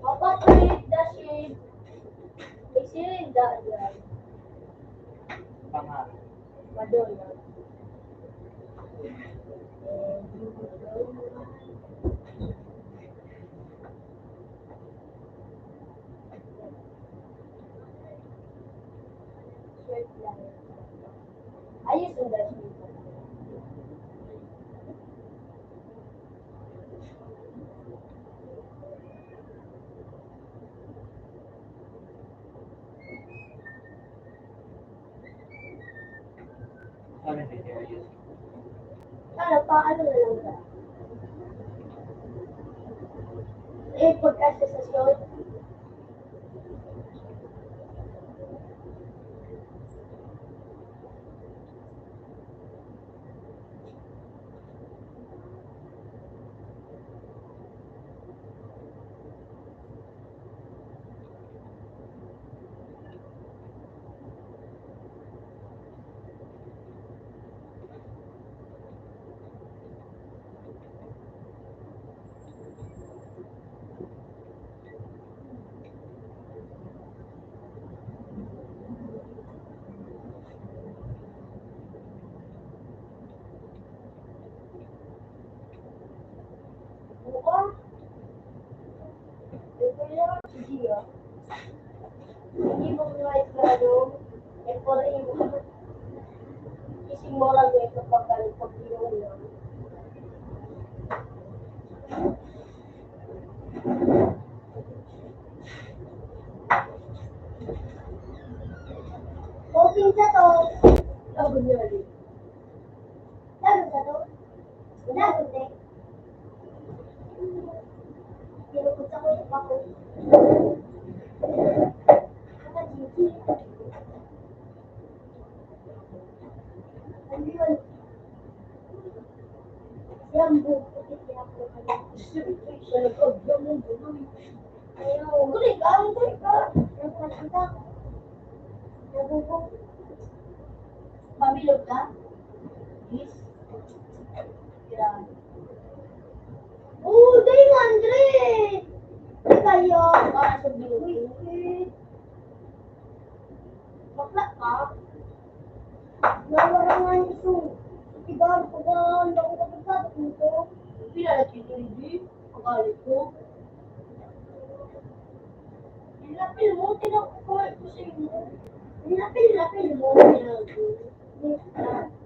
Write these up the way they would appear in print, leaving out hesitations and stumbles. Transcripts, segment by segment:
Mapatrit, dashid. Isirinda yan. Pangat. Madonna. Sweet lang. Ayos ang dashid. Ano din yun? Ano pa, ano na lang ba? Podcast sa sasyon. Bukas. Ito lang. Hindi ah. Hindi mo nga iklaro. Eh, por imo. Ising mo lang ito pagkalit pag yun. Open sa to. Lago niya rin. Lago sa to. Lago te. Pinukot sa ko sa pako. Nakajiki. Ano yun? Siyang bukit niya ako. Siya nag-obyo mo. Ayaw. Gulik ka. Gulik ka. Nagpasita. Nagugong. Pabilog ka? Yes. Grabe. Oh, day 100! Kayo, para sa bilog. Bakla ka? Nawara nga yung iso. Tigar ko ba? Hindi ako kapagsabi nito. Pinalat yung hindi. Pagalit ko. Nilapil mo, tinakukul ko sa inyo. Nilapil mo, tinakukul.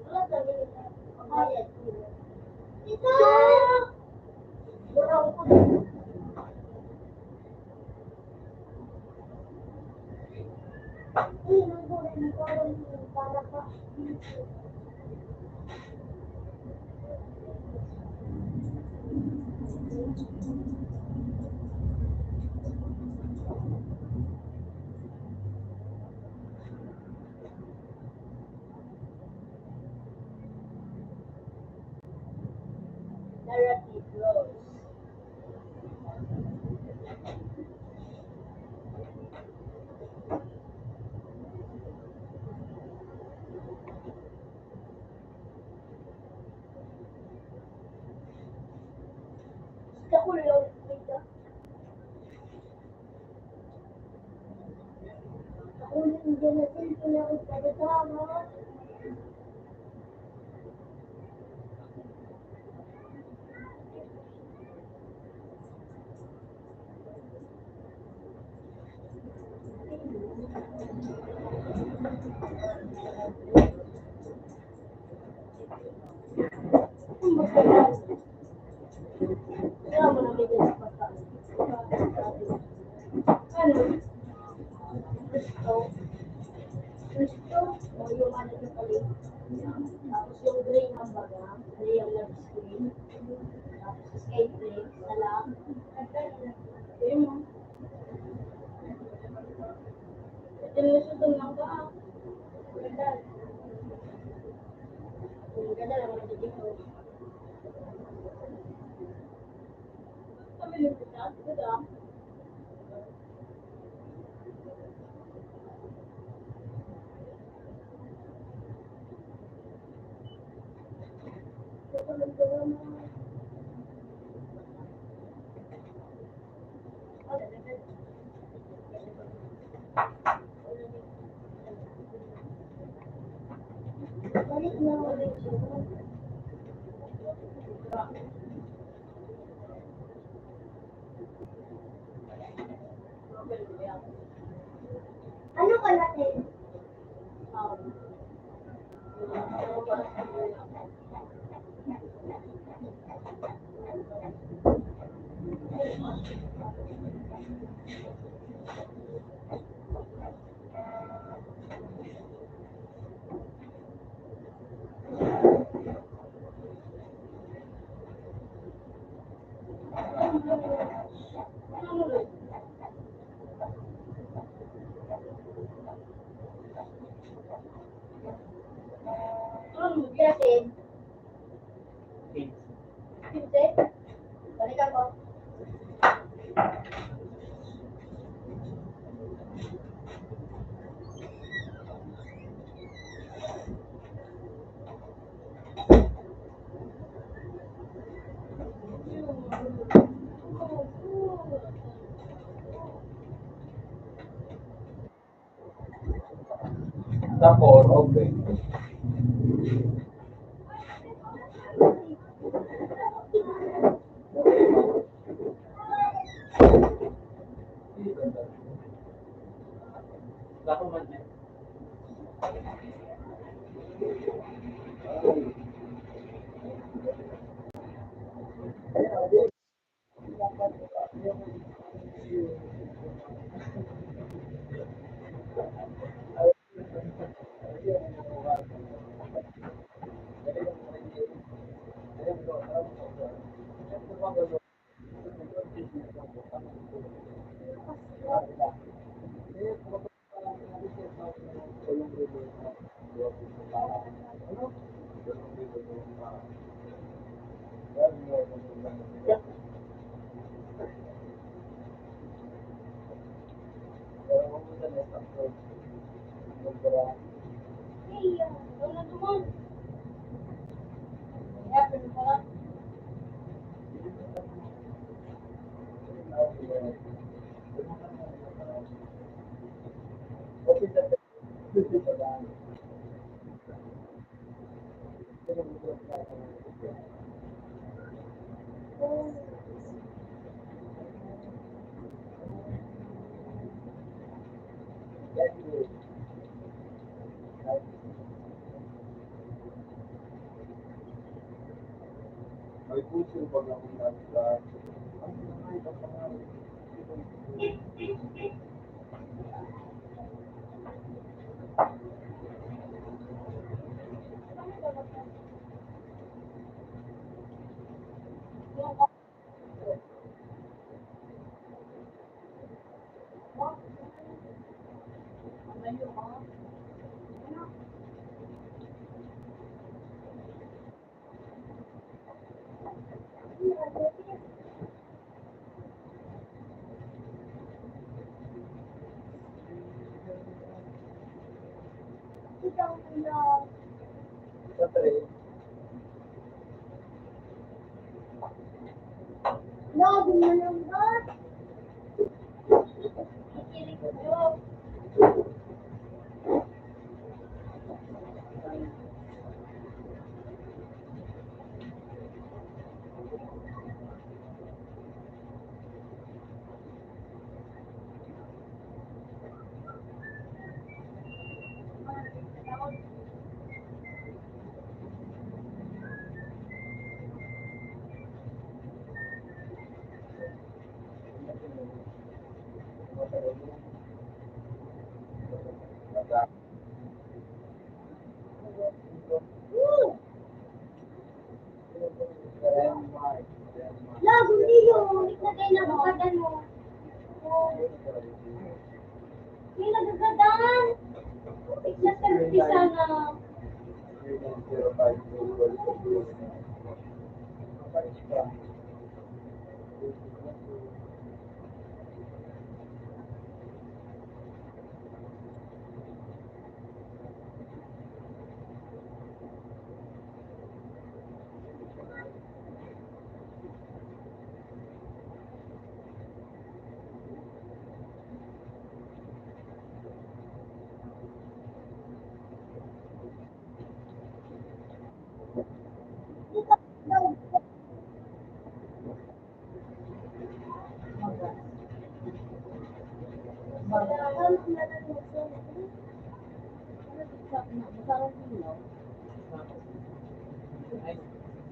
Wala sabi nila. Pagayat ko. Ito! Wala ko. Uy, nagulay na ko. Para pa. Narrative rose. Ako lang. Ako lang dyan na cellphone ako pagkasama. Kaya mo na bigyan sa pagkain. Ano? Gusto. Gusto. O yung ano na pala. Tapos yung green hamburger. Ano yung nag-screen. Tapos skate play. Salam. Ayun mo. Ito na siya doon lang ba? Ganda. Ganda lang ang dito. Kami yung pitas. Ganda. Ano ka natin? Yasin. Pinse. Balikan ko. Tapos, okay. Ako man eh. Hey, wala naman. Kaya, pero pala. May puso pag ako nasa Ikaw na. sa train. Lagi mo lang ba? Kikilig ko. Lagi niyo. Itlagay na bukatan mo. May nagagadan. Nagsaservi sana.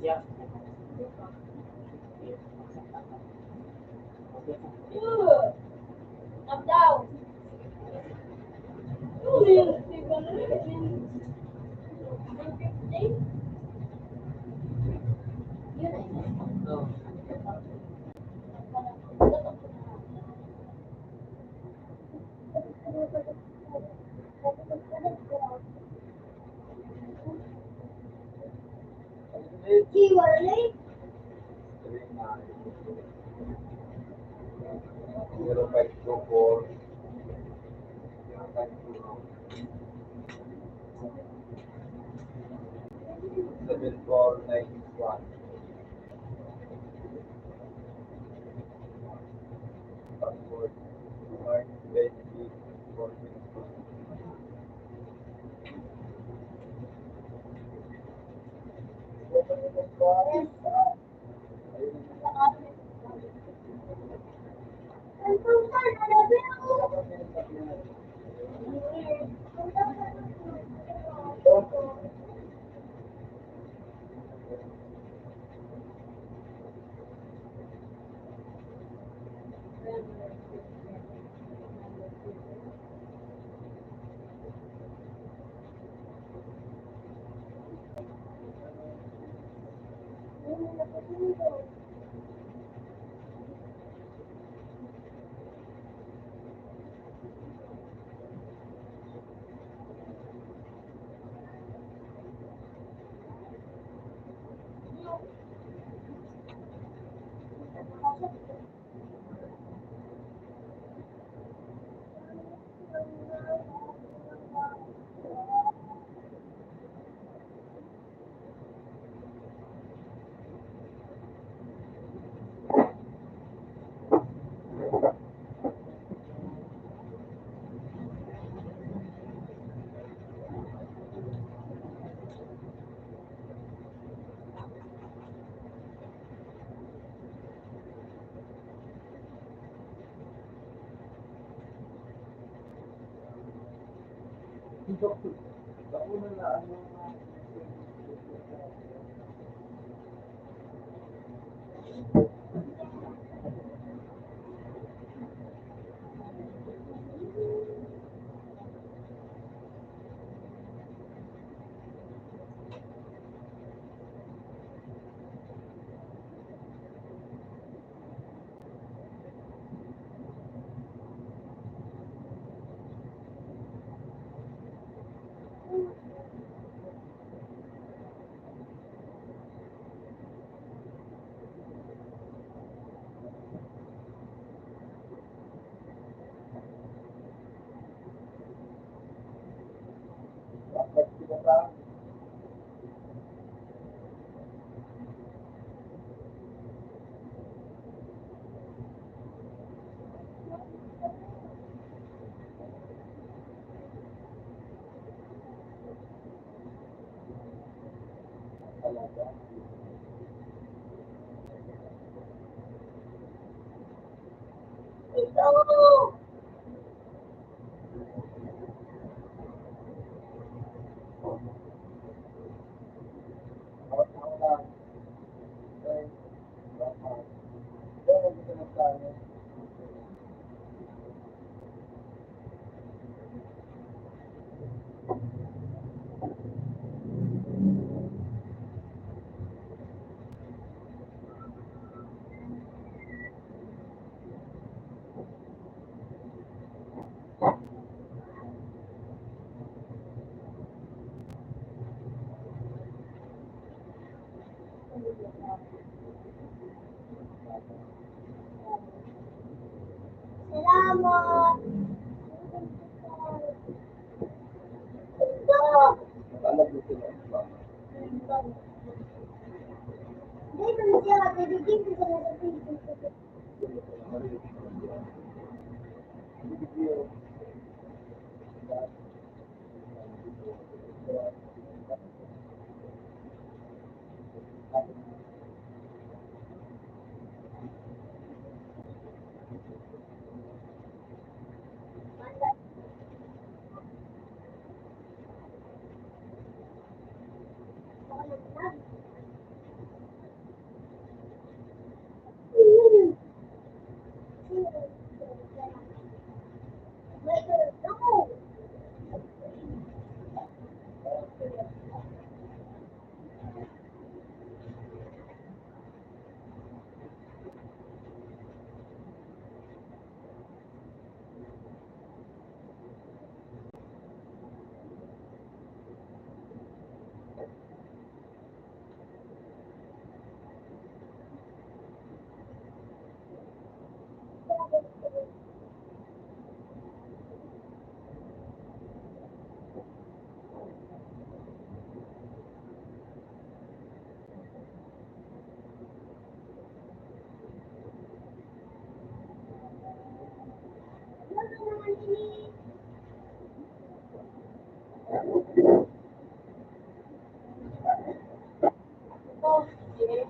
Yeah. Knock down. Yun, 150. Yun ay. No. Kiwalay. 0524 7491. Password. Mark 20 Kauna na ano. Dapat sila sa talaga. Ito. Dapat ako lang. Okay. Dapat. Kaya gusto na tayo. Salamat. Ito. Alam mo sila. Dito na siya. Bibigyan ko sa mga Sige.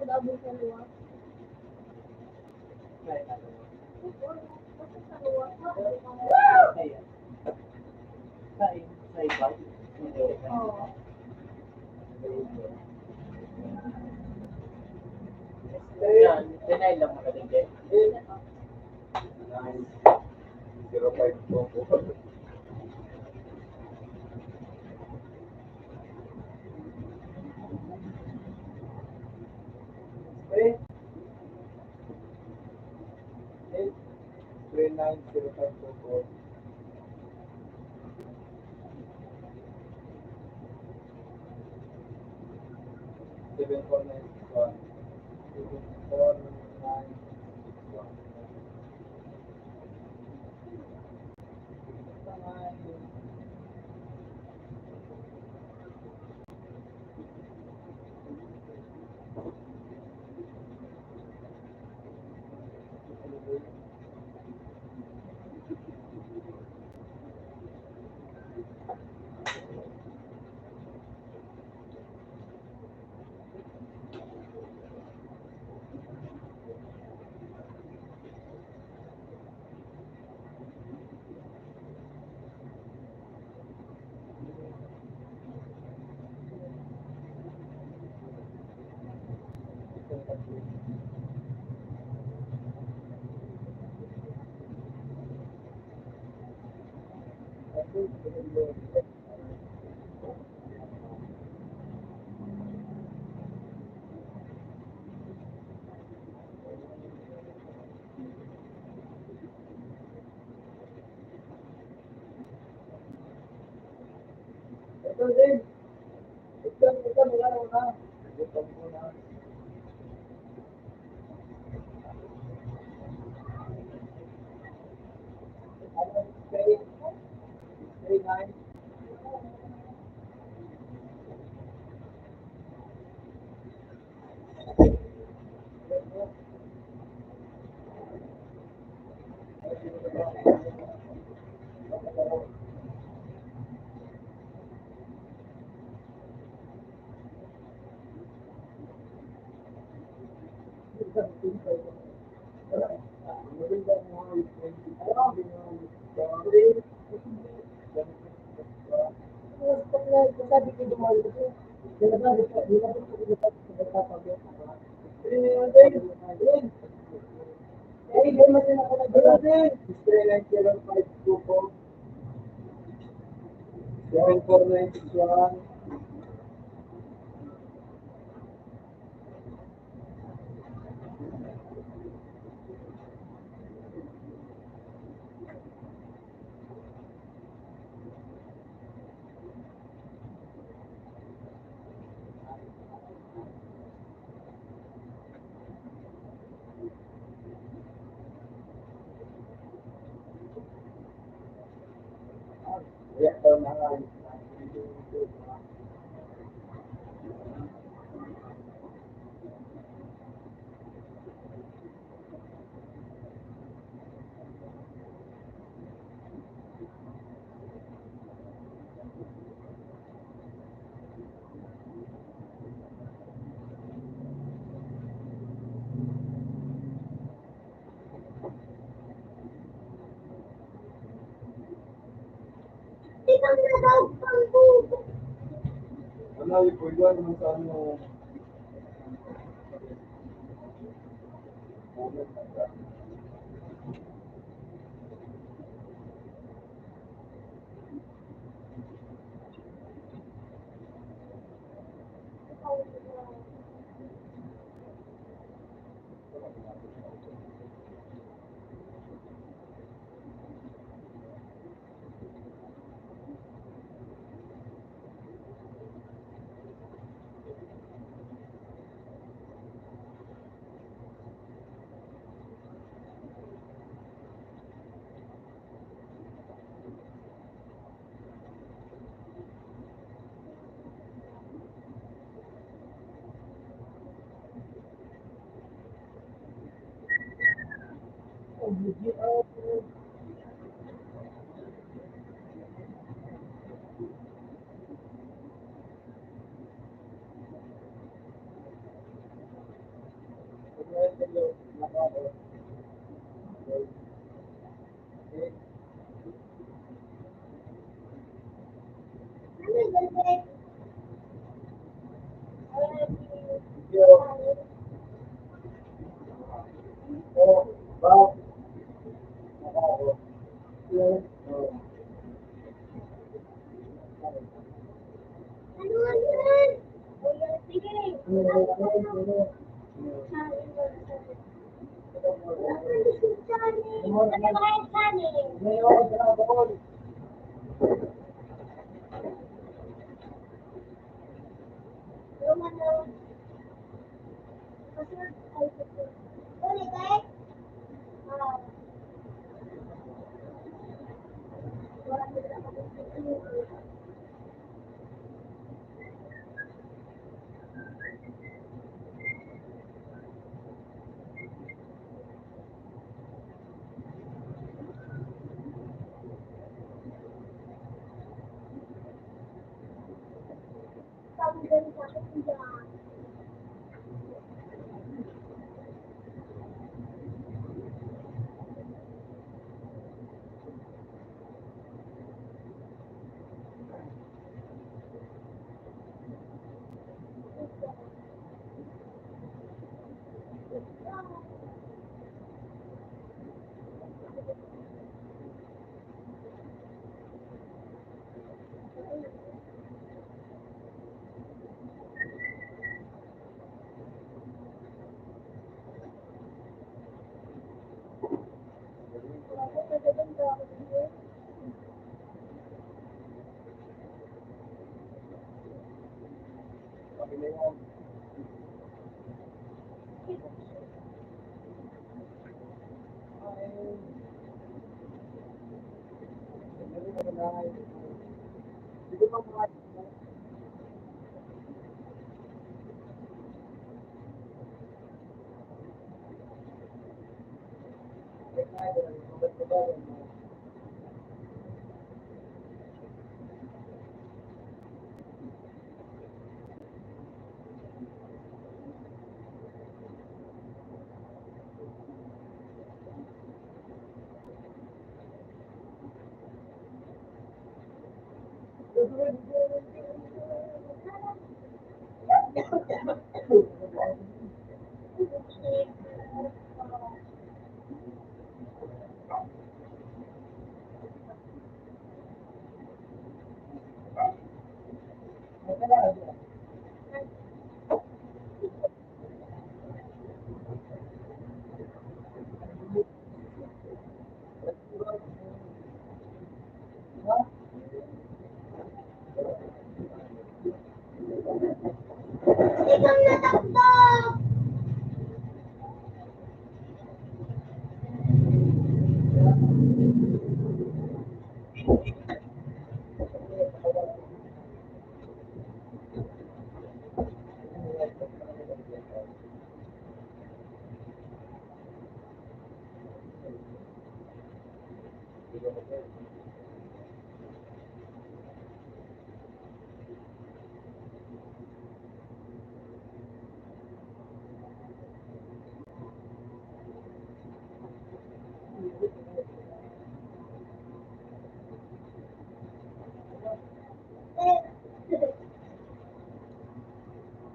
Malabo sa luwa. Sa luwa. Oo. Yan, deny lang mga din. 0524. Three, 390524. 74961. 74961. Ito din. Ito, wala na. Ito muna. Ano, stay 39. Sabi ko naman, ano, ipuan naman sa ano, Ikaw natakbo!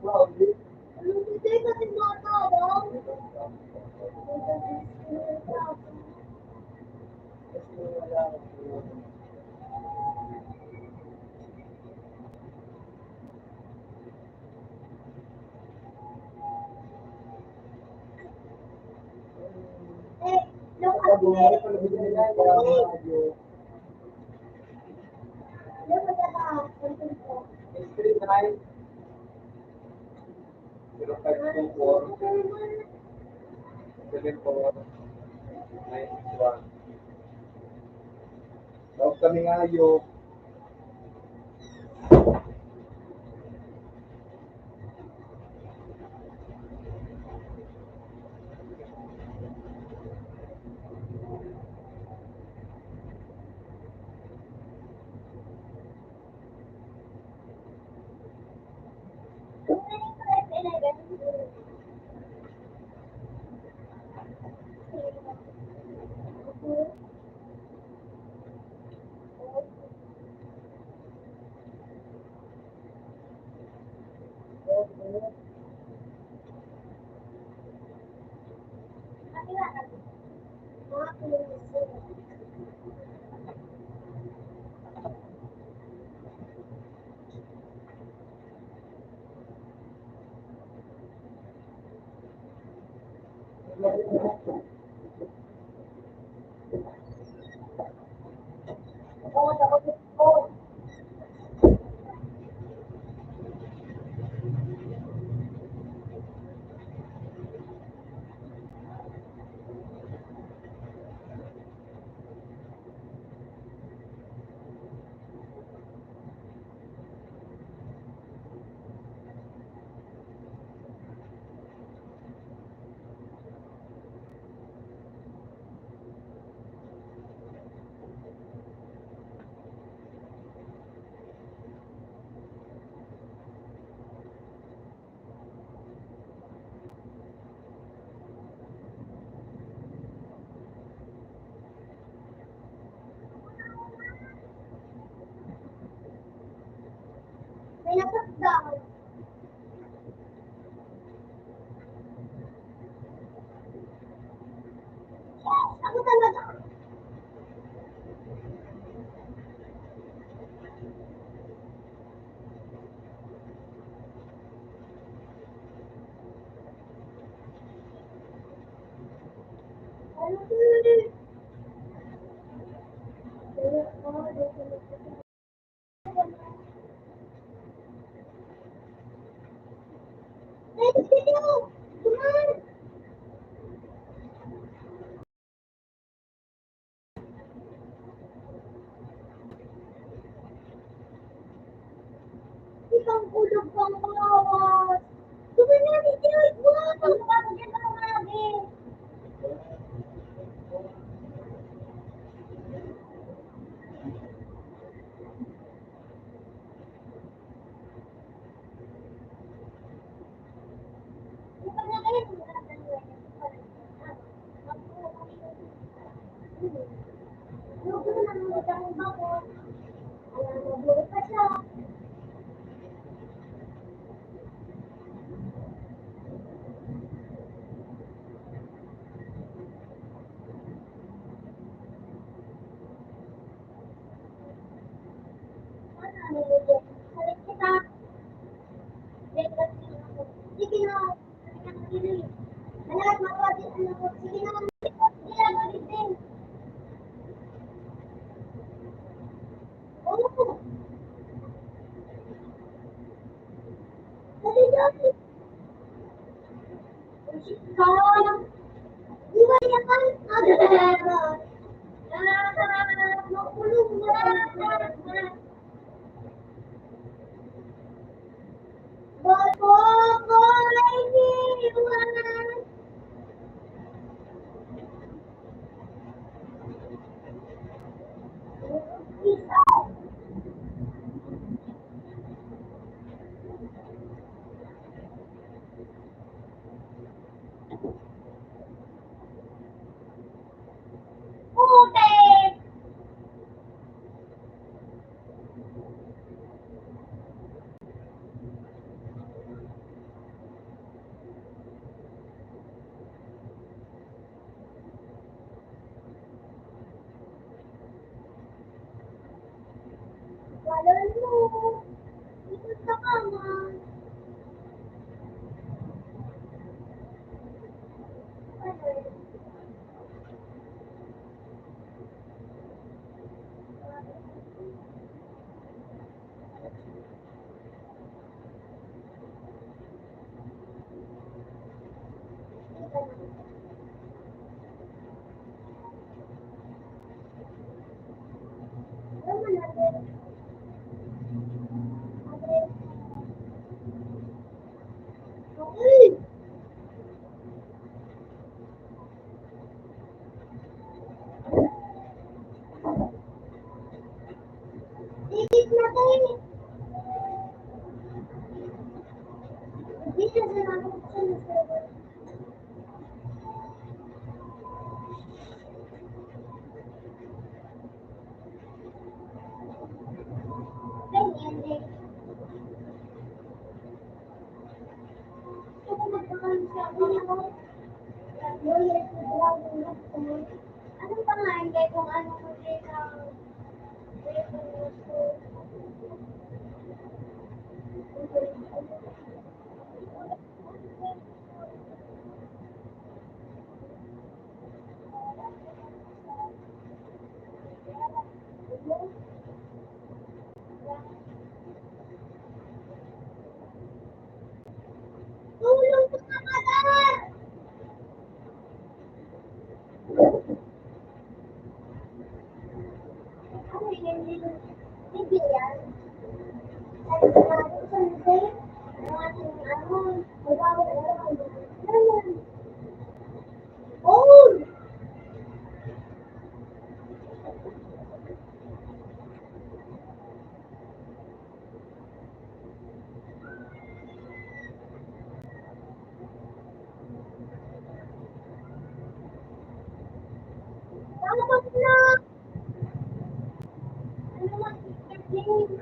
Ano hindi ka tinatawag? Yung Pero 524, 74, 961. Tawag kami nga yung may nasaktan. Ako talaga. Let's go! Come on! Isang kulog pang kawawas. Diba natin tinawag mo? Ang bakit ka lagi? Diba na kayo? Huwag mo naman magkakong bako. Alam mo, buhay pa siya. ano mo dyan. Salit kita. Sige na. Sige na. Anak, mawagin ano ko. Sige na. Sige na, mawagin din. Oo. Dali, dali. Ikaw. Di ba yan? Makulong na. Bobo ko iniwan. Putik. Walon mo. Ikot sa kama. Ano natin? Okay. Ikit na tayo. Dito sa nakapagsan na server. Ganyan din. Gusto ko magpakaroon siya. Anong pangalan kayo kung ano mo din ang tulong sa kamar! Ano yan? Hindi yan. Ay, natin sa nilay. Ang ating ano, magawin na lang. Ano yan? Oh! Tapos na! Ano man, game.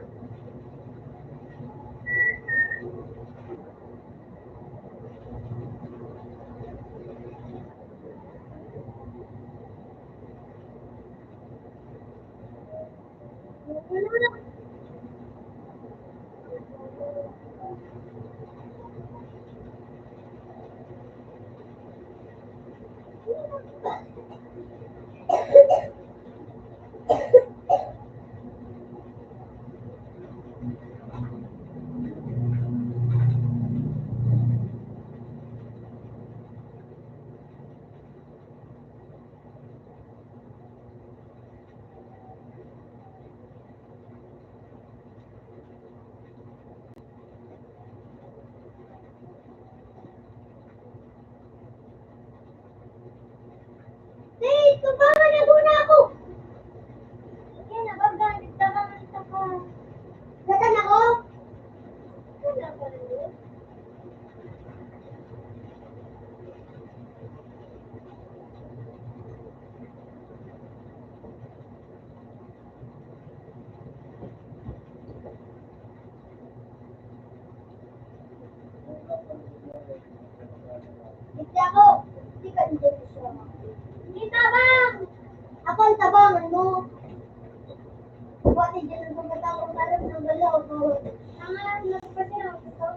Hey, tumama na muna ako! Yan, nabaga, nagtabangan ako. Gatan ako? Wala pa rin yun. Hindi ako. Hindi ka hindi siya. Hindi tabang! Ako ang tabangan mo. Buwati dyan ang pagkatawang kalam ng bala. Ang nagpapasya ako.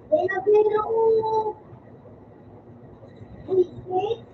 Nag-grade ako. Grade?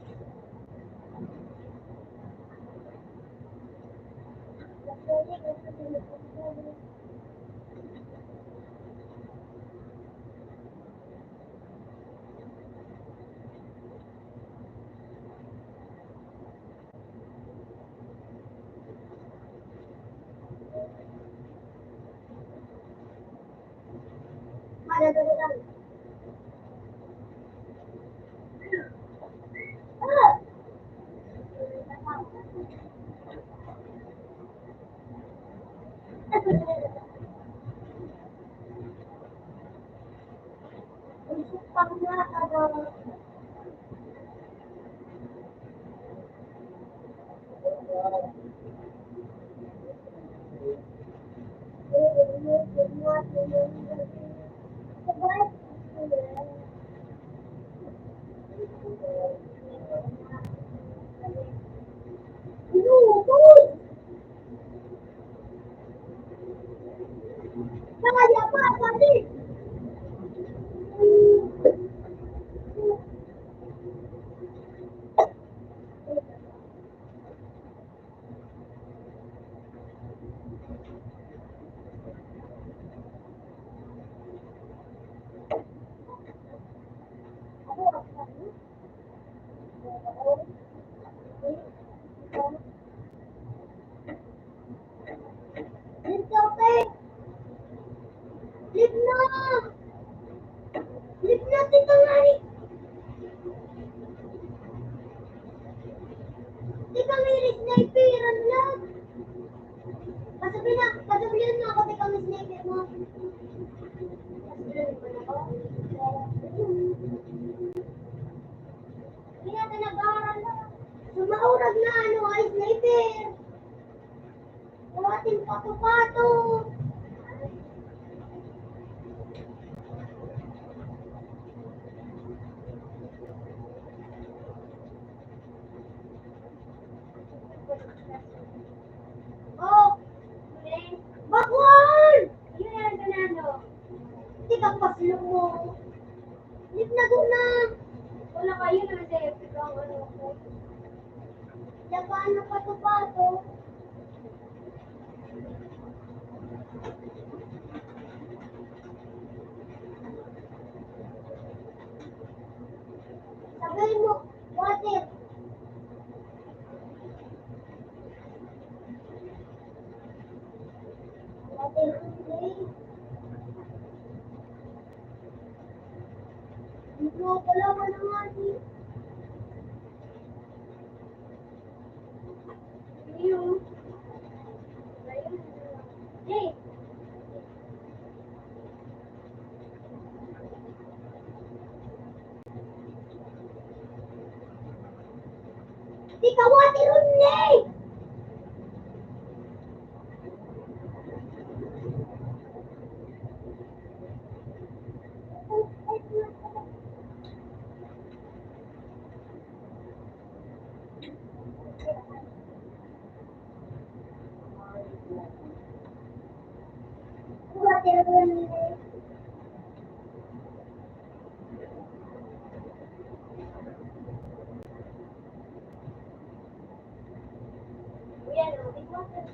Pasabihan mo ako, ikaw may sniper mo. Kaya ka nag-aaral na. Sumaurag na ano ay sniper. Kuwating pato-pato. Oh! Bakwan! Yun ang ganado. Hindi ka paslo mo. Lip na na. Wala kayo naman sa epic ang ano ko. Lagaan na pato-pato. Sabihin mo, water. Water play. Dito pala ka naman. Ayun. Hey! Di ka water only! Water only. Kuya, no? Big water.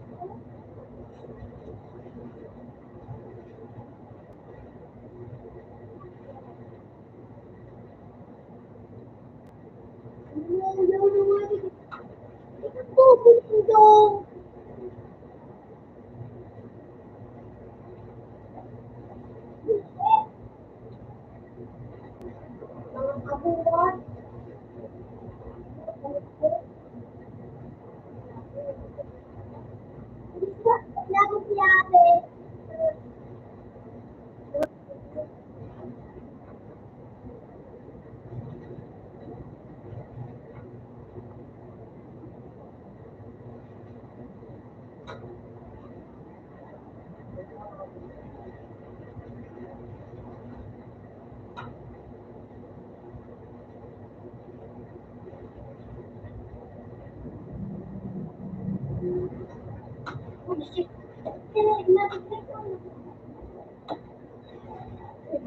Ito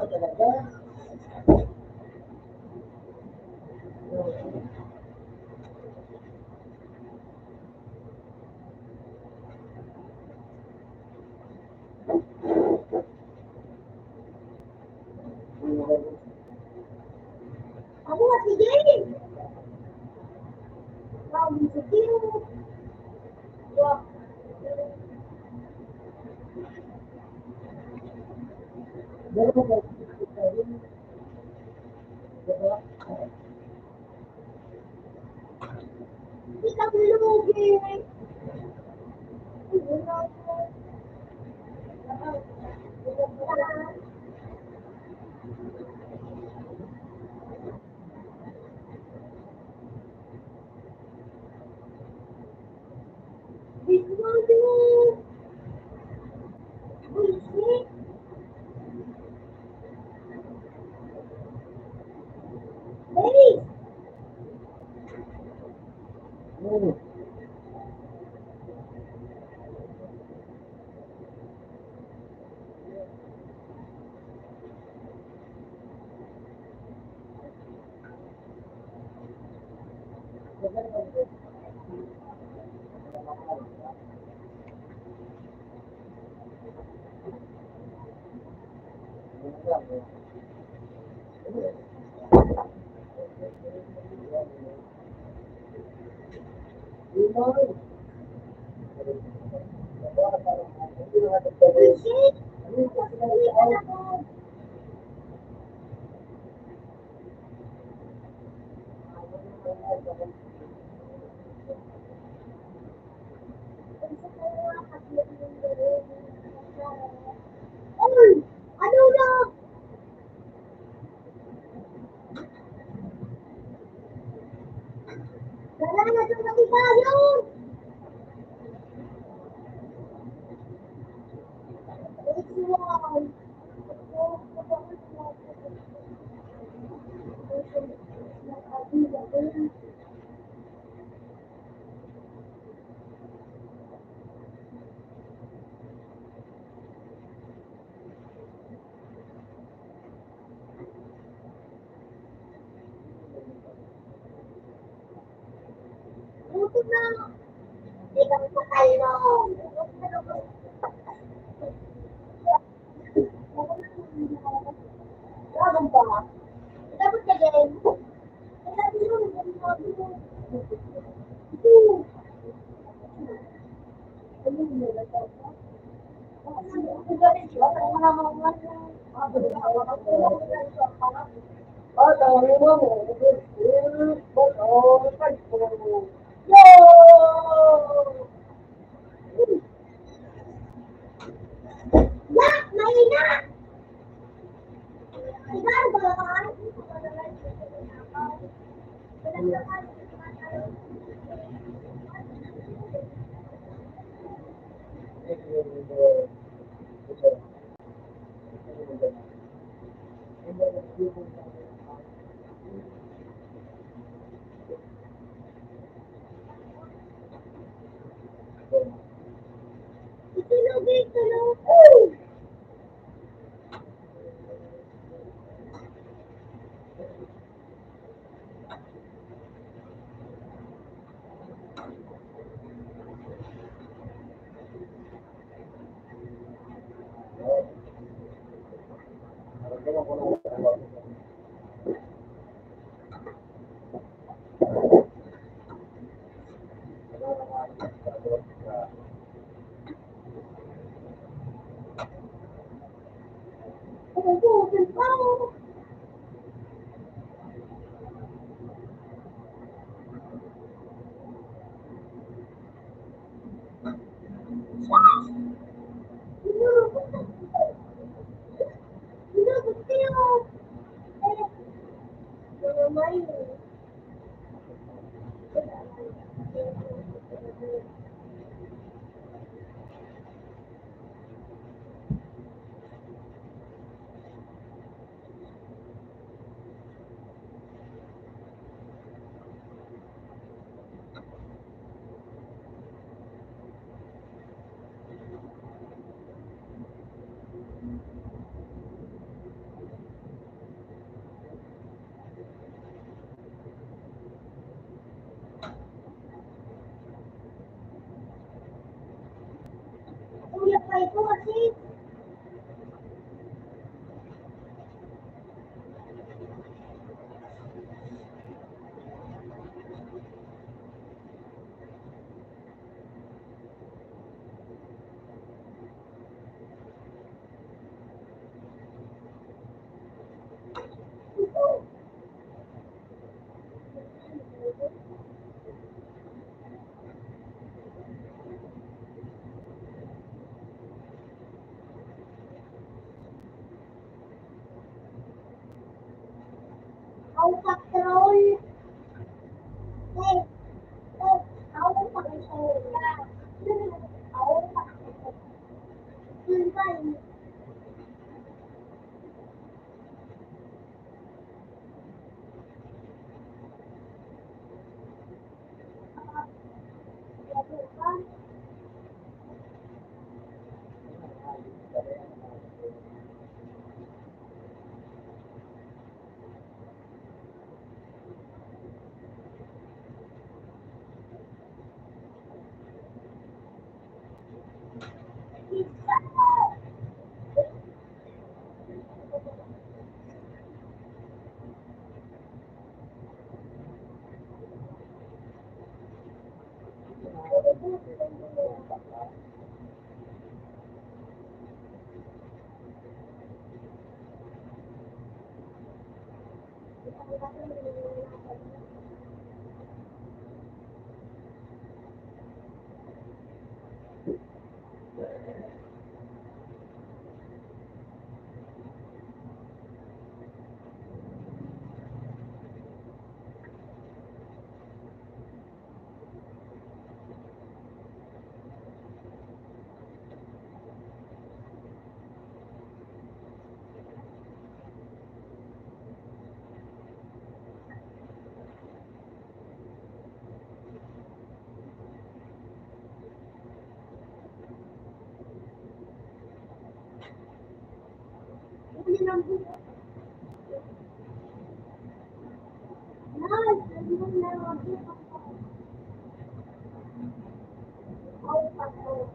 talaga. Ako nga si Jane. Wow, si Jane. Wow. Dalawa ba? Diba? Hindi ka lugi. Bismillah. Bullshit. Hey. Hmm. Bullshit. Hindi ka na po. Oy! Ano na? Wala na sa katibayon! H1. Buto na! Hindi kami patalong! Laban ba? Dapat ka din. Kaya yun, sabi mo. Yak! Mahina! Ilan ba naman? Itulog, itulog. Ubusin pa. Inabot kayo. Mamay. wifi ko kasi. How patrol? Hey, how patrol? How patrol? Yun ba yun? Ano ba? Uli ng buko. How patrol?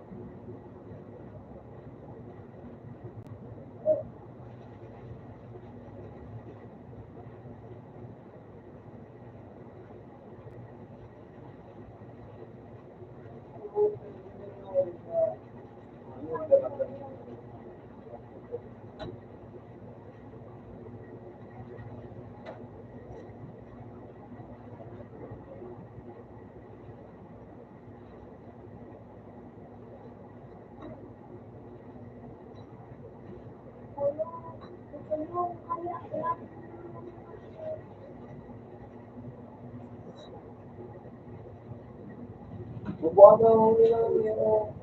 Bubuan na ako yung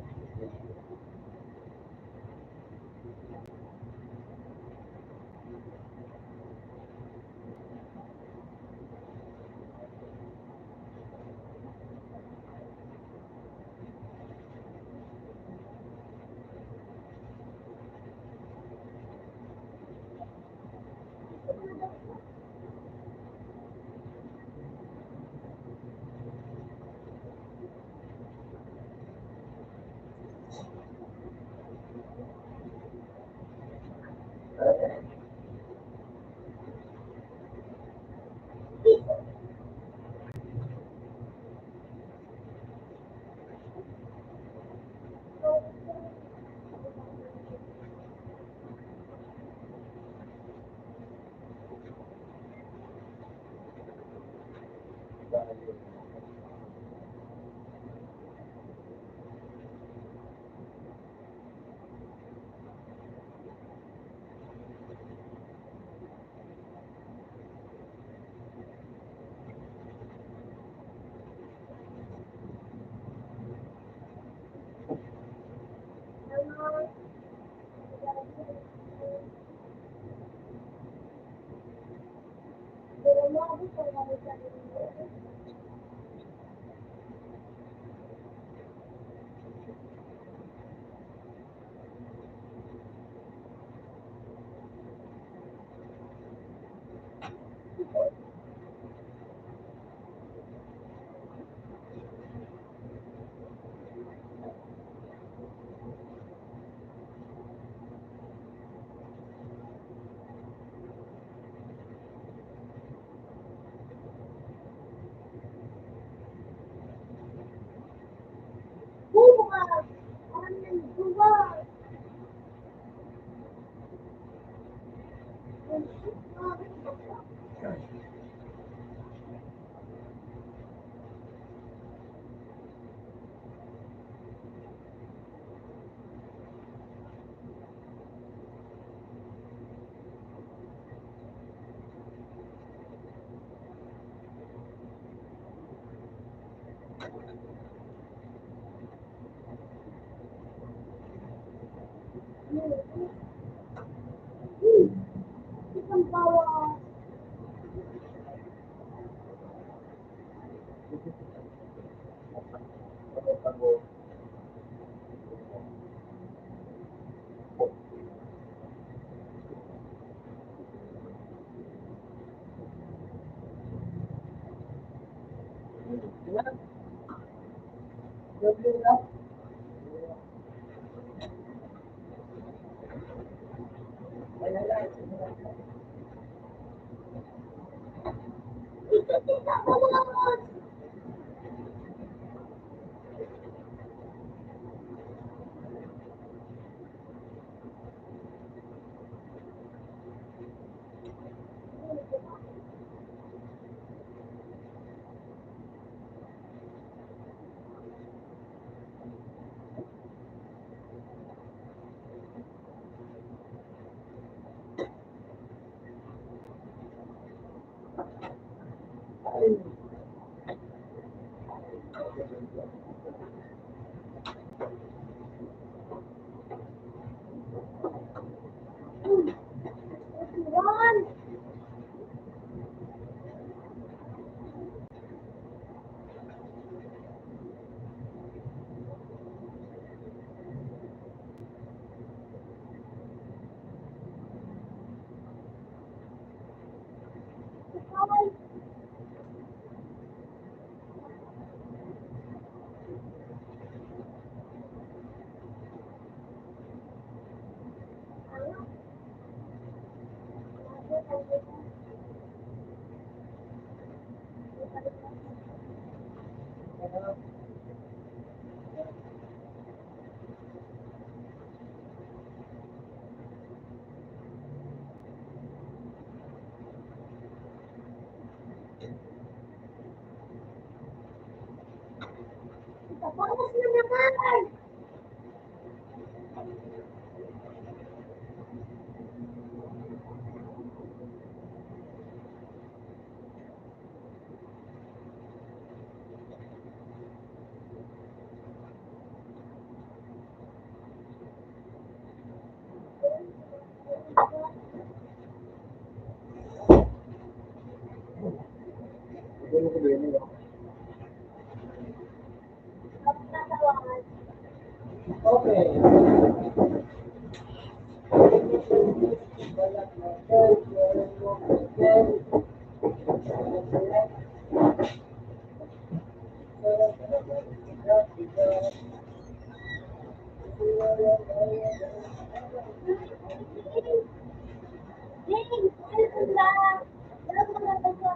Isang bawa. Isang bawa. Run! Run! Bawas na naman! Okay. Ding! Ano ba? Ano ba na ba?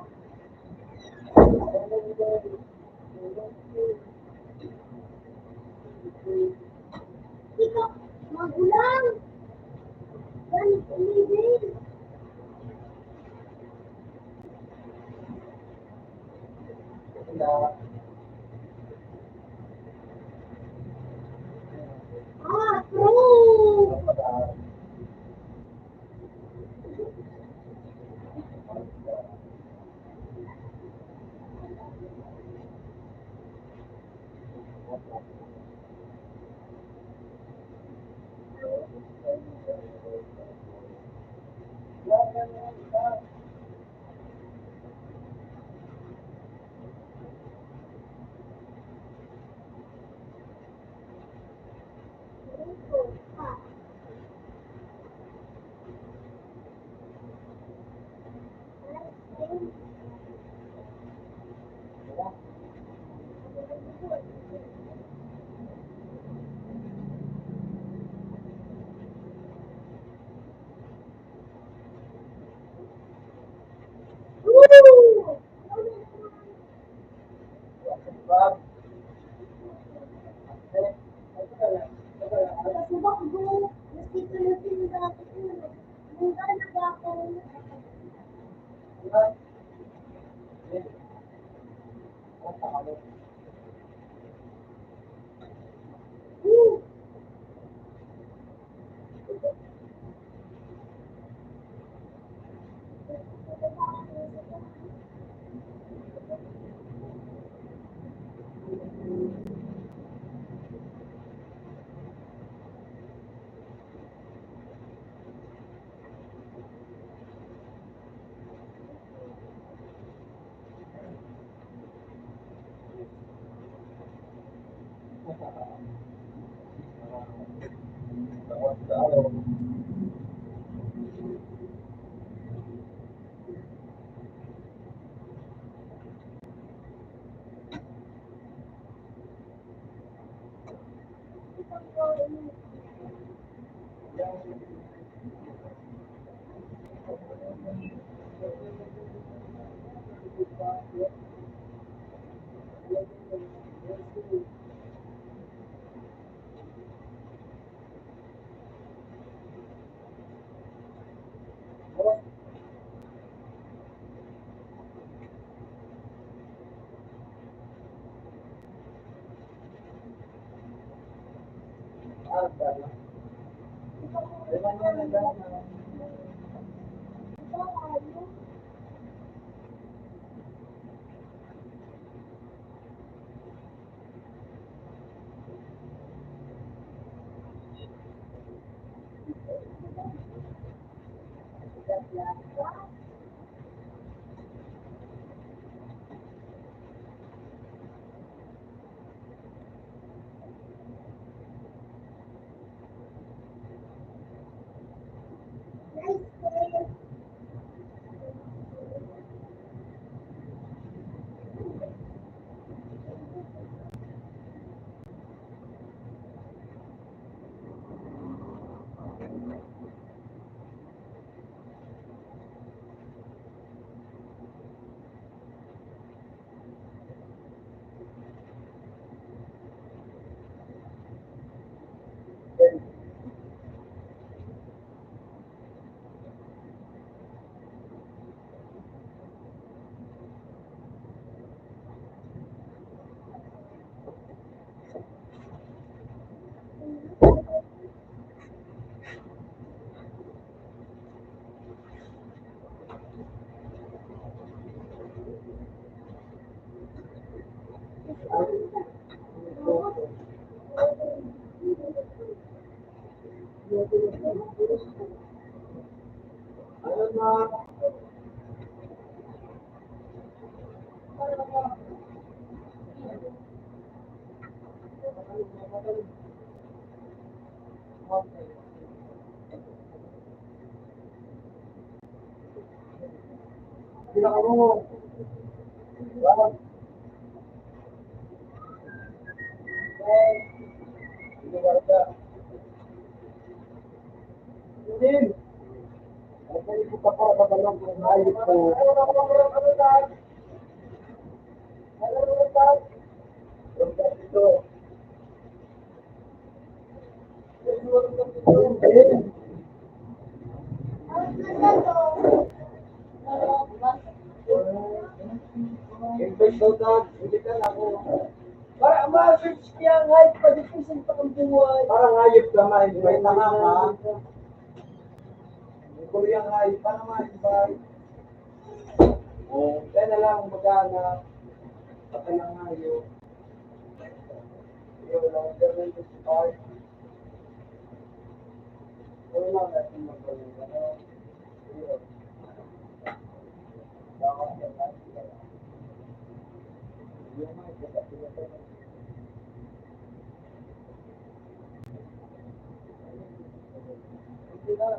Ikaw, magulang! Yan, umibig! Ah, true! Woo! Kasubak ko, nasito na sila dati. Nung talaga ako, woo! Tao. Ano na? Pinaka mo. Bakit? Hindi ba ka? Hindi. Ay, ko pa para magalang kung ayos ko. Ano na ano na? Ano na? Yung dito. Invest daw na, hindi ka na ako. Para ma-search niya ang hype, pag-ipisin pa ang buhay. Parang hayop ka ma-invite na ka. Kung yung hype, parang ma-invite. Kaya na lang mag-anak. Patay ang hayop. Yung lang, internet is hard. Wala lang natin mag-anak. Yun. Bakit ka na? Yung mga kapatid. Hindi na.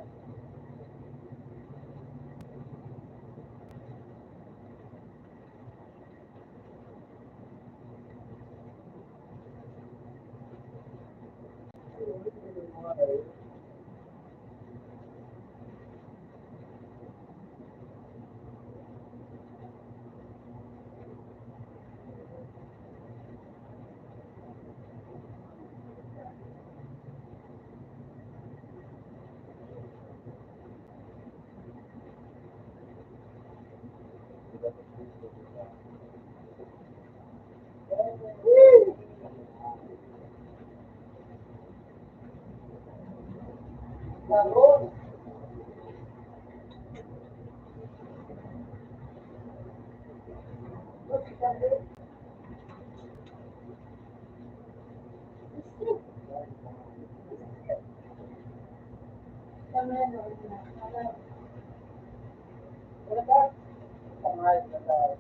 Lalo. Wala ka? Kamay na tayo.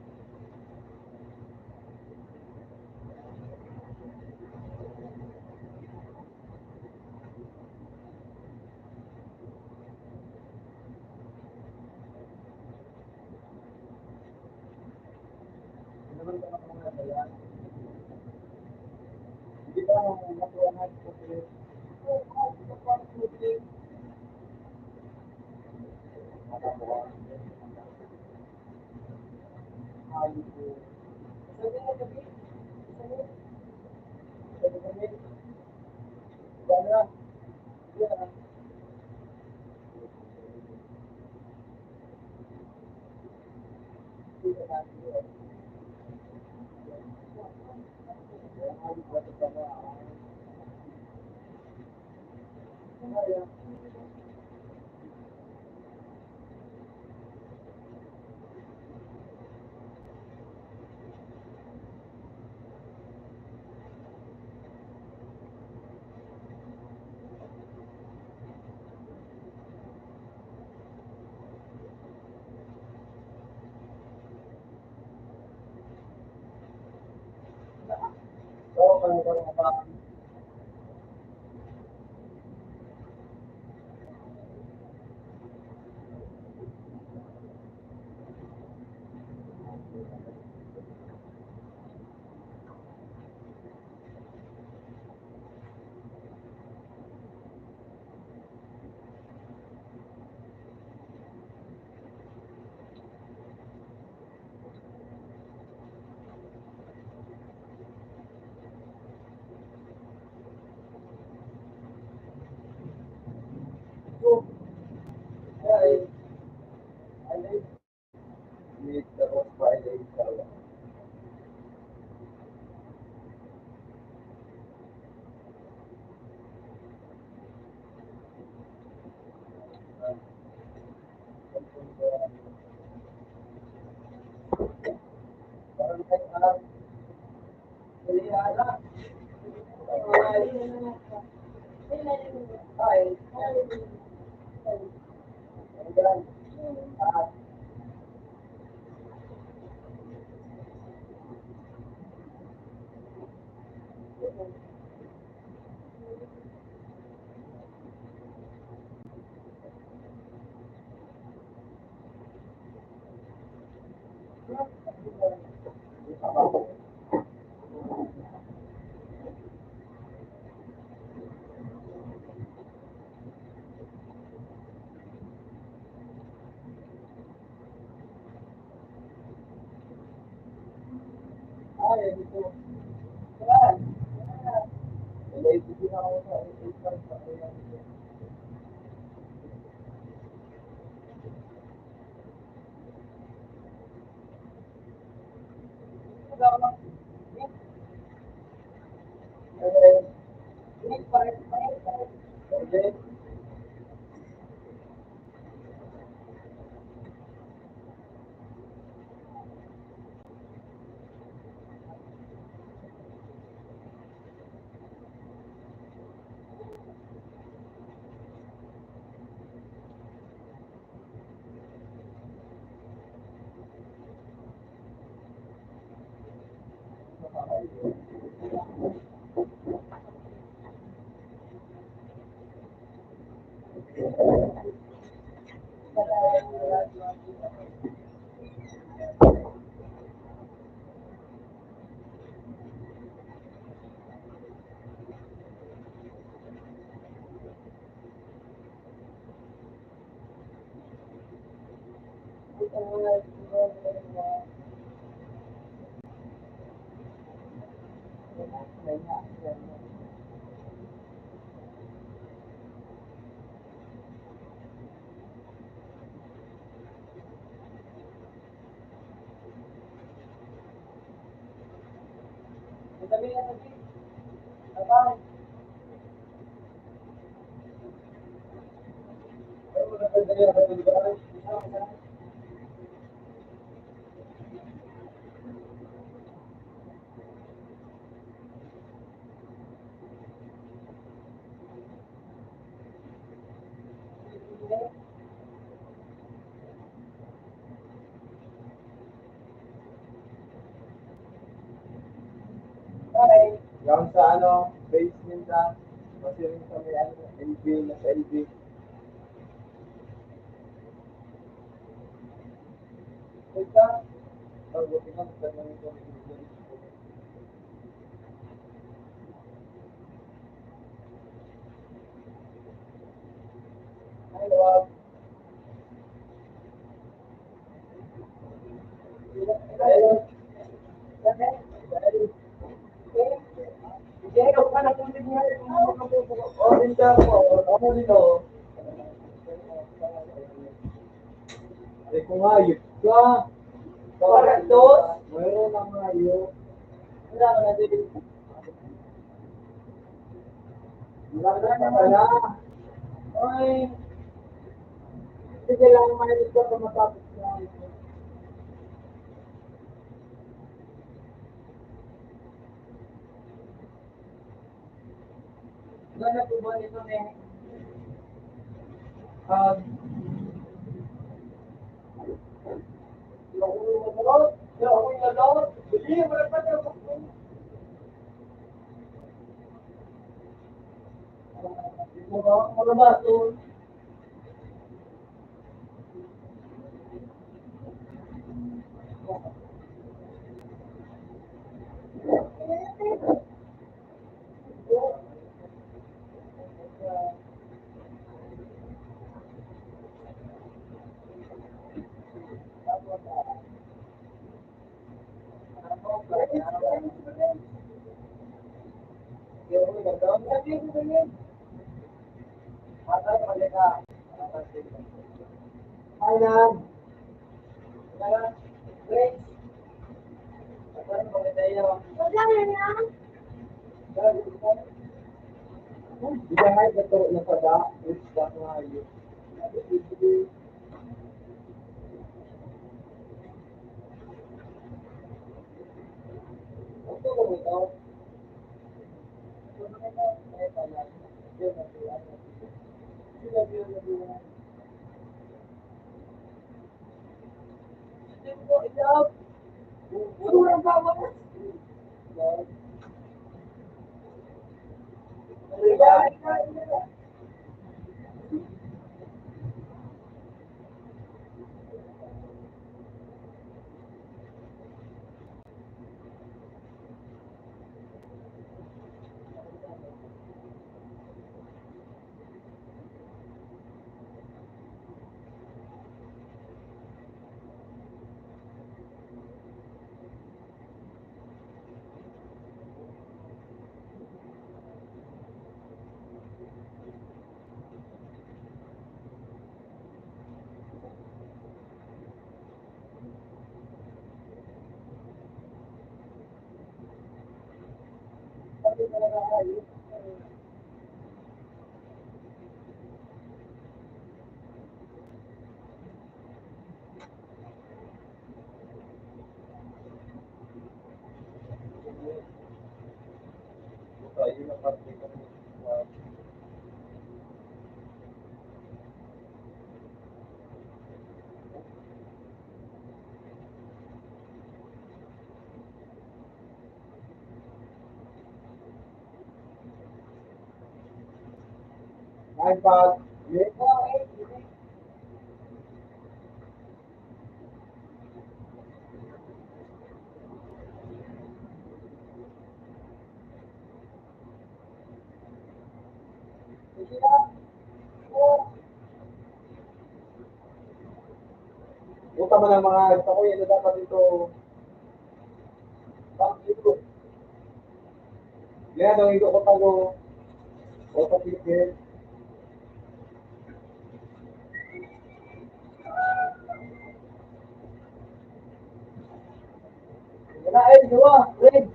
Yung sa ano, basement sa, kasi yung sa may ano, LB, nasa LB. Ika, pag-buti ka, magtanong ko, ay, wag. Ayun. Ayun. Hindi, huwag ka na kung hindi niya. Parinda ko, ako dito. Ay, kung hayop ka. Para dos? Mayroon ang hayop. Wala ka na din. Wala ka na pala. Ay, sige lang, mahilig ka pa matapos na. Gana po ba ito na Ayan. Wag lang yan lang. Jangan betul na pada isda ngayon. Ito ko ito. iPad. Buta mo ng mga ito ko, yan dapat ito. Ito. Yan, ang ito ko tago. Auto ticket. Wala eh, dua. Red.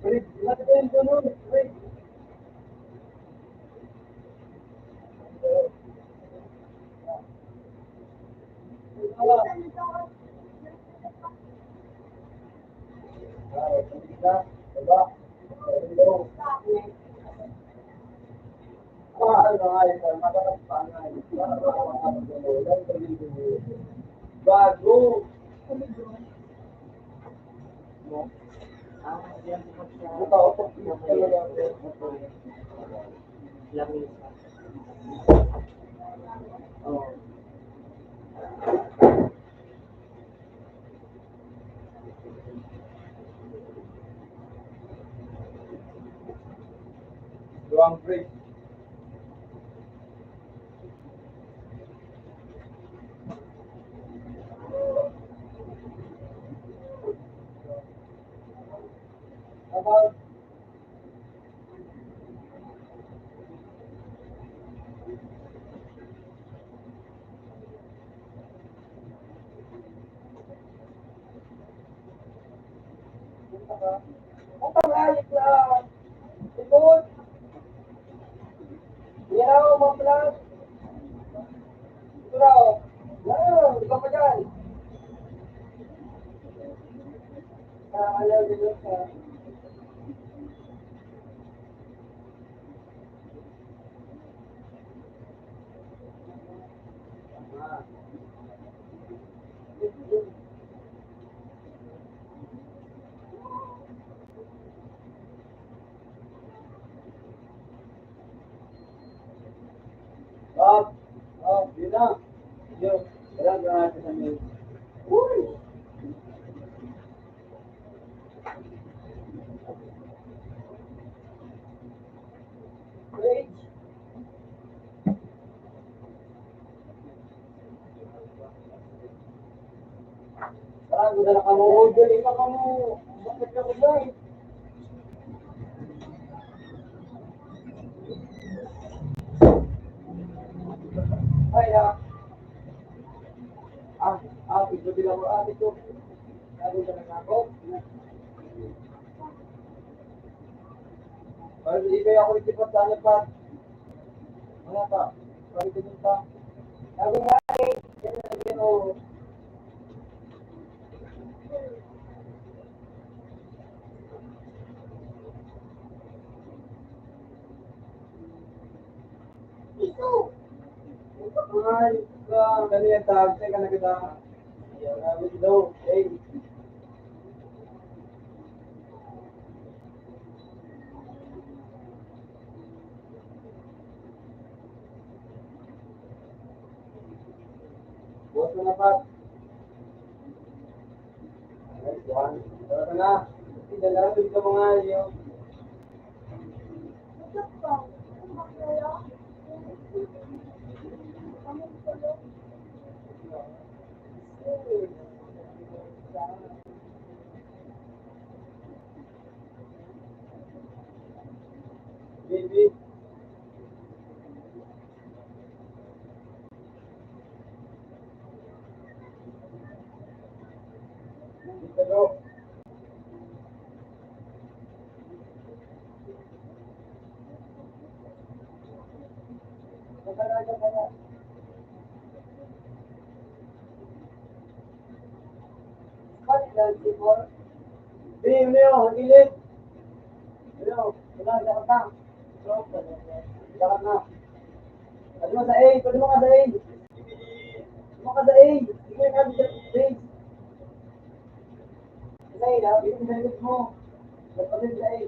Red. Wala ka yung sunod. Red. Bago. Buka auto ticket talaga. Oh. Luang break. About Yun na. Yun. Wala ka natin sa mail. Uy! Wait. Parang ganda ka mo. Order ka mo. Bakit ka mo guys? Ay, ito bilang mo ito. Lalo ka na ako. Para ibig ako nagtipat sa pa. Ano pa? Para ito pa. Sabi nga eh. Yan na lagyan o. Ito. Ay, ganyan tag. Teka na kita. Sabi daw. Eh. Bukas mo na pa. Ay, buwan. Tara ka na. Dala dito mga iyo. Ito pa. Makaya. Ano pala? Baby. Dito daw. Bim, Leo, ang gilid. Leo, wala, dapat na. Dapat na. Pwede mo sa A, pwede mo ka sa A. Pwede mo ka sa A. Sige ka sa A. Sa A, dapat yung sarili mo. Dapat din sa A.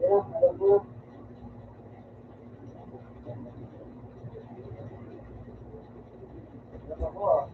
Yan, alam mo na. Dapat ako ah.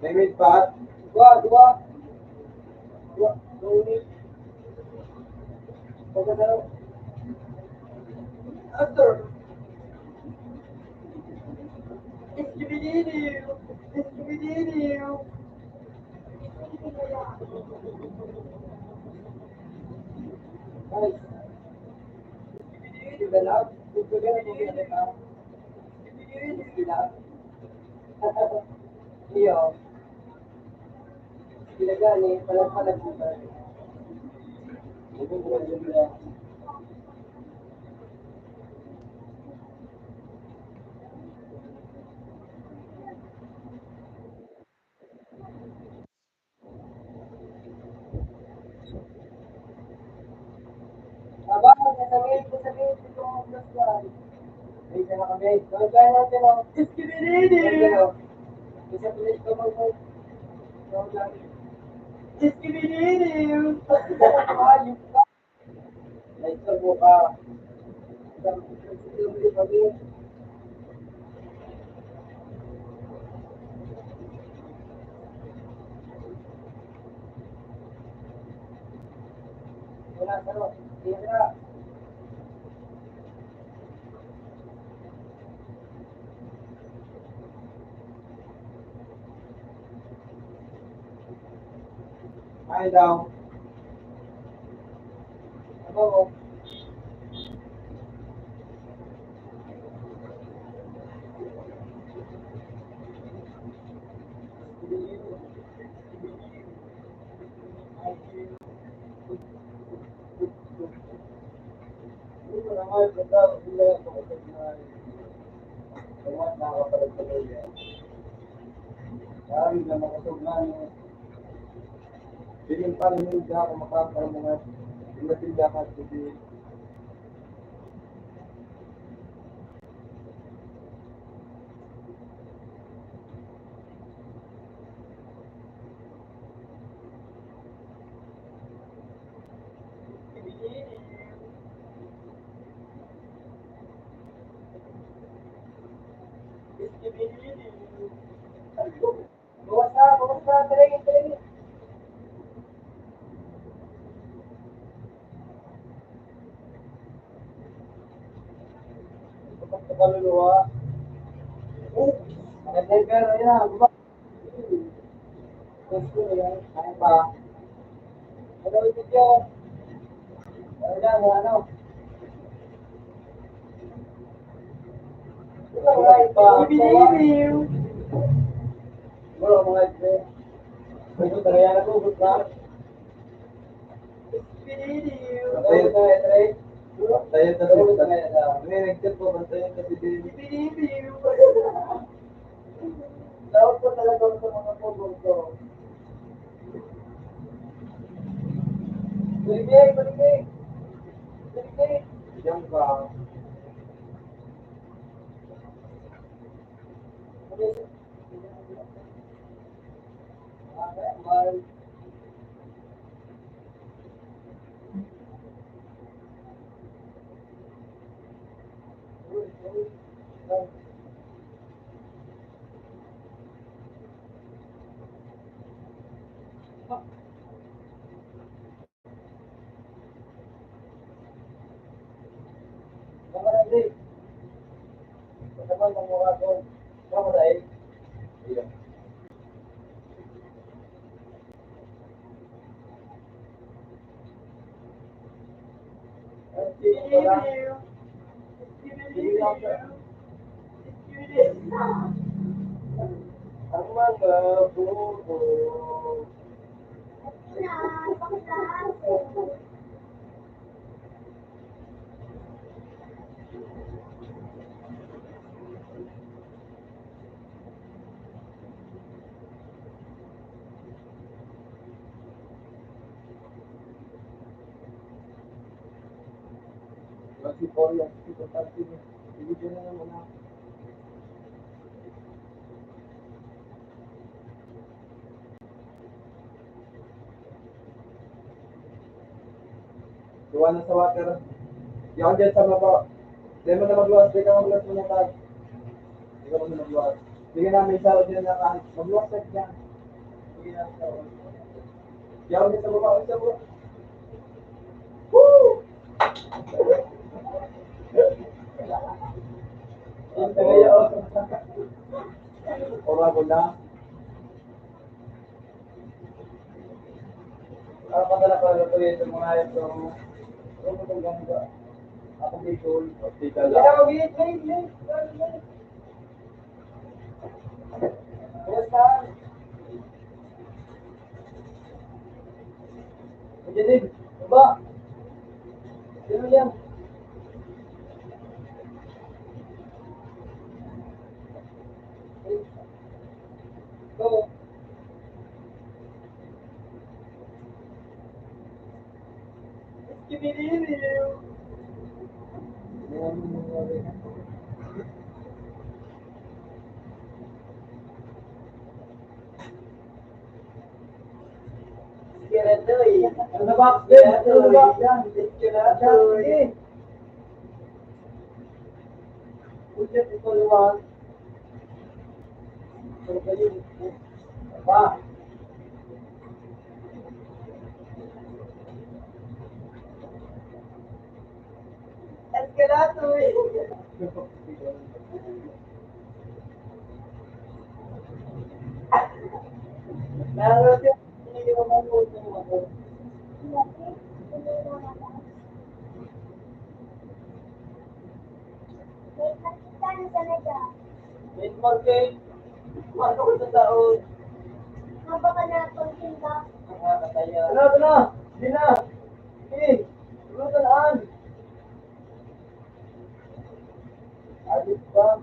David Pat, dua. Ini. Pagkatalo. After. Iskibidiniw. Guys. Iskibidiniw. Iyo. Gini, palag-palag mo ba? Aba, sasabihin ko itong plus one. Ay, sana kami. Gawin natin ang Iskibidiniw. Isa pilis ko mag-vote. Iskibidiniw. Ayun ka. Naisabo ka. Wala, pero, tira. Ay daw. Ano? Hindi mo naman, punta, sila ako kapag na tumat nakakapalag sa kanya. Kaya na makasog na niya. Bigyan pa rin yung ako makakaroon mga tindahan at hindi. Bawas na, taringin, taringin. Kapag sa kaluluwa, nag-deliver na yan, di ba? Gusto na yan, kaya pa. Magawin video. Ano yan, ano? Ibibibiw. Wala mga ito. Ito talaga na ko, gusto na. Ibibibiw. Tayo na, Trey. Tayo na, Trey. May nag-tip po, tayo na, Ibibibiw. Dapat po talaga sa mga photo ko. Baligay, baligay. Baligay. Diyan ba? Ang mga buko. Masih pola, kita pasti ini jangan mana. Gawa na sa water. Yan dyan sa baba. Hindi mo na magluwas. Hindi ka magluwas mo na tayo. Hindi ka mo na magluwas. Sige namin sa dyan na kahit. Magluwas ka dyan. Sige namin sa baba. Yan dyan sa baba. Sa baba. Woo! Ang tagaya o. Ora ko na. Ang padala ko na ito yung mga ito. Ano itong ganda? Ako Bicol. Hospital lang. Kaya mag-iit, late. Yes, sir. Majalig. Baba. Sino yan? Go. Skibidi-diu. Skiratoy. Ano na box din? Ano na box yan? Skiratoy. Ulit ito luwag. Ano ba yun? Pa. Escalatoy. Meron din May pakitano sa naga. Wait, market. Ano ko sa taon? Haba ka na pagtinda. Ito na. Hindi na. Sige. Ano talaan? Ayos ba?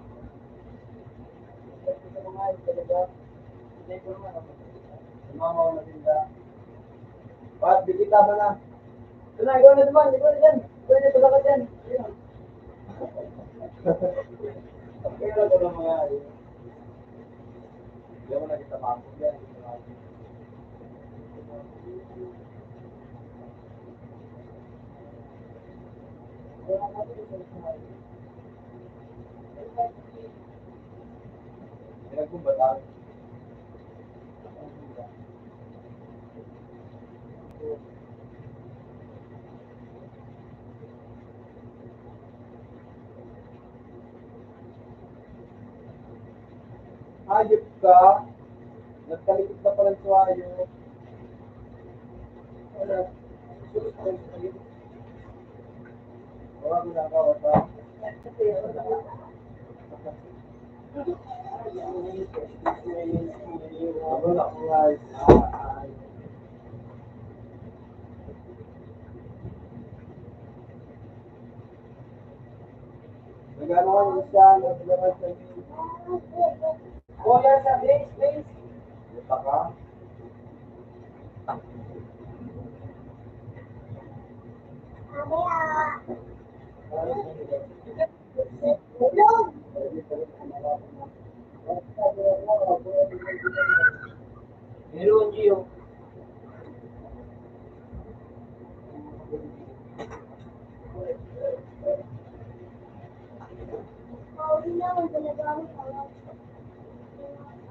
Ito sa mga ayos talaga. Hindi ko naman ako. Mamaw na tinda. Pat, bigita ba na? Ito na, ikaw na naman. Ikaw na dyan. Ikaw na pala ka dyan. Ayun. Kaya ko lang mga ayos. Hindi mo na kita makakot yan. Pinagkumbatan. Hayop ka. Nagtalikod na pala sa hayop. Wala. Wala ko na kawata. Wala ko guys. Nagano ka yung isa, naglabas sa iyo. Oh, yan sa base. Lupa ka. Tulog! Meron, Gio. Pauwi na ako talaga ang tawag.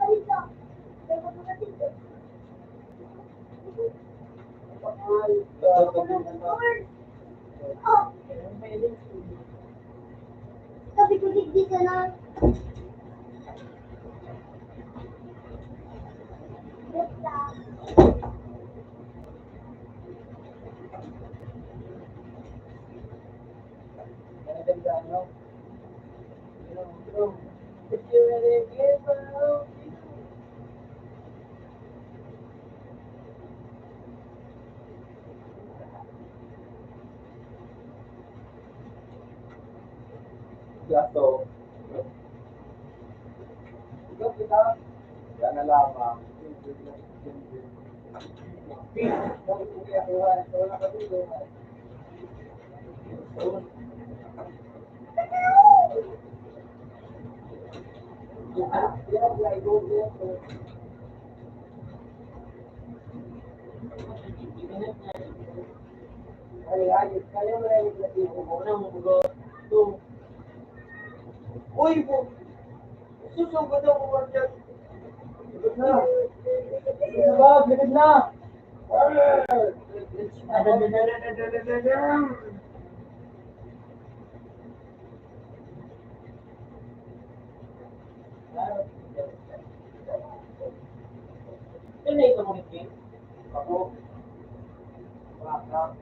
Ay, ito. Kaya ko kapatid ko. Oh! Sabi ko digdi ka na. Basta. Gato. Ikaw kita. Yan na lamang. Uy, susugod ako dyan. Likod na. Likod na. Ano ito mo ito? Ako. Wala.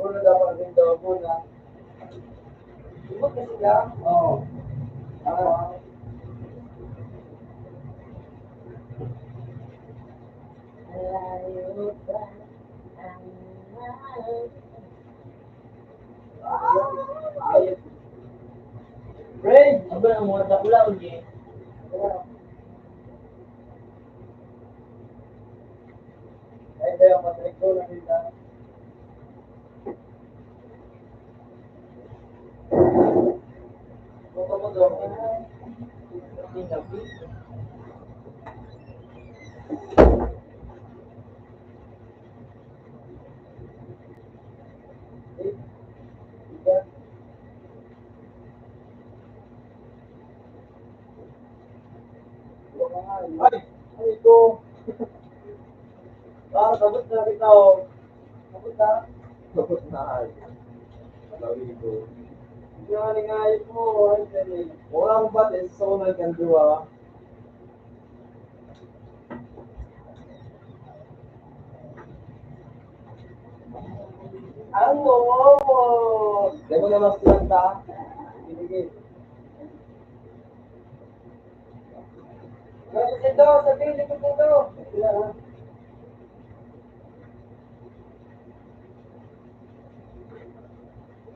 Muna dapat din daw muna. Ibig kasi lang? Oo. Ray! Aba ang mga takula ulit. Ay, tayo matrik ko lang nila. Kung mo doon, ay, ito. Sabot na kita, oh. Sabot na. Sabot na, ay. Lawigo. Naningayot mo, ay, dali. Orang batis sa unang kanduwa. Ang momo! Di mo na mas planta. Sige. Grabe ito, sabihin likod nito. Sila, ha?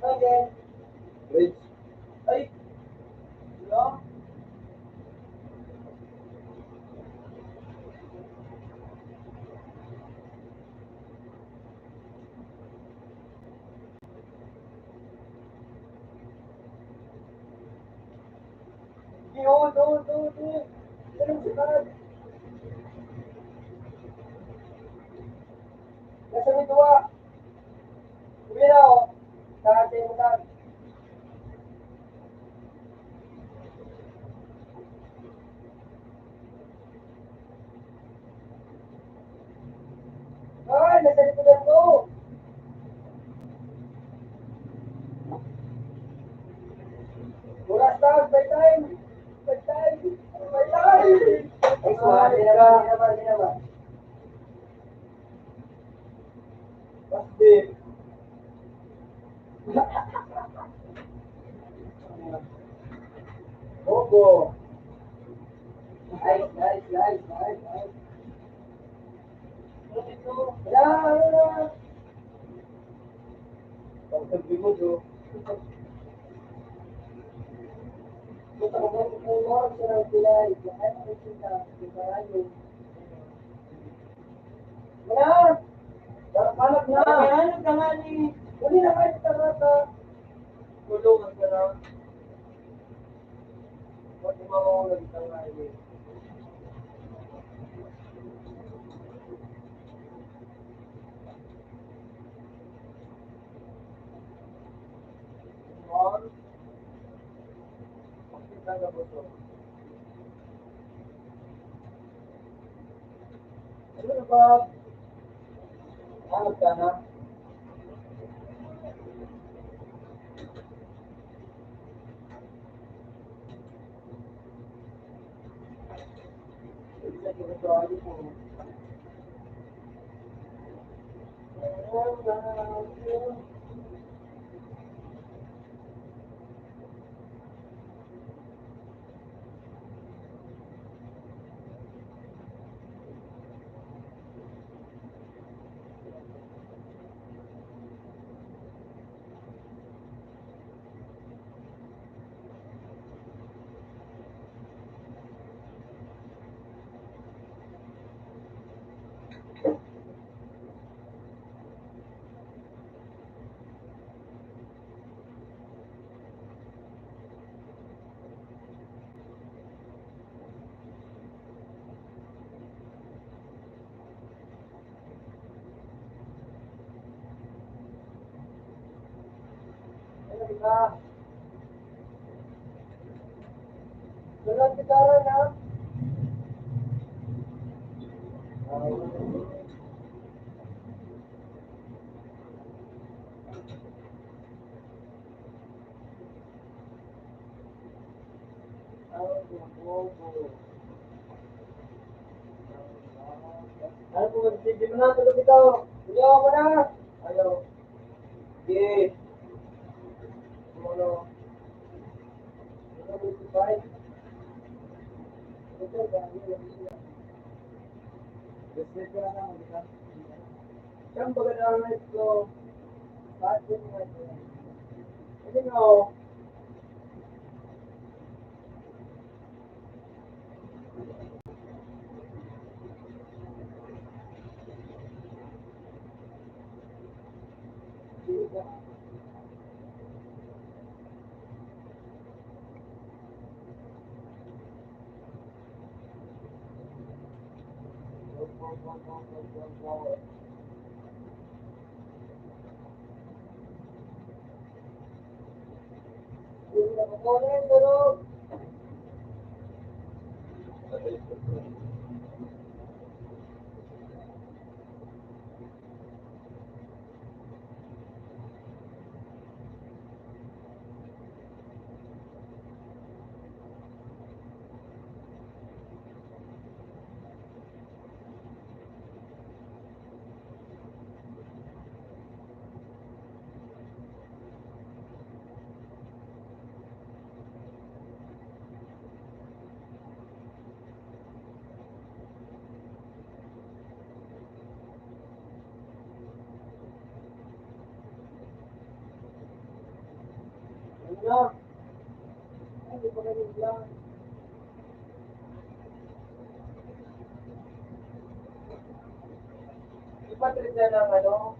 Okay. Rich. Ay! Hello? Yun, doon. Ganun si Brad. Nasa may tuwa. Uwi na ako. Dati mo dati. Ay, nasa likodan ko. Buras tag, by time. By time. By time. Ay, suwari na ba? Pasti. Bobo. Nice. Yeah. Pagsabi mo, Jo. Gusto ko bang kumulong sa ng pilay. Kaya ko sila. Kaya Mana? Hanap na. Hanap na nga ni. Uli na kayo sa rata. Tulungan ka na. Huwag mo ako nagtangali. Mon. Pakita ka po to. Ano na ba? Hanap ka na. Isa ko sa tuwali mo. Ano ba? Doon kita na. Ano po, sige mo na, tulog ito. Ayaw mo na. Ayaw. Sige. Ano? Ano ba ito, bye? Ito, Respect ka na naman, di ba? siyang baga na ito. Bakit yun nga ito? Hindi nga, hindi na kukunin, pero na. Ay, di pa kayo lang. Ipatrid na ng ano?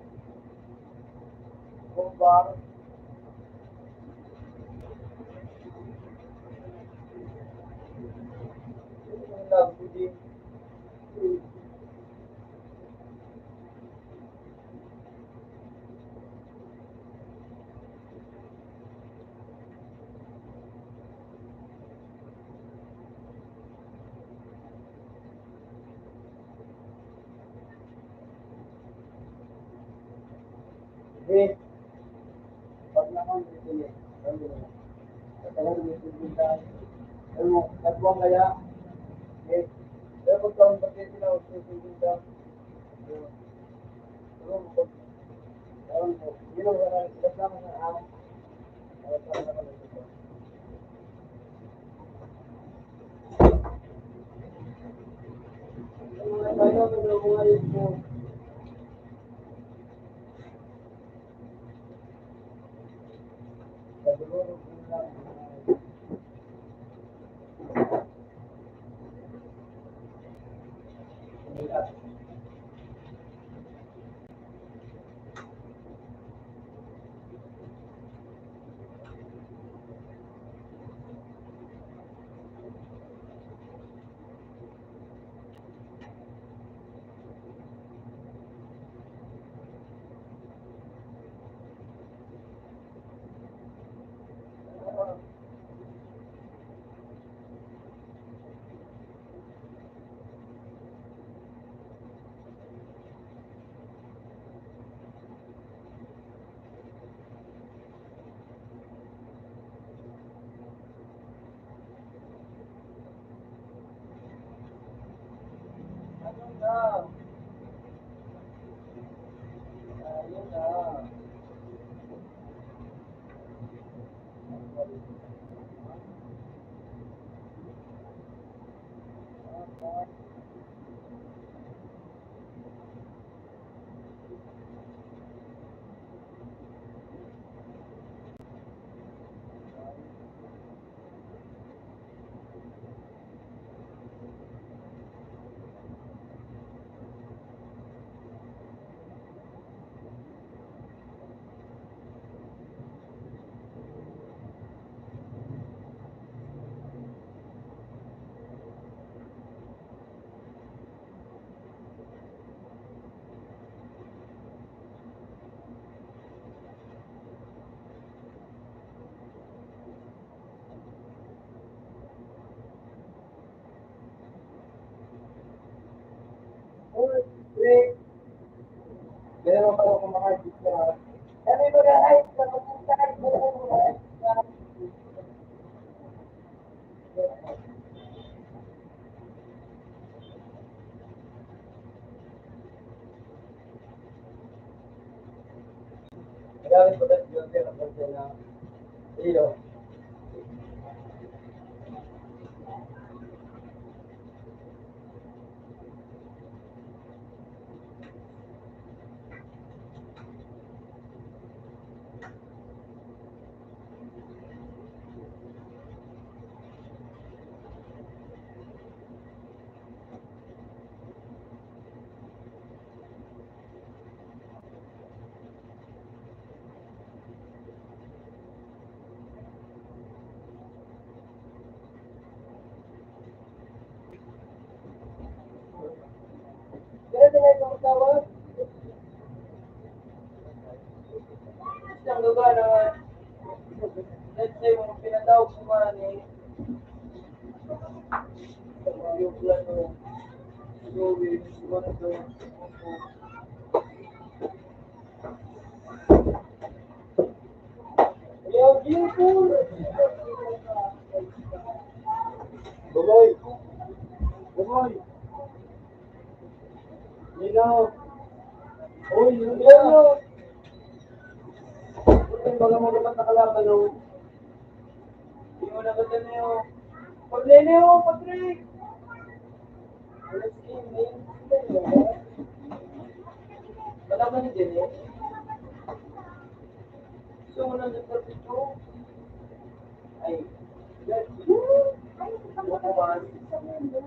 Bombar. Yung love ko din. Sige. Pag naman, sige. Katagal, may sisigaw. Ano mo, nagbuwang kaya? Okay. Pero kung taon ba kayo sila, sisigaw? Ano mo, taon mo. Yun ang wala, ilas naman na ang. Ay, taon naman ang ito. Ano nga tayo, ano mo nga yun mo. Siguro, kung lang, ano na? Ayun na. Uy, break. Meron pa ako kumakain sa. Sabi ko na, ay, nakapunta ko. Magaling ko dahil yun, pero kasi na iyo. Kaya na ngayon ang tawag. Isang lugar na, let's say, mga pinatawag sa mga ni, yung plano, going, one of the, yung beautiful. Bumoy. Bumoy. Nino. Uy, yung yun. Yung baga mo naman nakalaban, no? Hindi mo naganda na yun. Pag-lene yun, Patrick! Alas game, wala ba ni Jenny? Gusto mo nang nagpapito? Ay, yan. Ay, Buko man. sa mundo.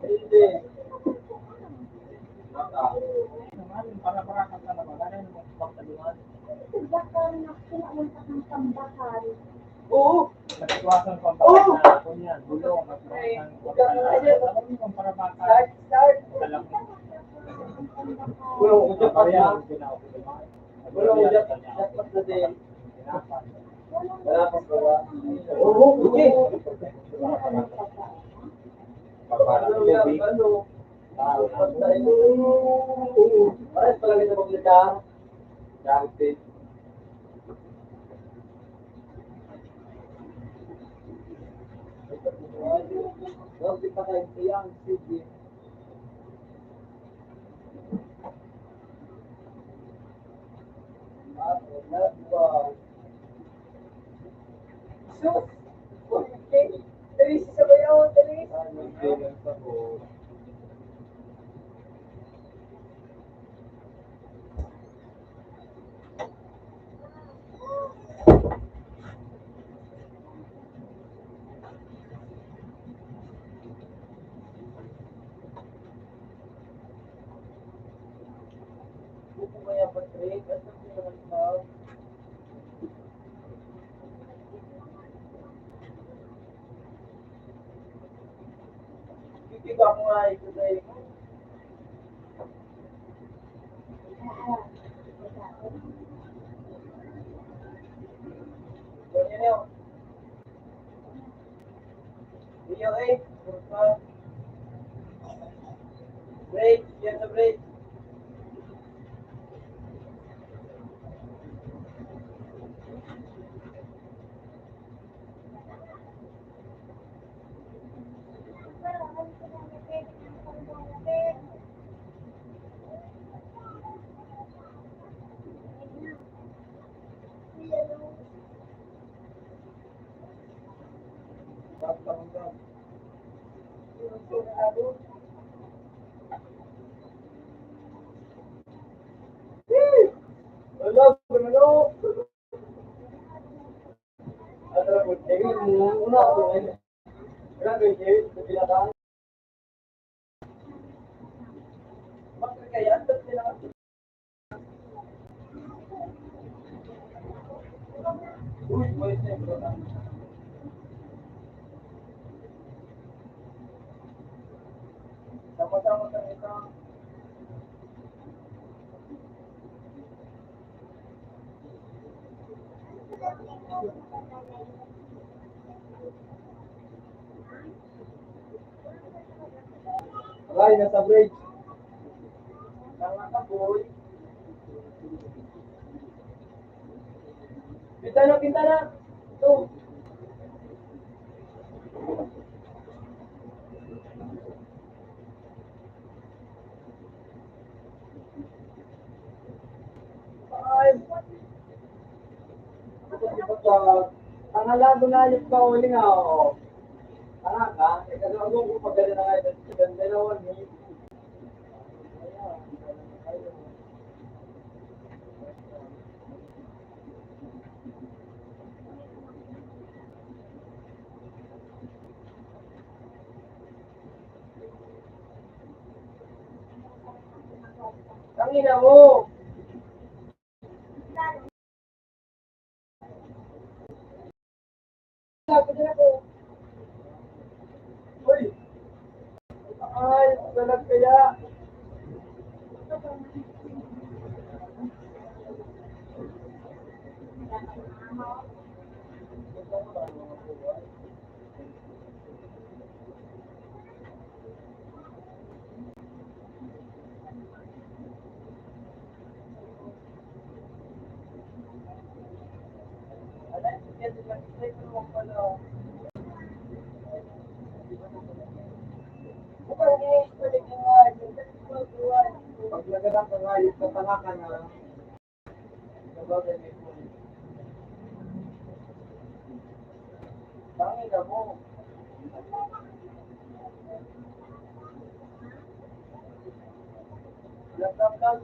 Hindi. Maka. Para-para ka na ba? Ganun mo pagtalungan. Bakal na kinauntak ng tambakan. Oo. Nagsiwasan ko ang bakal na ako niya. Gulong. Nagsiwasan ko ang bakal na ako niya. Para bakal. Start, start. Alam mo. Wala ko dyan pa Kaya, niya. Wala ko dyan. Dapat na din. Wala pa ba? Oo, okay. Ano yan? Ano? Pares pala kita maglita. Dante. Dante pa kayo siyang sige. Sus! Okay. Teresa sa bayaw, Teresa. Buko kaya ba, Trey? Ano naman ka? Kikita ko nga ito sa'yo. Ganyan yun. Video 8. Break. Yan na break. Hello, hello. Ada mo, tingin mo una ako ngayon. Wala kayo, David, sa pinaka. Bakit kaya? Ang sila. Uy, boys na yung bro. Sama-sama sa isang. Alay, nasa bridge. Tama ka, boy. Pintana, pintana. Ito. Ay. Pangalago na yung kauli nga ako. Tanga ka, kasi ako kung pagdala na nga ito, ganda naman eh. Tangina mo! Sabi na ako. Uy! Ay, dalag kaya. Alay, sige, sige, mo pala. Mukhang ginagalit ka nga. Pag nagalang ka nga, yung katalakan na. Sabagay, may point. Tangina mo. Laptop lang.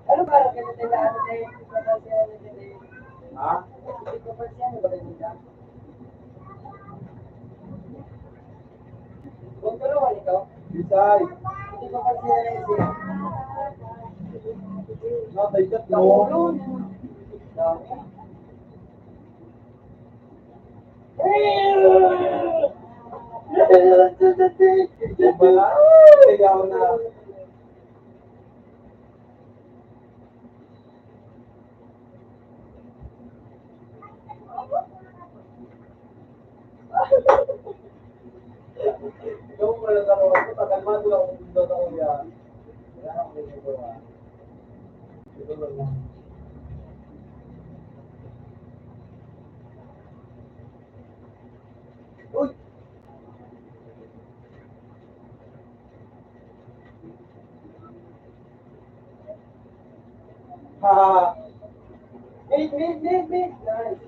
Ano ba ang ganito na ano sa iyo? Ha? Hindi ko pa siya, ano ba ganito? Huwag ka naman ikaw. Bisay. Hindi ko pa siya siya. Nakaikat ka mo. Wala. Sigaw na. Ikaw mo lang ako. Tagal man lang ako dito ako yan. Wala akong ginagawa. Ito lang. Uy! Ha! Mid! Nice.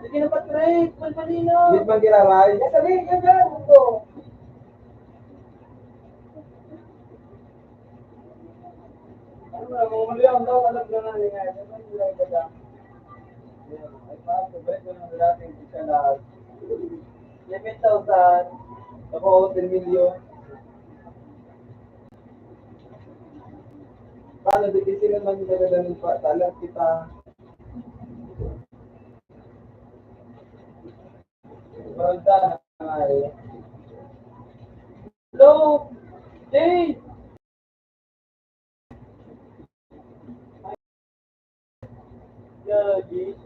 Sige na pa-trade. Palpalino. Mid man kiraray. Sabihin ka dyan. Ito. Ano na, mga maliyaw daw. Alam na na nga. Ano ba yung ka dyan? Ay pa, sabay ko na natin. Isa lahat. 11,000. Ako, 10 million. Paano, di kasi naman yung nagadanin pa. Talang kita. Baranda na nga eh. Hello! Jay! Yagi.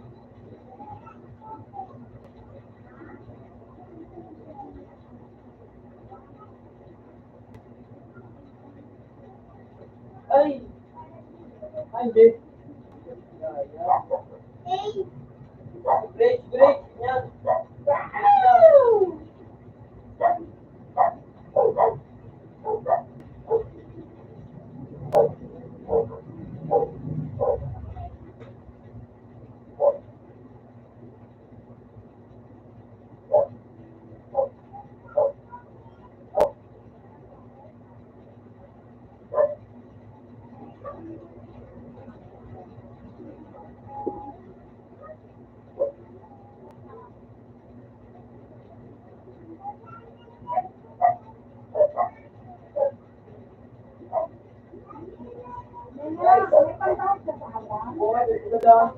Ay! Ay, Jay! Hey! Break! Yan! Okay, ito daw.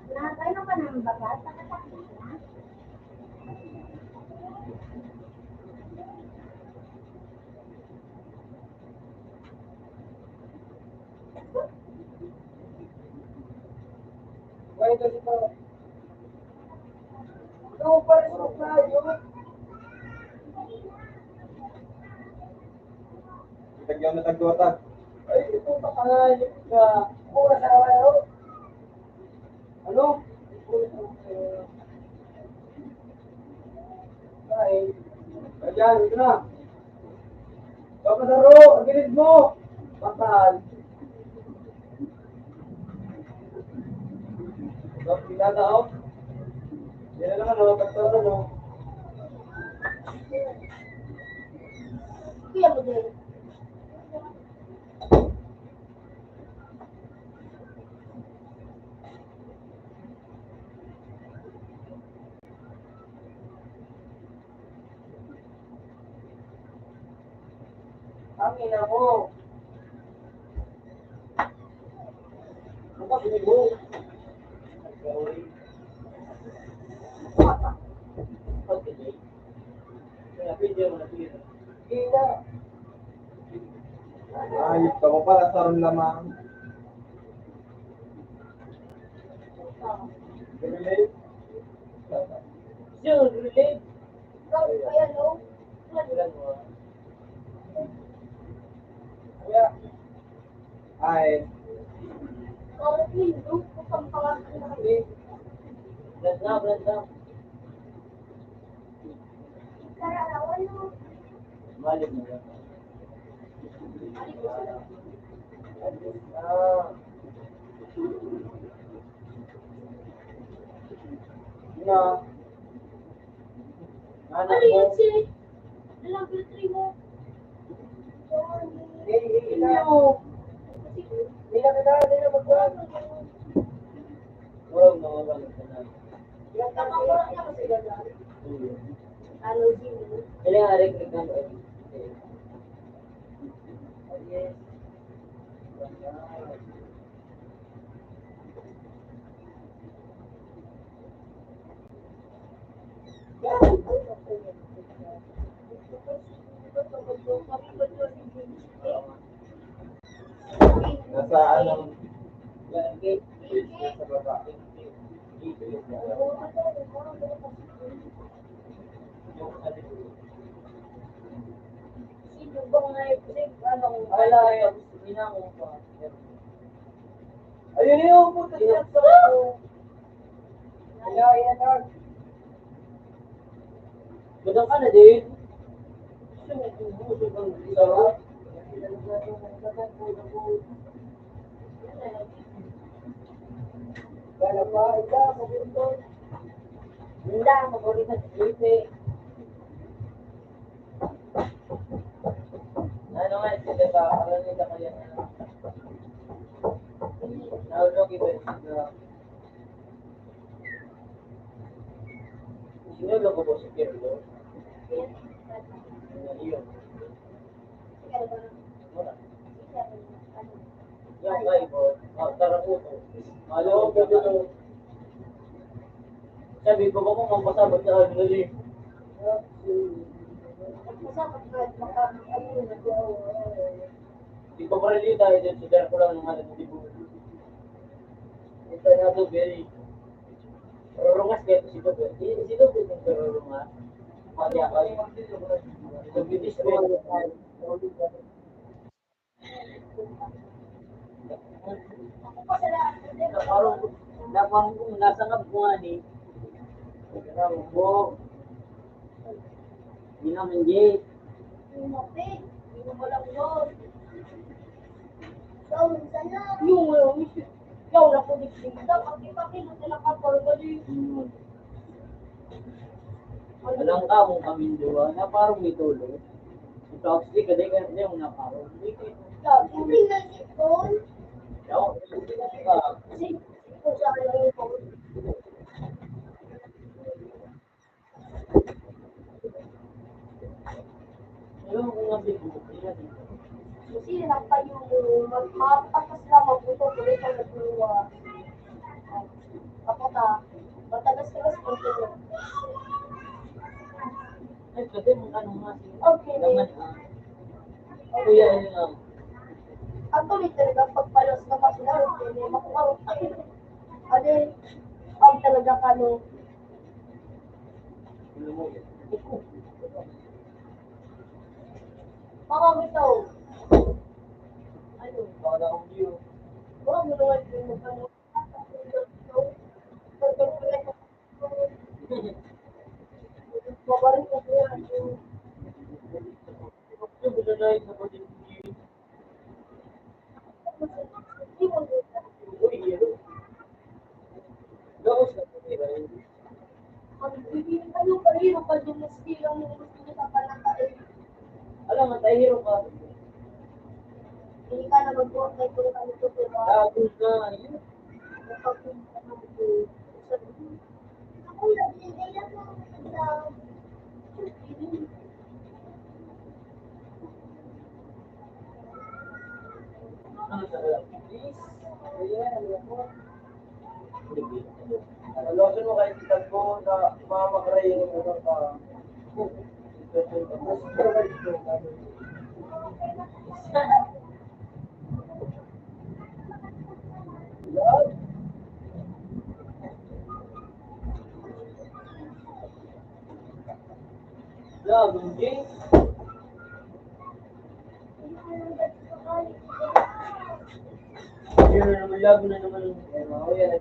Nakakain ka ng bagat? Nakatakot na? Why does it go? No, pa rin sa tayo. Itagyaw na tagduwatag. Ay, ito pa ka nga. Mura sa araw. Ano? Ay. Ayan, ito na. Kapadaro, ang gilid mo. Bakal. Pinada ako. Yan na naman, nakapagtaro, no? Kuya mo din. Ang ina mo. Ano ba, binig mo? Ayos ka mo para sa ron lamang. Relate? Yun, relate. Kuya, no? Kaya, ay, Sorry, no? Kung pangalan na. Brad lang. Kararawan mo. Malim mo lang. Na. Anak Ano mo. yan si? Level 3 mo. Hindi na magkuhan. Oo, mawawala ka na. Nakakuha niya kasi gano'n. Ano din. Kailangan nga rin ka na. Yes. Nasa anong gate? Nasa baba. Sino ba nga yung anong Ala, hinango pa. Ayun yung puto siya sa ako. Kaya, yan na. Madang ka na din. Sarap. Kaya pa, ika, mabuto. Hindi, mabuto sa sleepy. Ano nga, sila ba? Ano nila kaya na? Naulog iba sila. Sinulog ko po si Kirlo. Iyon. Wala. Yung guy mo, taraputo. Malo ko dito. Sabi ko ba kung mapasabot sa akin gali? Hindi ko pa rin dahil dito sa ko lang ng alam hindi ko. Ito na to very. Rorungas kaya si Dobe. Si Dobe yung rorungas. Pati ako. Ito bitis ko. Parang dapat kung nasa ngabuan eh. Kaya mo. Hindi naman di. Yung walang yun. Yung Ikaw na po dikita. Pag-ipakilot nila ka porgali. Alam ka kung kami dua na parang may tulo. Ito actually kada ka na yung naparang. Hindi ko. hindi na sipon. Ako, Kasi kung sa akin lang yung phone. alam ko nga dito. Kasi lang pa yung matakas lang magbuto. Tuloy ka nagluwa. Kapag matagas-tagas po sila. Ay, kasi mga ano nga siya. Okay. Laman ah. Kuya, yun lang. Ang tuloy talaga pagpalos na kasi na hindi makuha. Ano ang talaga kano. Ano mo yun? Makakitaw. Ano? Baka na akong view. Wala mo naman yung ano. Mabarin ko po yan. Yung binanay sa pagiging view. Hindi mo dito. Uy, yun. Gawos na po nila yun. Ano pa rin ang pag-dumusky lang yung gusto niya sa panakain. Alam nga, tayo hero ka. Hindi ka na mag-work na ito kami ito, diba? Tapos na, yun. Napagpunta na ito. Ako nagbibigay lang sa Ano sa kaya? Please. Ayan, ayan mo. Losin mo kayo kita ko na mamagray yung mga ka. Love, hindi? Yun na naman, love na naman. Oh, yan.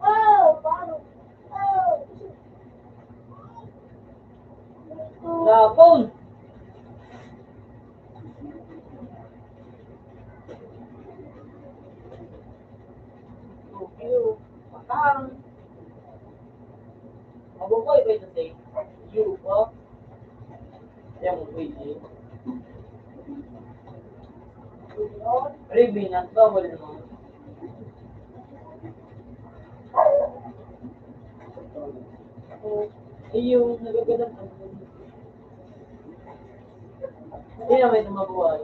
Oh, paano? Oh. Lapon! Thank you. Matang. Mabukoy ba ito say? You po? Yan mo pwede. Ribbon at bawal mo. Yung nagagadan ang hindi na may tumabuhay.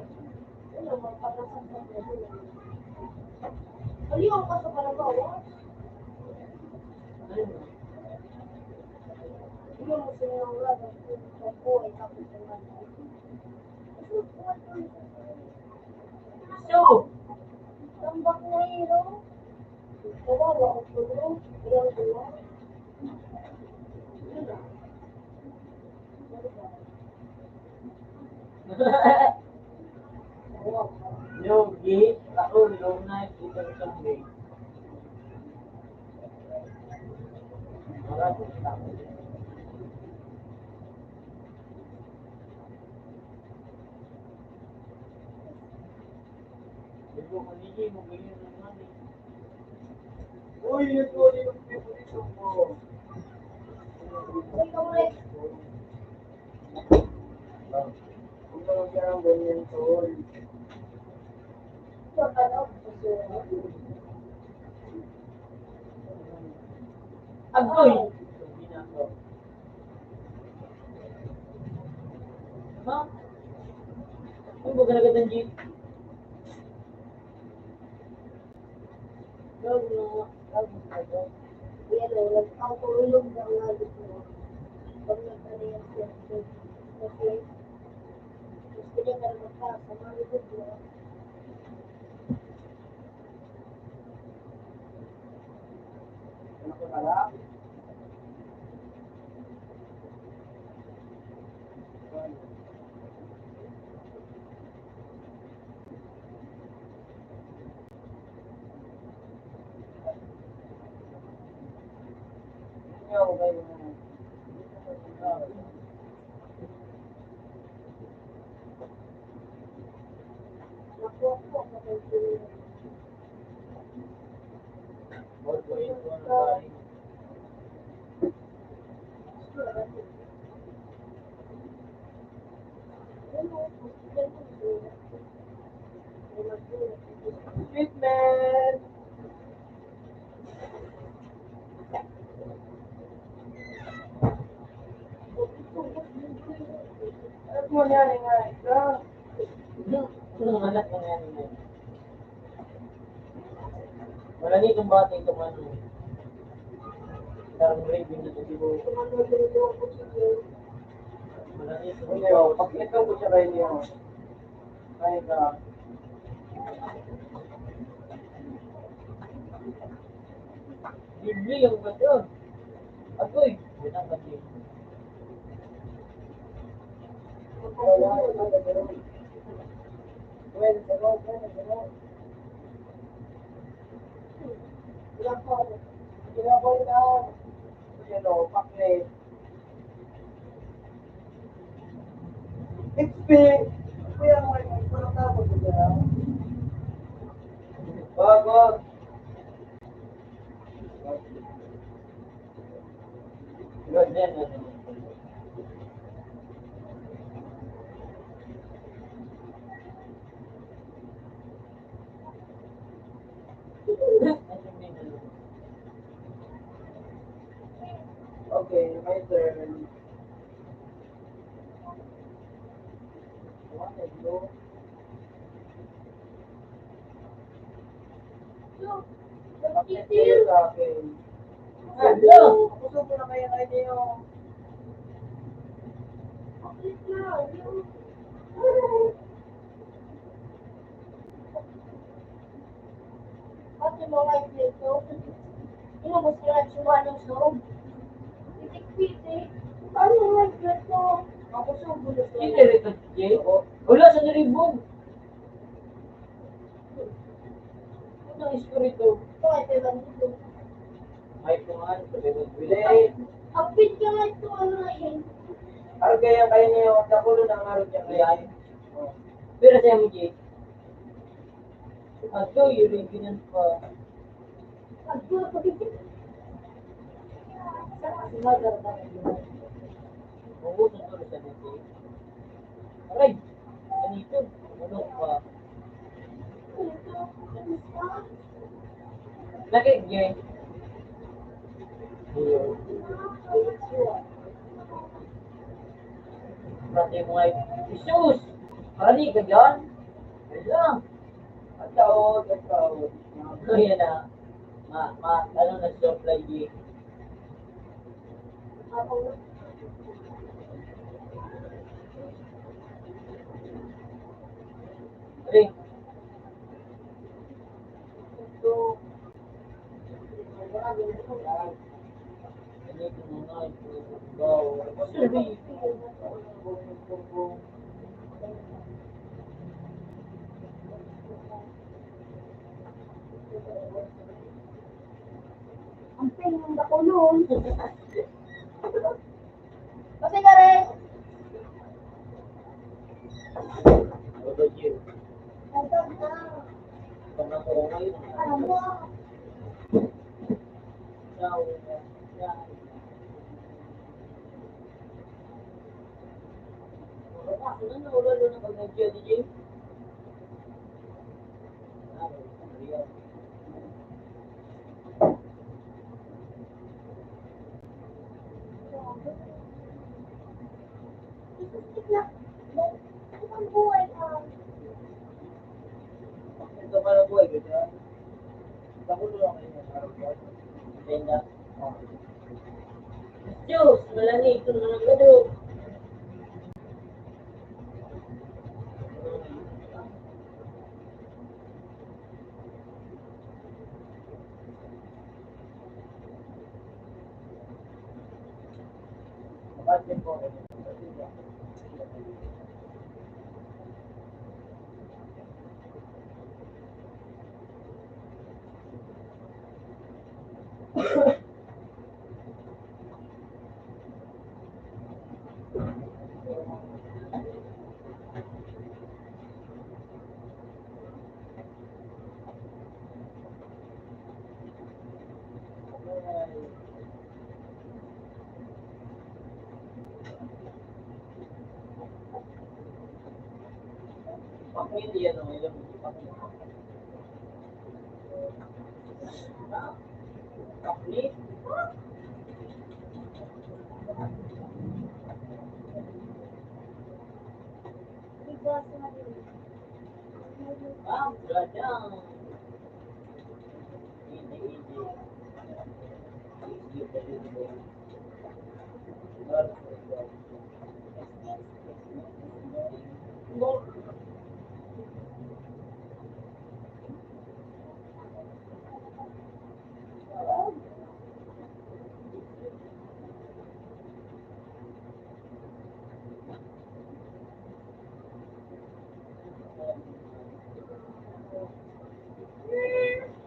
Ano, magpapasok sa pwede. Aliw ka sa panabawa. Ano mo? Hindi mo sinungaw sa buhay tapos naman. So, Tambak na hero. Kawawa ko tulong. Iyang tulong. Yogi, ako yung na kita sa day. Maraming tao. Ito kanigi mo ganyan naman eh. Uy, ito yung preparation ko. Ay, kamay. Kung talaga ang ganyan to, Ito, ano? agoy! Hindi na ako. Ha? Ano ba ganagat ang jeep? Gawin mo. Gawin mo. Yan o, ang tulong ng nagit mo. Pag nagkaniyan siya. Kasi, gusto niya na magpasa. Maligod mo. Ano ko pala? Yo, kayo na. Nakuha ko kapag tulong. Boy, boy, boy. Treatment! Ano mo yan, nga? Ito? Ano anak mo yan, nga? Malagi kong bata itong ano. Darang raving na ito. Malagi ito. Hindi, pag ito ko siya kayo niyo. Ay ka. Bibli yung ganda. Agoy! Binang kasi. Kinaboy na. Yan o, paklet. XP! Kuya mo ay parang tapos siya. Wag. Good, yan. Okay, my turn. What is low? Paklet sa akin. Hello! Gusto mo na kaya kayo niyo. Pati mga ito, hindi mo sila sumanong loob. Pitik-pitik. Paano mga ito? Ako sa ulo Hindi rito, Jay. Wala sa niribon. ng espiritu. Bakit may bandido? May tungan, sabi mo, bilit. Ang pin ka nga ito, ano nga yun? Araw kaya kayo niyo, nakulo ng araw niya ngayon. Pero sa mo, Jay. Ato, yun ganyan pa. Ang puro pagkikit. Saan kasi mother na yun? Oo, sunod sa dito. Aray, ganito. Ano pa? Laki, Jay. Pati mo ay, Jesus! Mali ka dyan? Ayun. At taon. Ayan na. Ano nag-supply, Jay? Ako. Aray. Ito. Wala, ganito. Ganito mo nga, ikaw. Sabi. Ang pin ng bakulong. Kasi ka rin. Ano, Jay? Ito na. Kung ako ngayon, Ano mo? ikaw. Ako na nawala na pag nag-Jay, Jay. Ang buhay Ito pala buhay, ganyan. Nakulo lang kayo ng araw ko. Tenda. Diyos, malani ito na ng gado. Bakit po? Pakit yan o, ilang pakit. Pakit. Ah, wala dyan. Easy.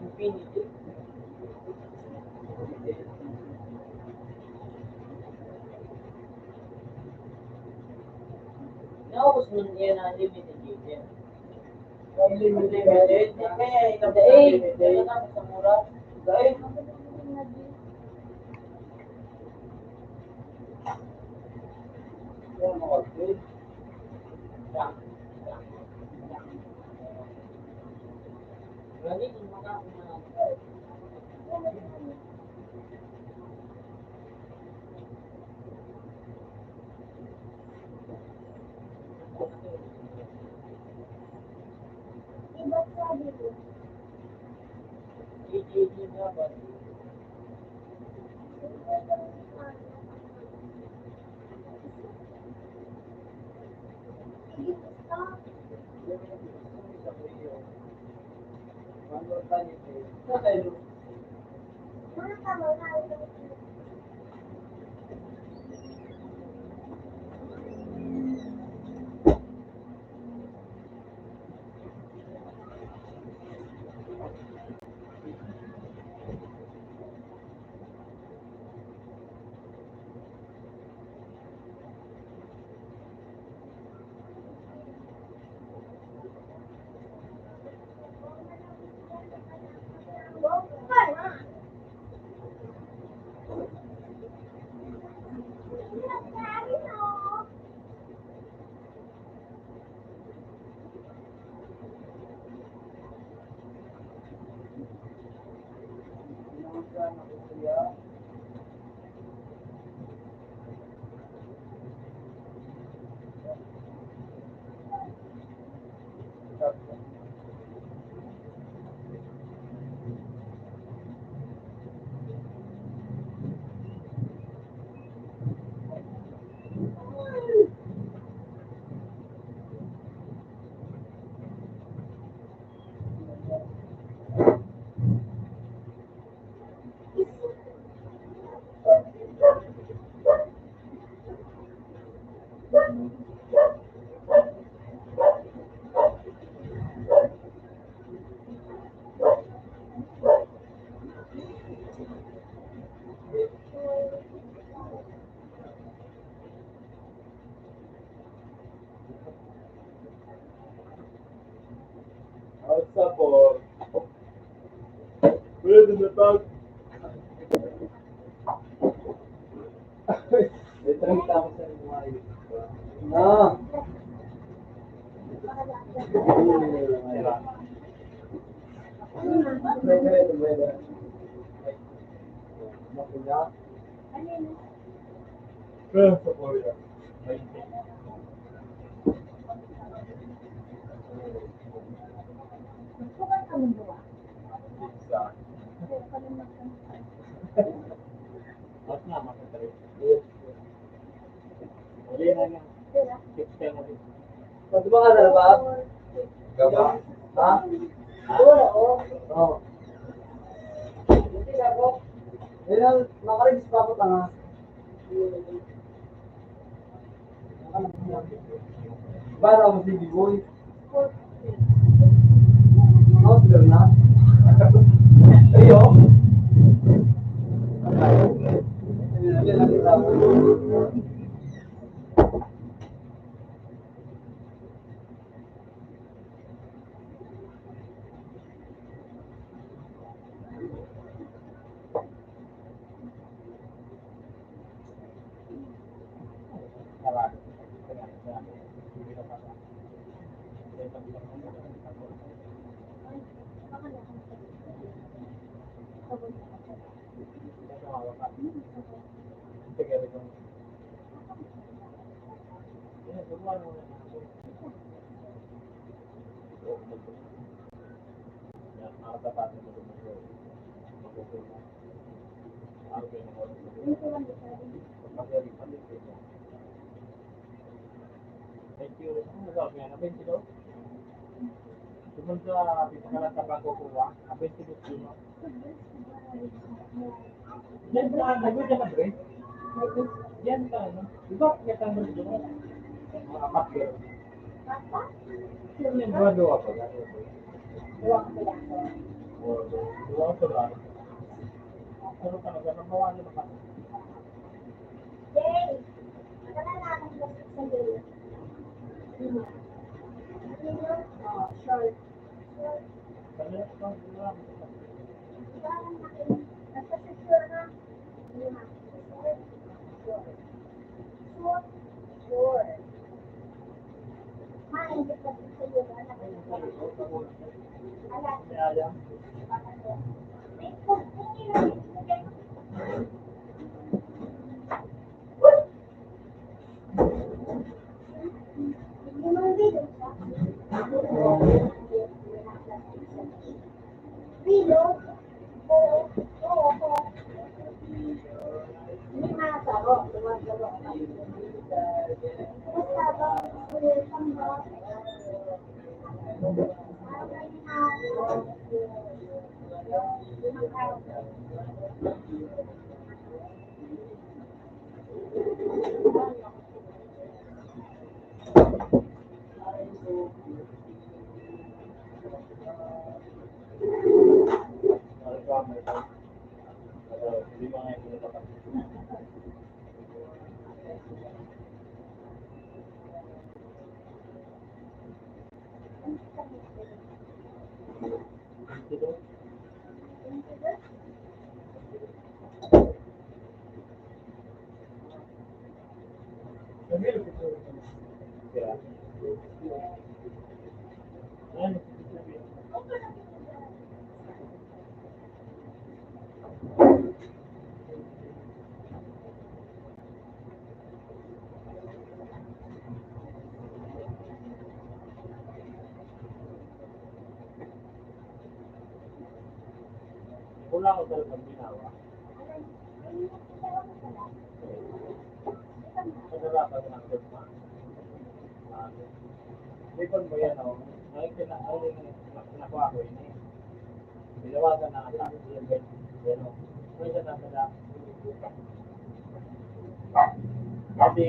Infinity. Naubos mo yan na unlimited game. Unlimited? Kaya ilang dahil sa mura. Dahil Sabor. Pwede na tag. May 30,000 buhay. Ah. Sabor yan. Pizza. Mas nga, makatari. Uli na yan. Pizza na din. Pati ba ka sa labas? Gaba. Ha? Oo. Yan, nakarigis pa ako tanga. Para ako si B-Boy. Outdoor na. Ayo. Sarap. Thank you. Ano sabi nga? Nabay sila? Sumunod sa pinakalan sa bangko kuha. Nabay sila sila. Yan ka, nabay ka na bre? Yan ka, no? Diba, kita mo dito mo? Mga kapir. Yan yung dua-dua pa. Dua ka lang. Pero ka nagkakabawa nila pa. Yay! Maganda na akong plastic sa dulo. Short. Kaya ito, diba? Basta sa sure na. Sure. Hindi plastic sa dulo. Alam. Kaya, wala ko talagang ginawa. Nagarapan ng gutma. Likod mo yan, oh. Nakuha ko yun, eh. Bilawagan na ang tayo. Yan, oh. May siya na sila. Kasi,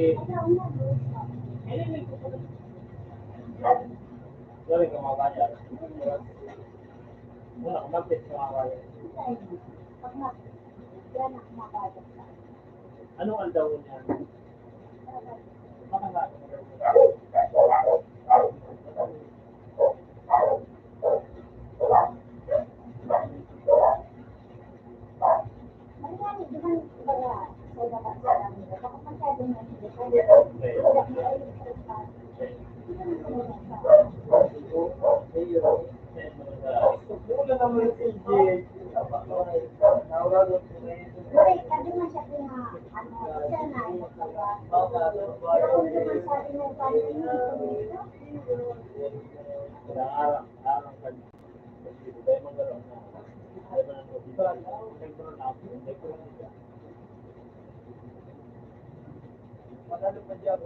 sorry, kumabaya. Wala, kumapit kumabaya. Anong aldaw niya? Baka nga. Mayo. Muna naman si Jay. Nawala ko na yun. Uy, sabi mo siya siya na, pero kung naman sabi mo pa Manalo pa dyan.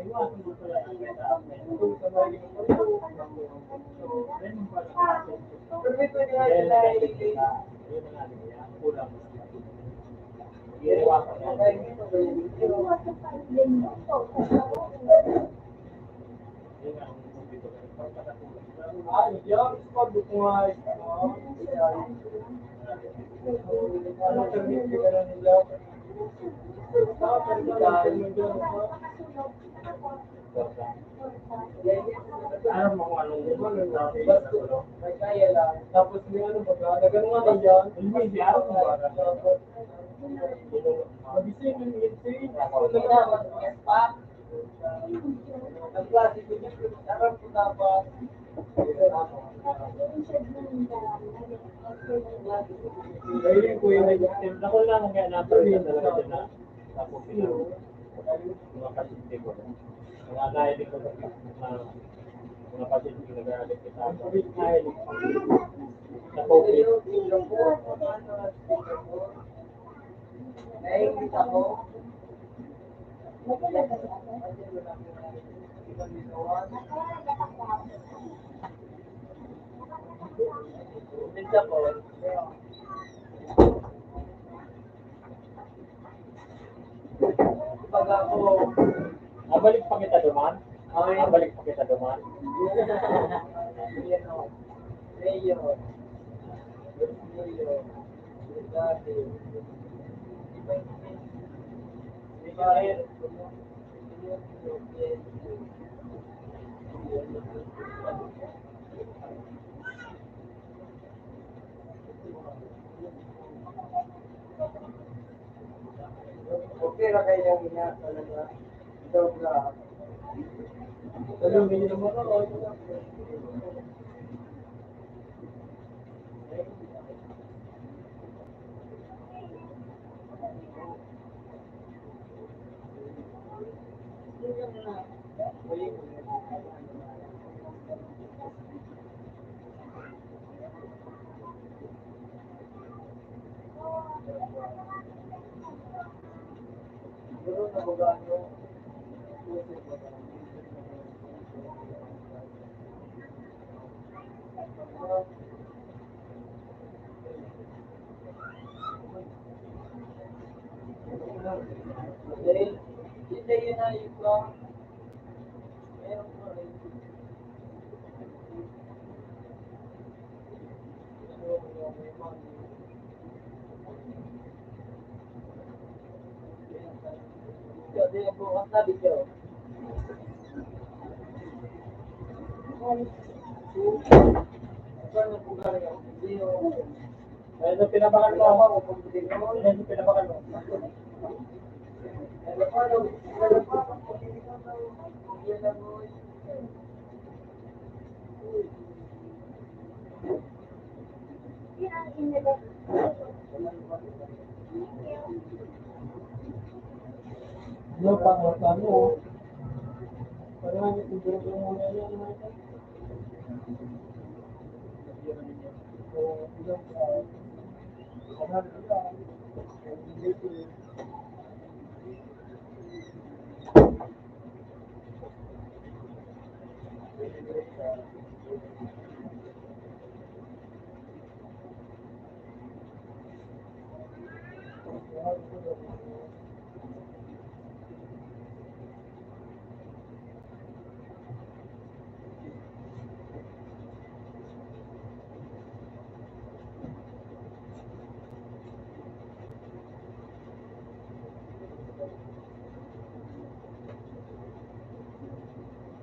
Pero ito nga sila Ano mo may kaya lang. Tapos may ano ba? Nagano nga din dyan. hindi araw mo ba? Magising yung insane. Sunod na, mag-yes pa. Ang klase ko dyan, sarap ko dapat. Ayun ko yung nag-attempt ako lang kaya napalitan talaga dyan na tapos mga kasinte ko. Mga nahilig ko na mga pasyente ko nag-aalit kita. Nahilig ko. Sa COVID. Naiingit ako. Minsan po, pag ako, Nabalik pa kita duman? Nabalik pa kita duman? yan o, mayor, dati, okay na kayo niya talaga. Sobra. Talungin niyo naman ako. Siguro na magano. Dahil, hindi yun na yung lang. Meron ko rin. Kasi bukas na dito. Ano po kaya? Hindi yung... Ano pinabakan mo? Ano pinabakan mo? Ano pa ano? Parang siguro ko muna yan.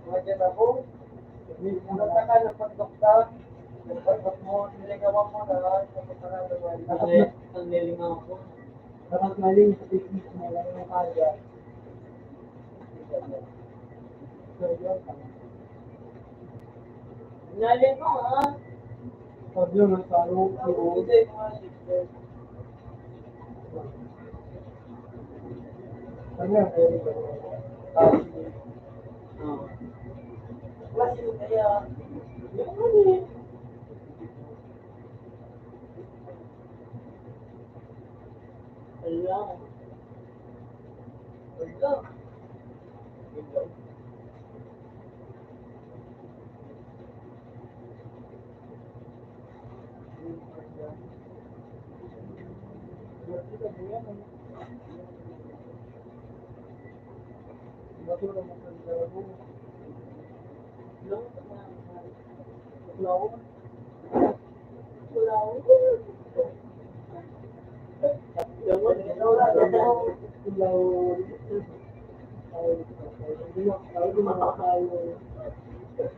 Wajan ako. Nagtaka ng pagdoktor. Pagdok mo, niligawan mo na. Ang nilingaw ko. Dapat maling sa business mo lang yung kaya. So, yun. Naling mo, ha? Sabi yun, nagtalo ko. Hindi, mga shifter. Ano yan, Eric? Klase mo kaya. Yung ano eh. Ala. Ala.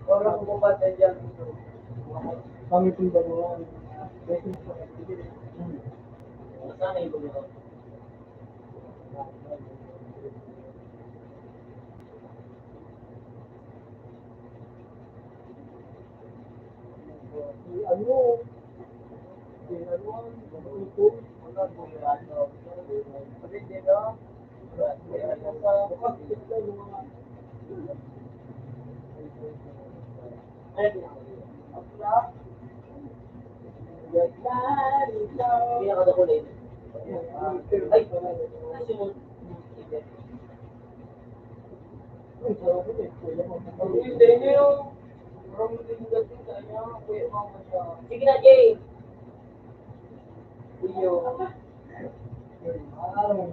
Orang bukan yang kami pun bawa sana ibu itu. Ano? Ano? Itu wala po ano. Pwede dito. Bukas kita yung mga pinakadakulay. Ay, kasi mo. Hindi niyo yung sige na, Jay. Iyo. Panalo.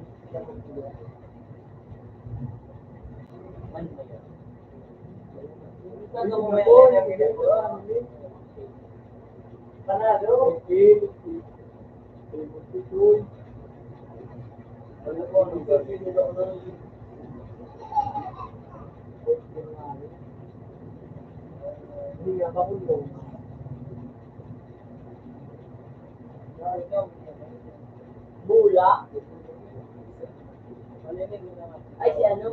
Ano po, ang sabi nila ko na hindi nga makulong. Bula. Ay, si ano?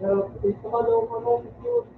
Pero, ito ka daw mo nung cute.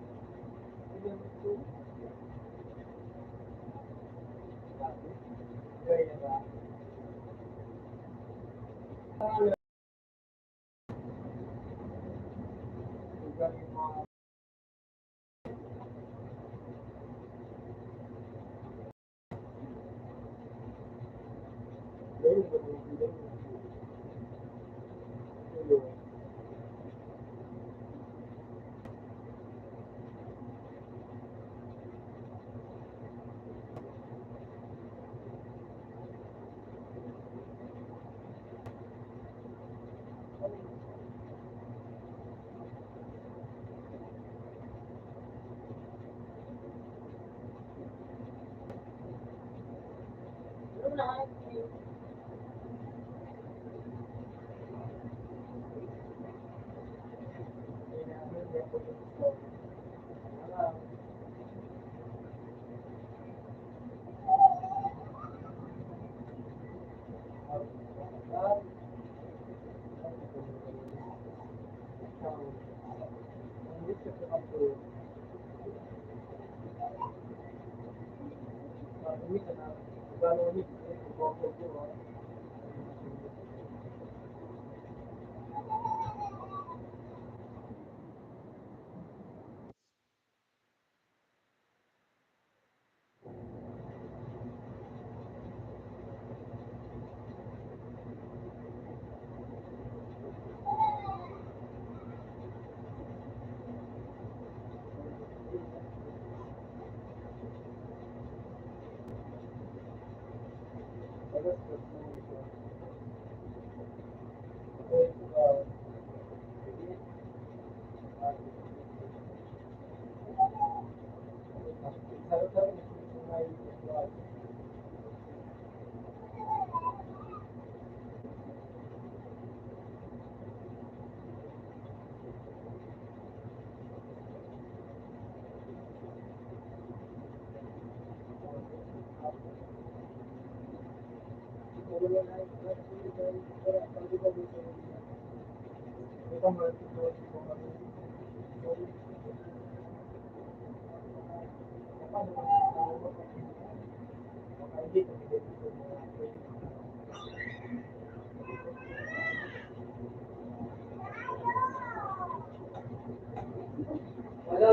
Hello,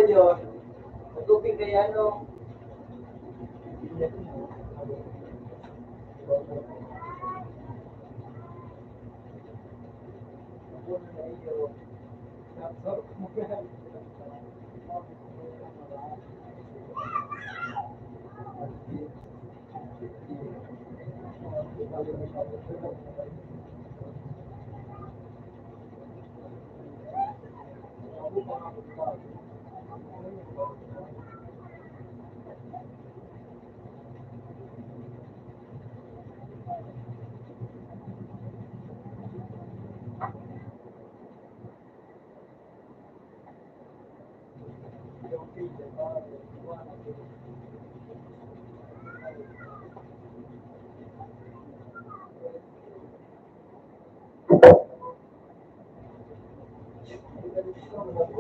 John. Matubig kaya ano?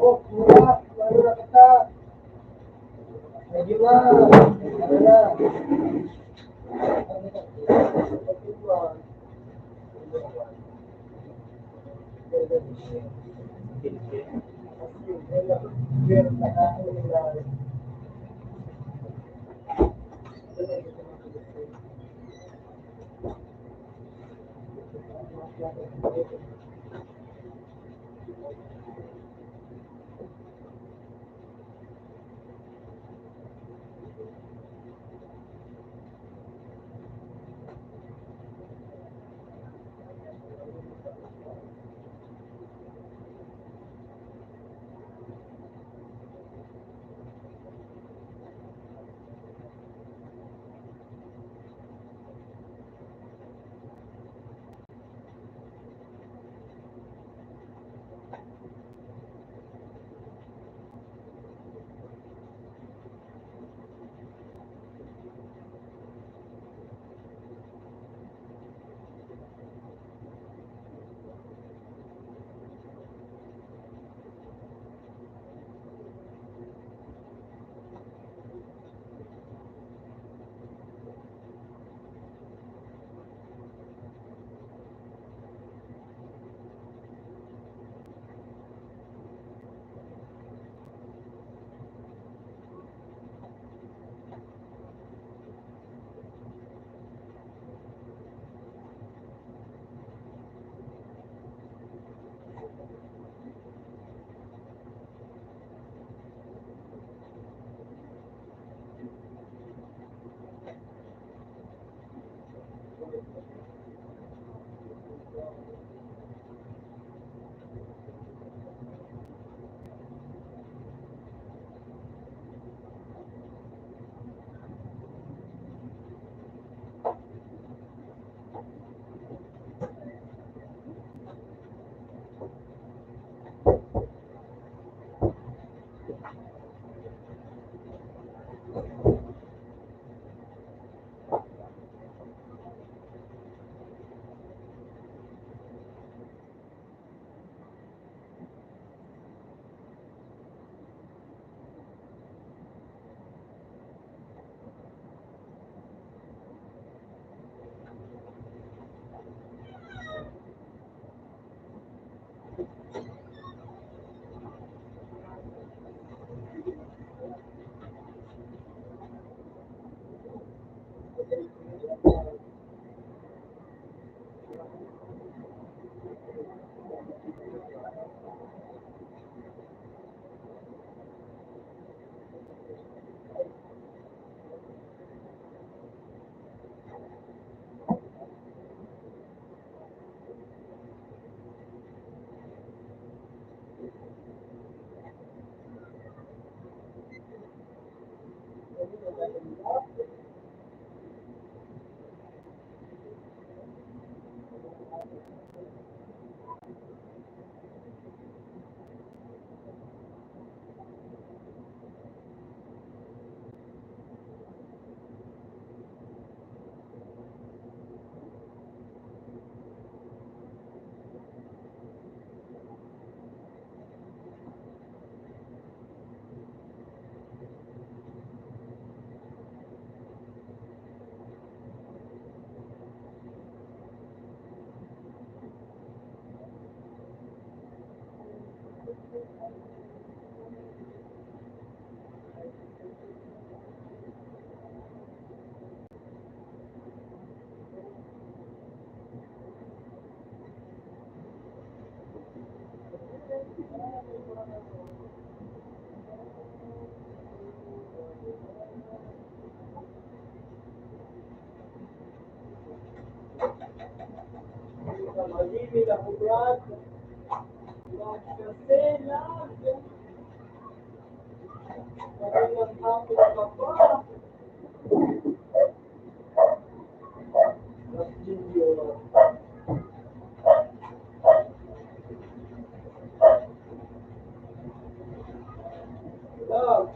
Oh, mura. Mura kita. Lagi lah. Ada. Email ako, Brad. Brad kasi lang. Parang ang hapon ka pa. Brad Junior. Love.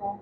Ay,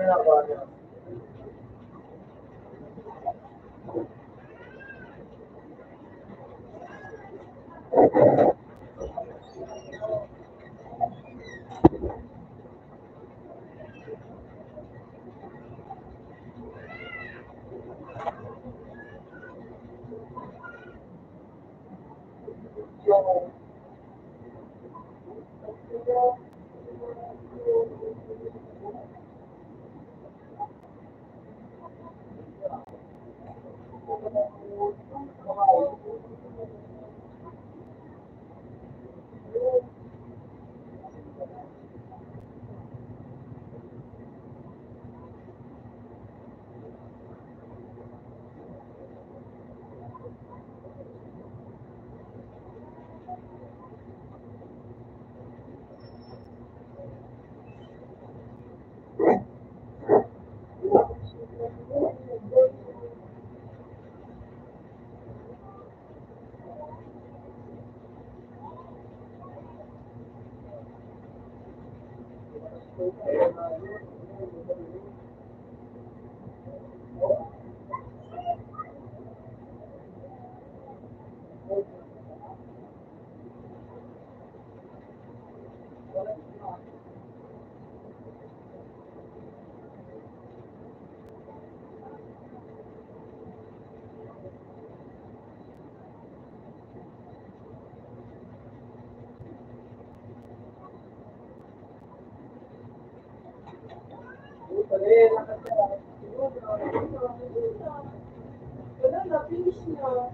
nako. Wala na, finish na.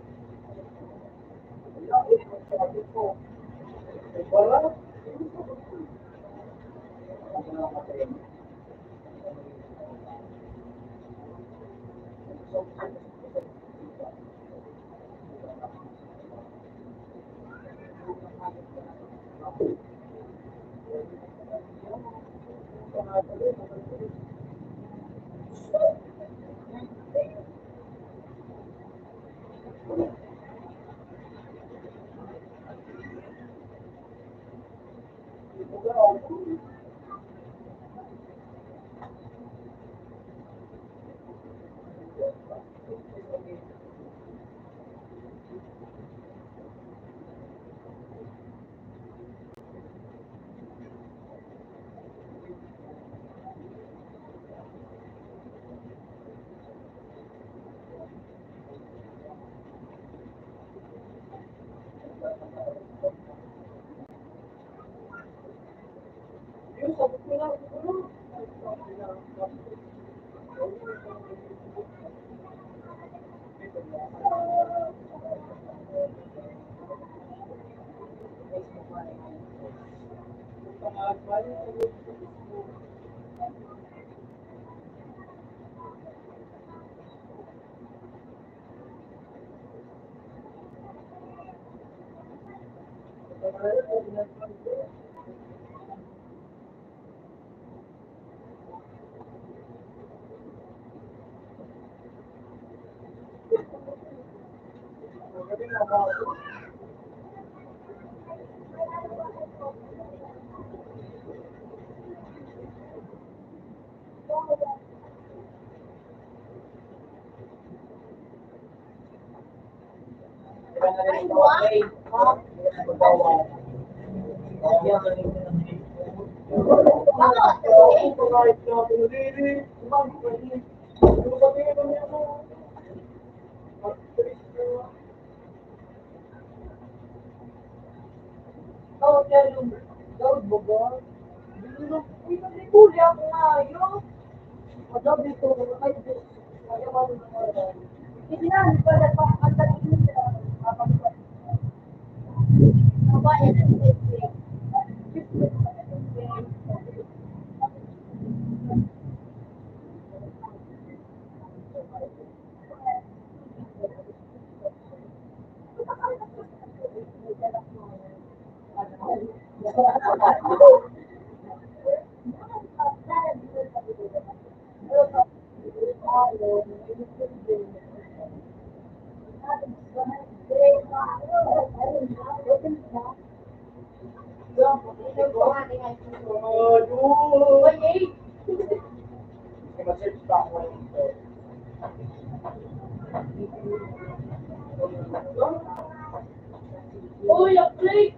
Uy, upgrade!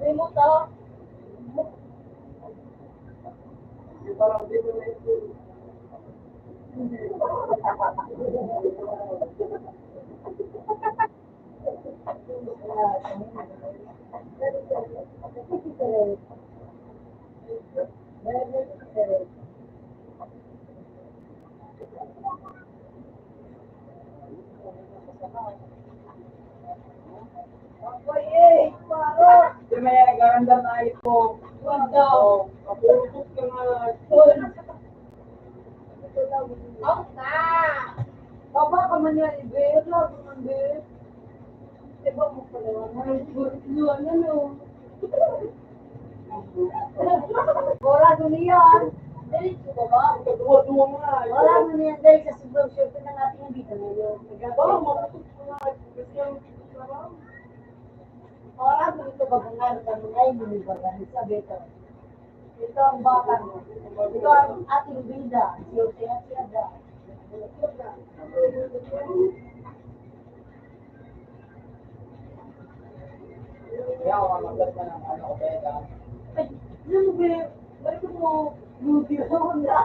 Remote ah. Di may nag-arandam na iPhone. daw. Kapulupot ka nga. Out na! Baba ka man yan, Ibe. Labo man, Ibe. Diba mo pala? Luwan na no. Wala ko niyan. Diretso ka ba? Duwa-duwa nga. Wala ko niyan dahil sa sobrang syempre ng ating dito ngayon. Baka makutot ko nga. Kasi yung sarap. Wala ko ito babangan ka mga hindi bagan sa beto. Ito ang baka mo. Ito ang ating bida. Siyote at siyada. Kaya ako maglas na ng ano ko, Beda. Ay, ano ba? Balik mo. Luti ko na.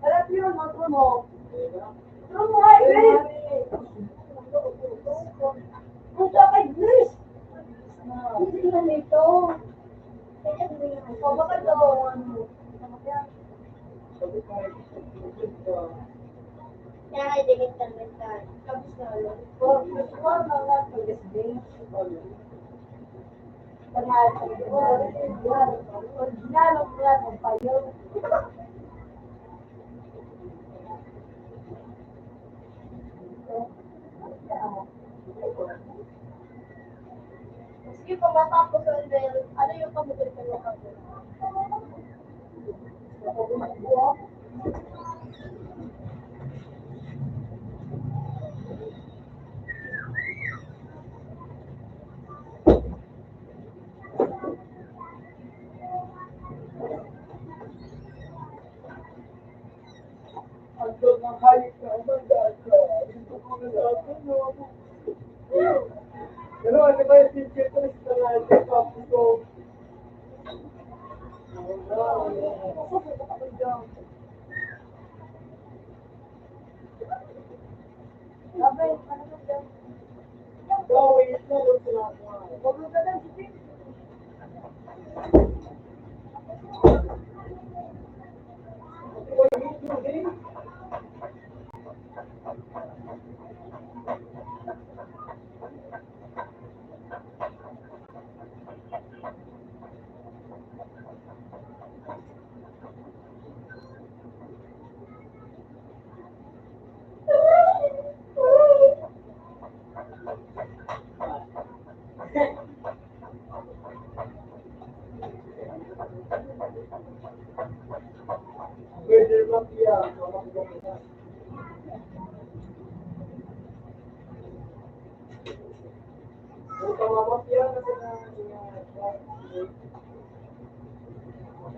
Alam niyo, matro mo. Matro mo, ay, wait! Punta kay Grace. Hindi na nito. O, baka doon. Sabi ko, Kaya kayo dimit-mental. Tapos na lang. O, usual na nga sa Grace. Original ang plan ng payo. Sige, kung matapos ang Del, ano yung pamugay ko yung kapit? ang doon ng hayop na umandaan ka. Dito ko na natin, no? Pero ano ba yung teacher ko na natin? Tapos ko. Abay, ano ba dyan? Gawin ito, huwag sila ako. Huwag mo ka lang, sige.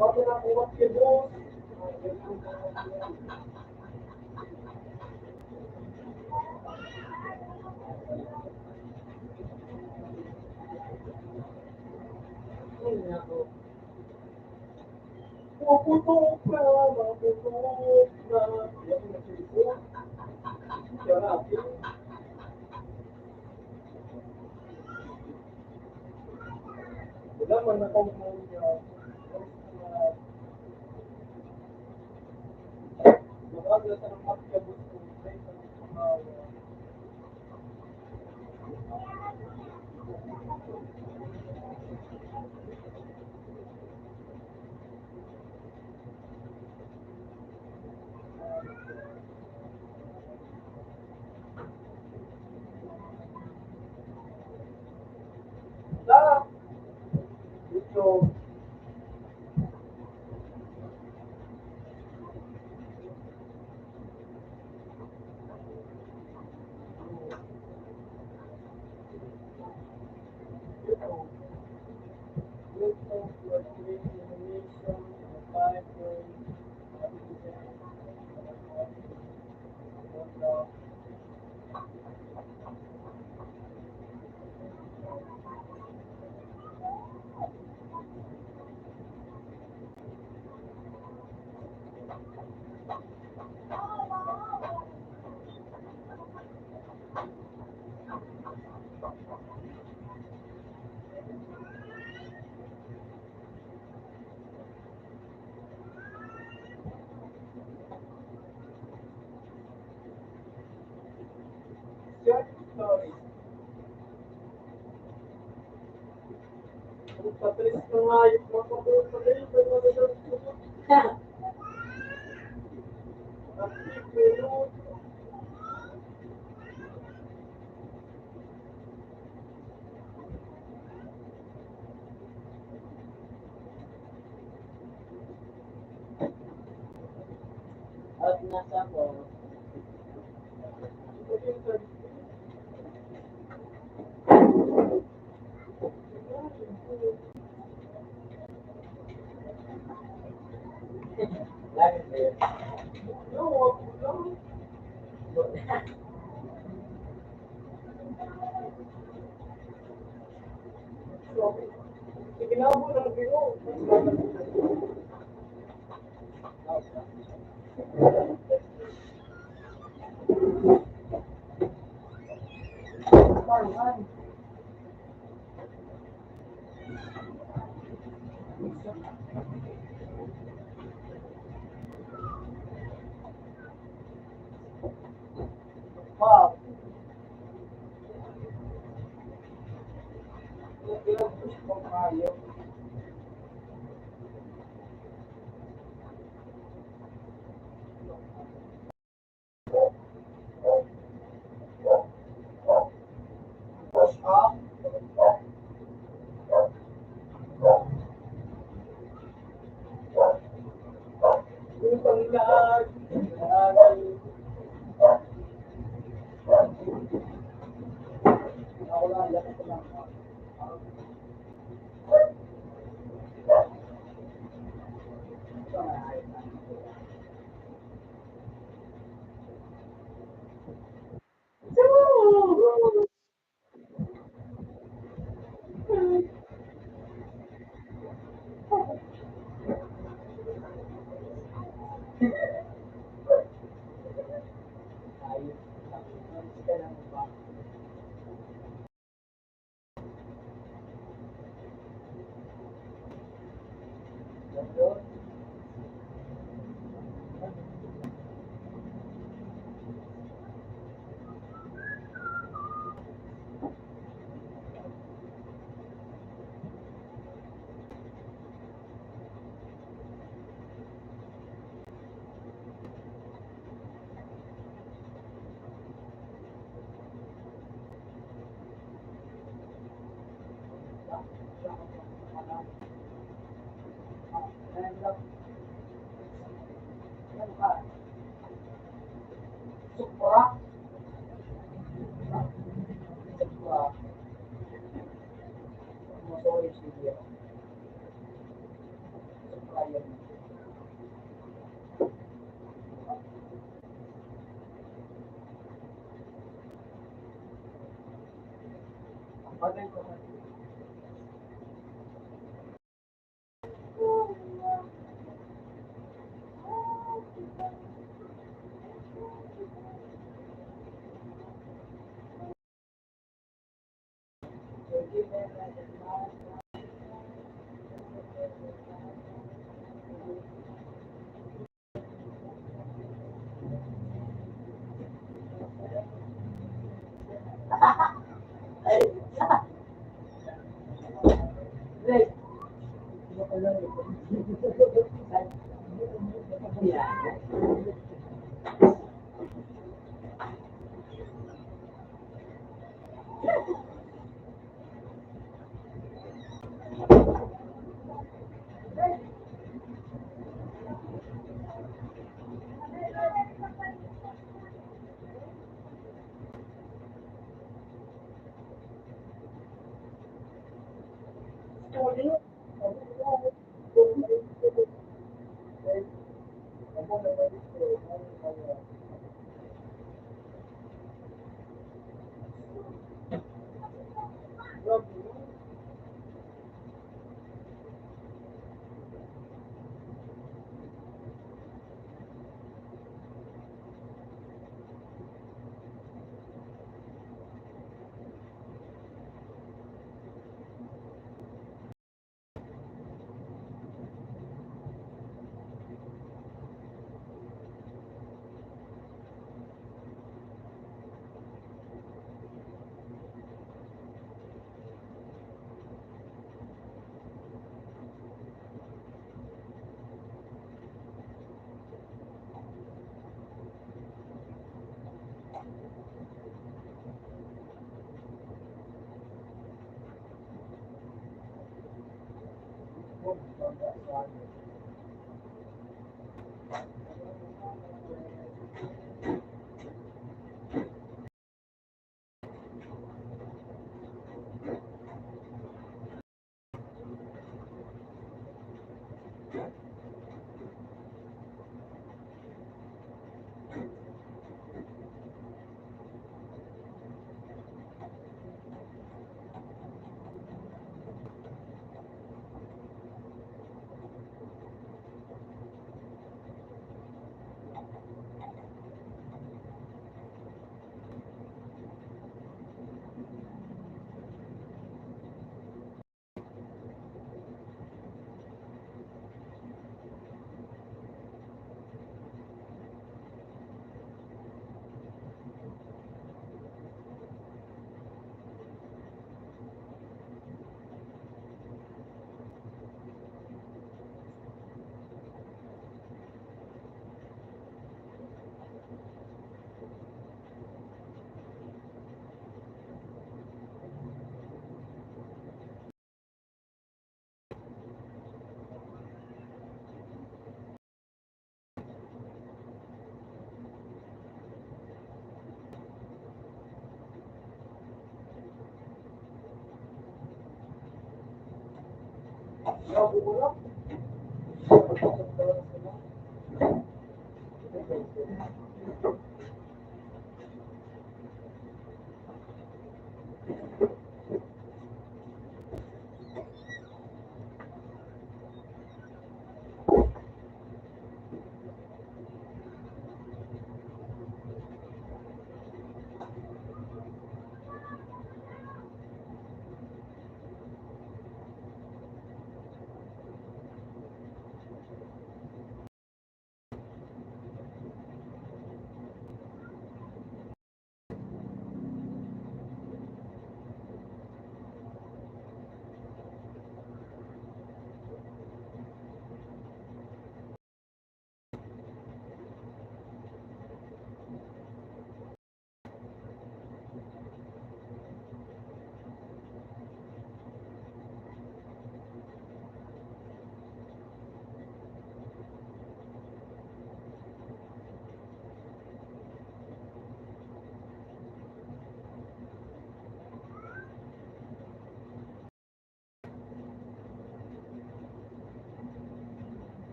Bakit ang uwat kayo, boss? Puputok na, maputok na. Yan yung nagsipo. Yan natin. Wala man nakaumaw niya. Magagla sa ng matkabot ko. Sa mga Sarap! Ito. Short story. Ang patris na nga yung mga pagkakalay, pero madadang sunod. Pero, At nasa ko, lagi ba yun? Iginabo ng biro. Parang, wow. Ilang push po kayo. Push up. Yung panglaag. Ako lang, lakit ko lang. Supra. Supra. Motor studio. Patay ko. Like, yeah.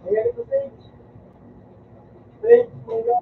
Ayan ito, Sage. Sage, muna.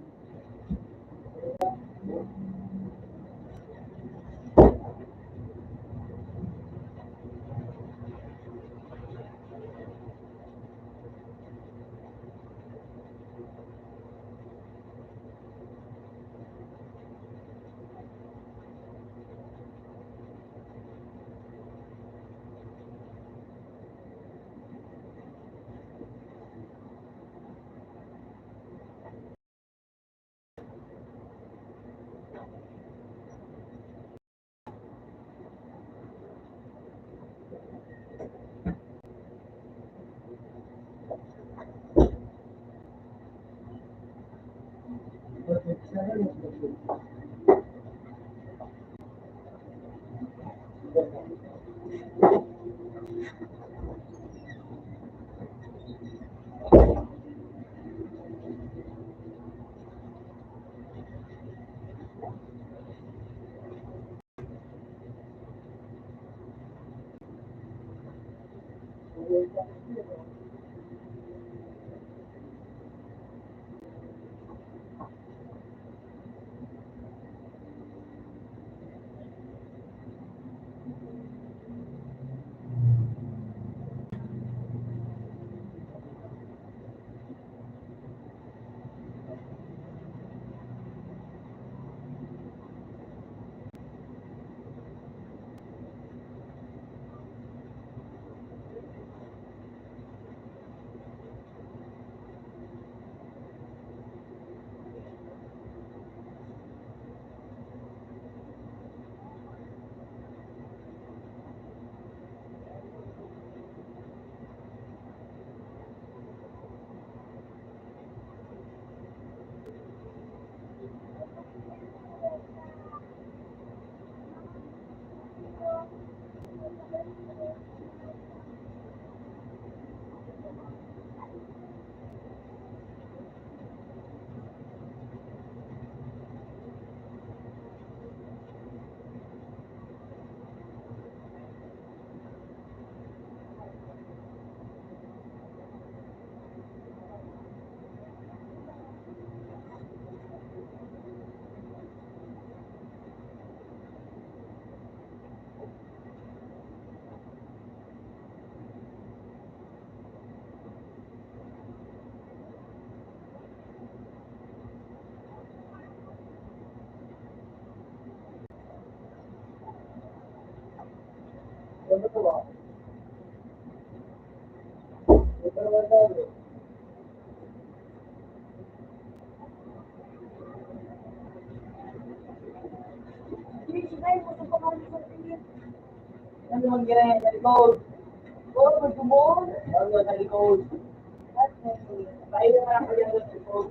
Ano ito ba? Ito naman tayo. Ano naman ginaya sa likod? Oo, magtumon. Ano sa likod? Bahay na ako yan sa likod.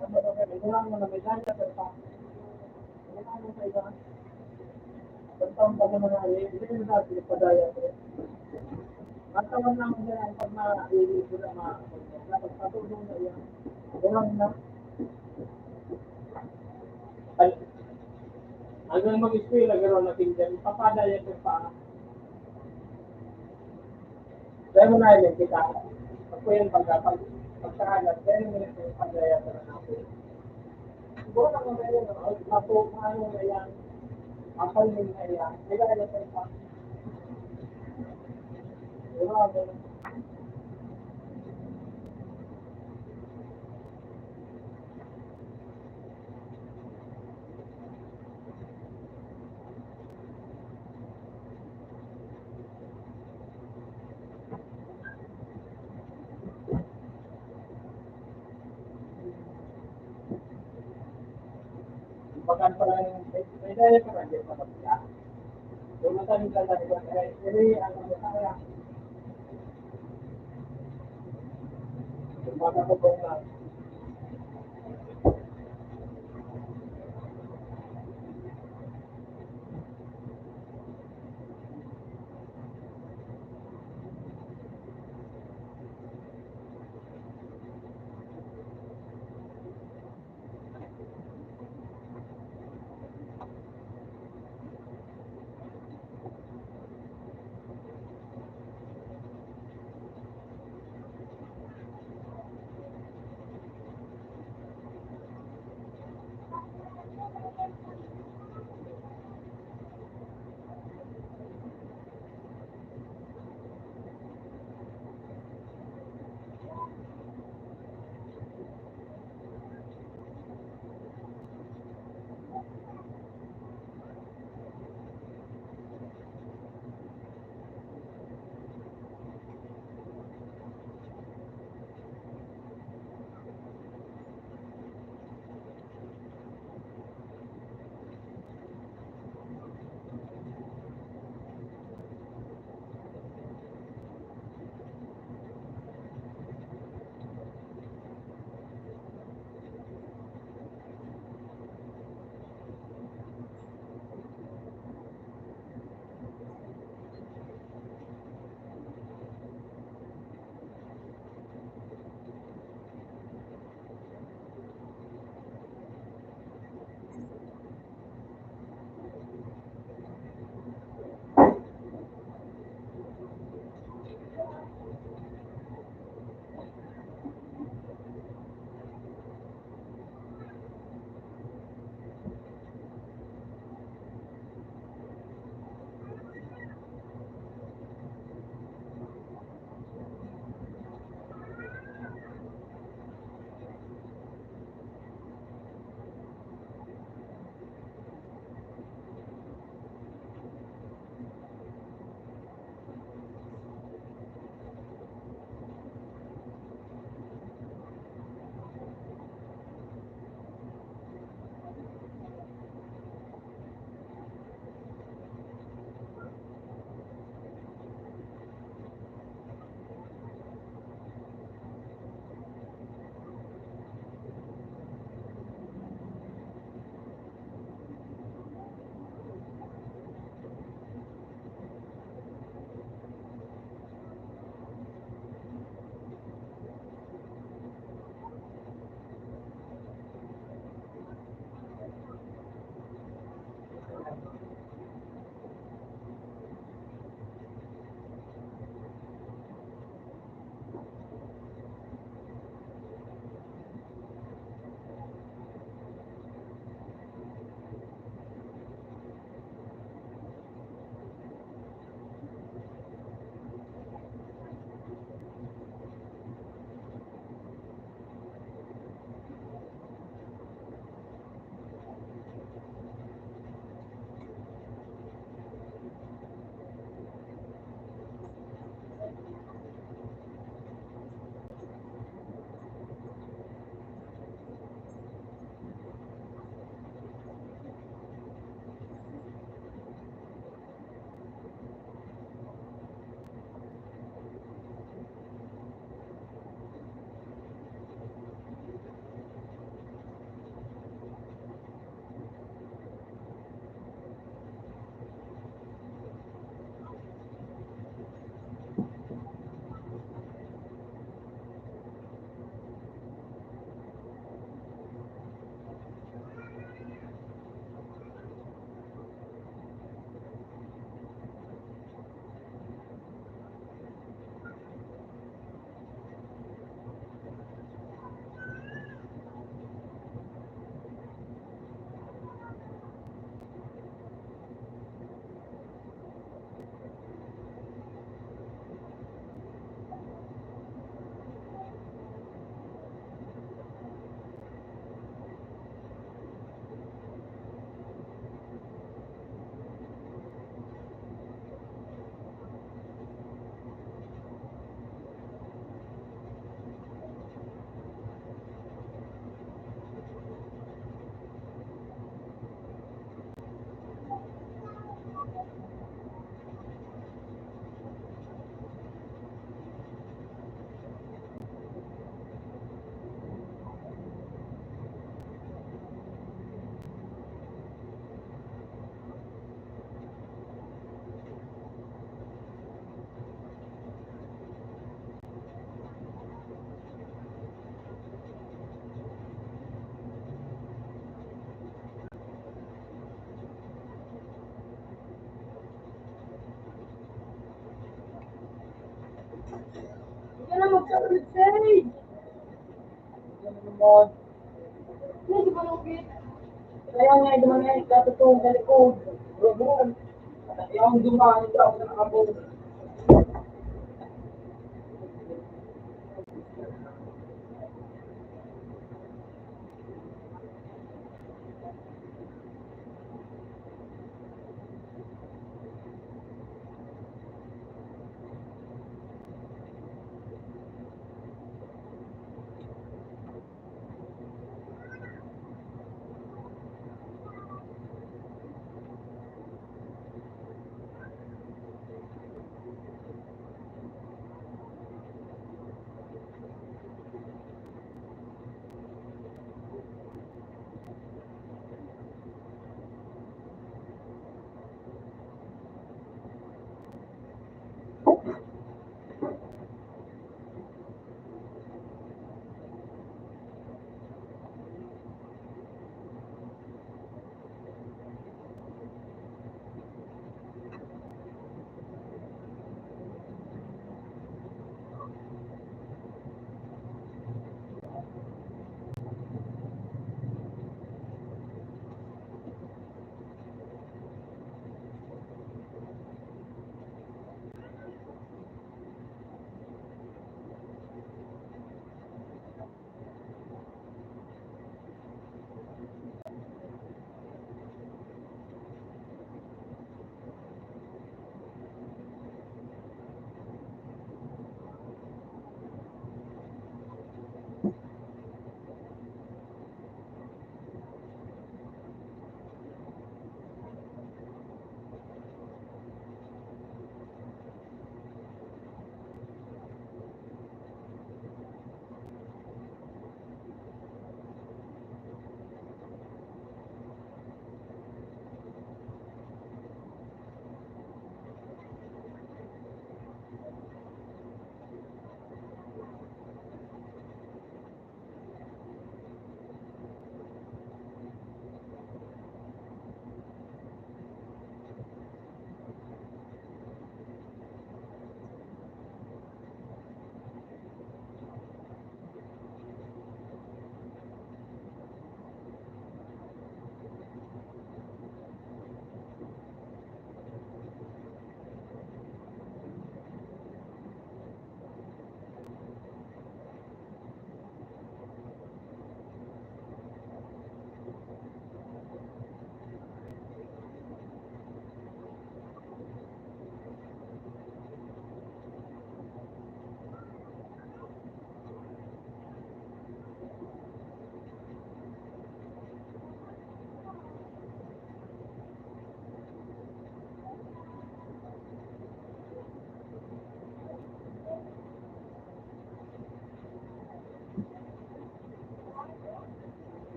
Ano ba kaya? Ikuhan mo na may danya pero pa. Ano sa iba? Pagtawang pa naman na hindi ko na natin ipadaya ko. Matawan lang mo yan pag ma-iili ko na pagpatulong na yan. Ikuhan na. Ay, hanggang mag-school, nagkaroon natin dyan, papadaya ko pa. Dahil mo na yun, kita. Ako yan, pagkakagat, dahil mo na yung padaya ko na natin. Siguro na mga yun, ako, ano na yan, makaliming na yan, nagkakagat ko pa. Diba, Bagan pala yung may daya ka rin, di pa kapila. Yung mataling ka lang, hindi ang masaya. Yung mga kapag na, Hindi ba lugit? Kaya nga, duman nga, katutong sa likod. Bro, yung dumaan, hindi ako sa nakabong.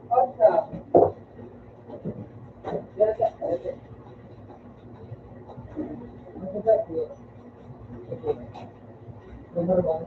Basta. Yan, yan. Ano ba ito? Number one.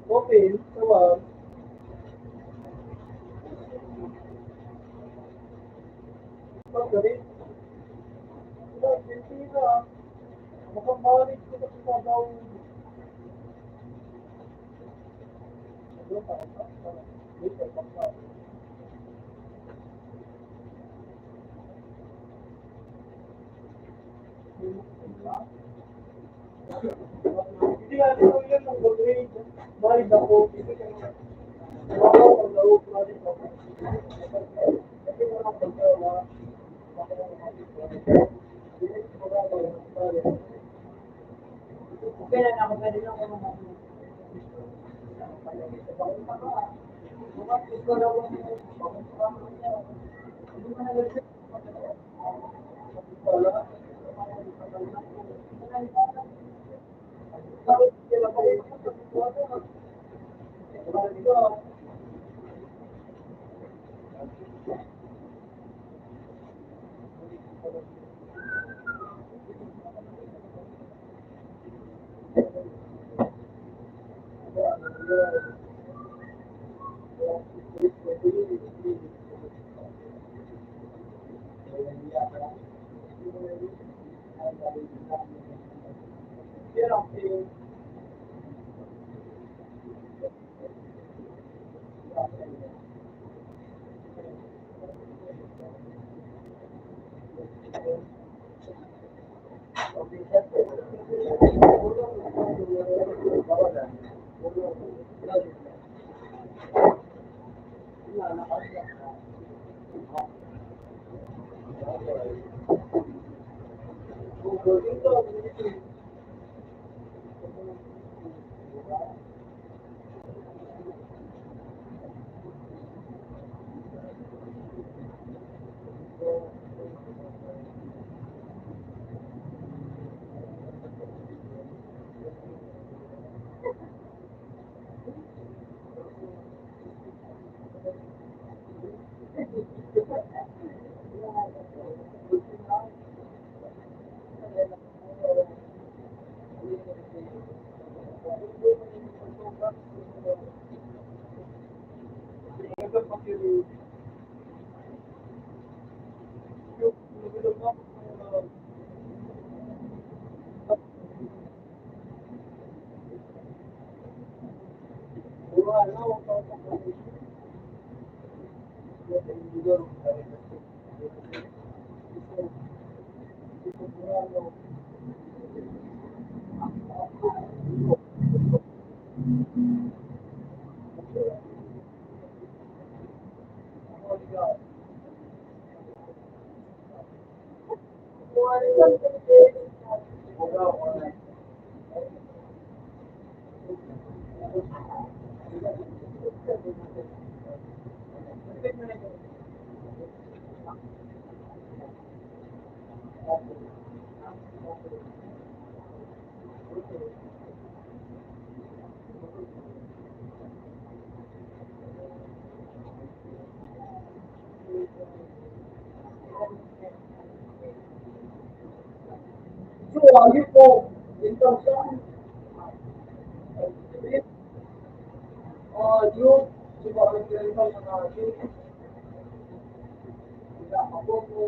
Okay, so pagdating, hindi na, mukhang balik ko na sa daw. Hindi nga, ito yun ang grade. Balik ako, hindi ka na. Ako, pag-loob, balik ako. Kasi wala akong pagkawa. Okay na ako, pwede lang ako naman. So, lagi po, 10,000. Yun. Subukan ko rin ito mga yun. Wala ako po.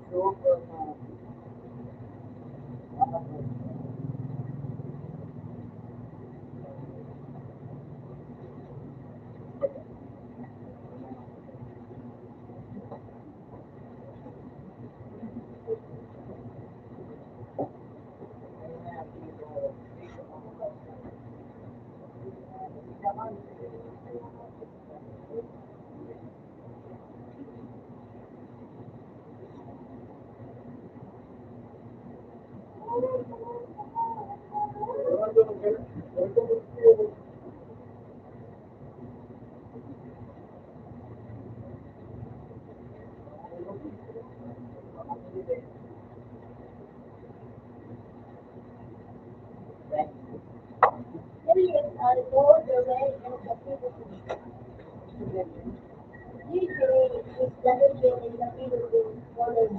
Super na. Millions are more the way and the Philippines. Usually, it's the Indian in the Philippines, followed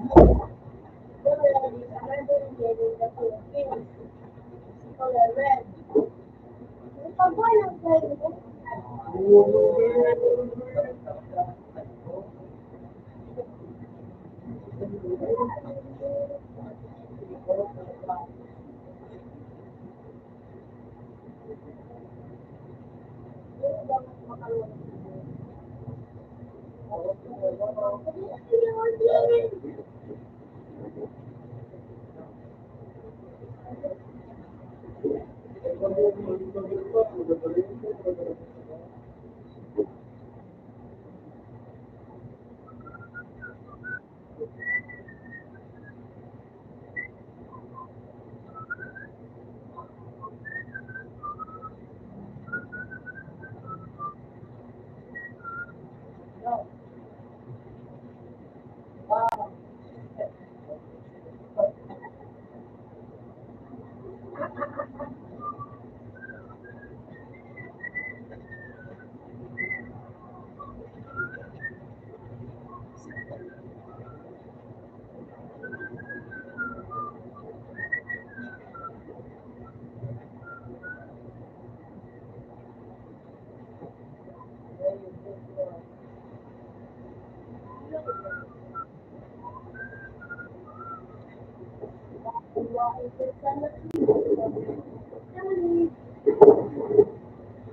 Color is another Indian in the Philippines. Color red. Pagbuhay ng kayo mo.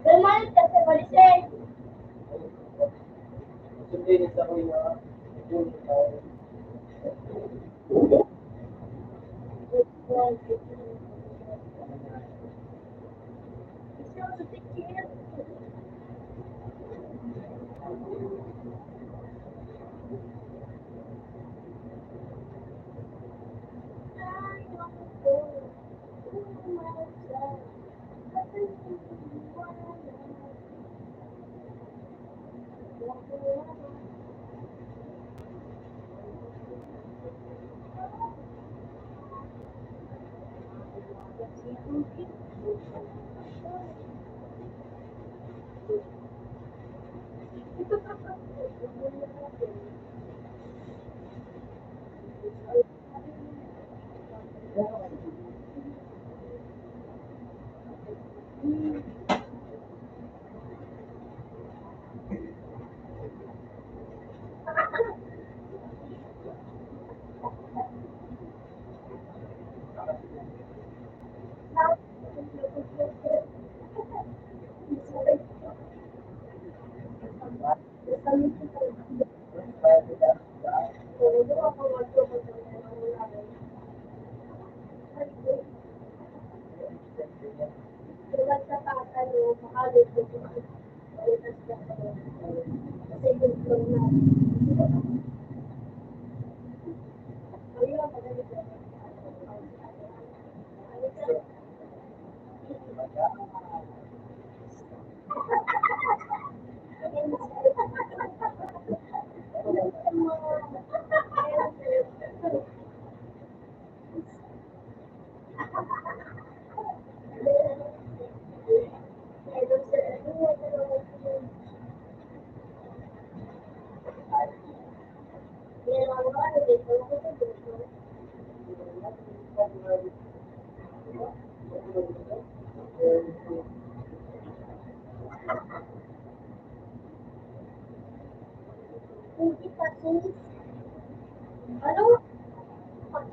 Bermain kasi balisin. Sundin sa kuya. Yun,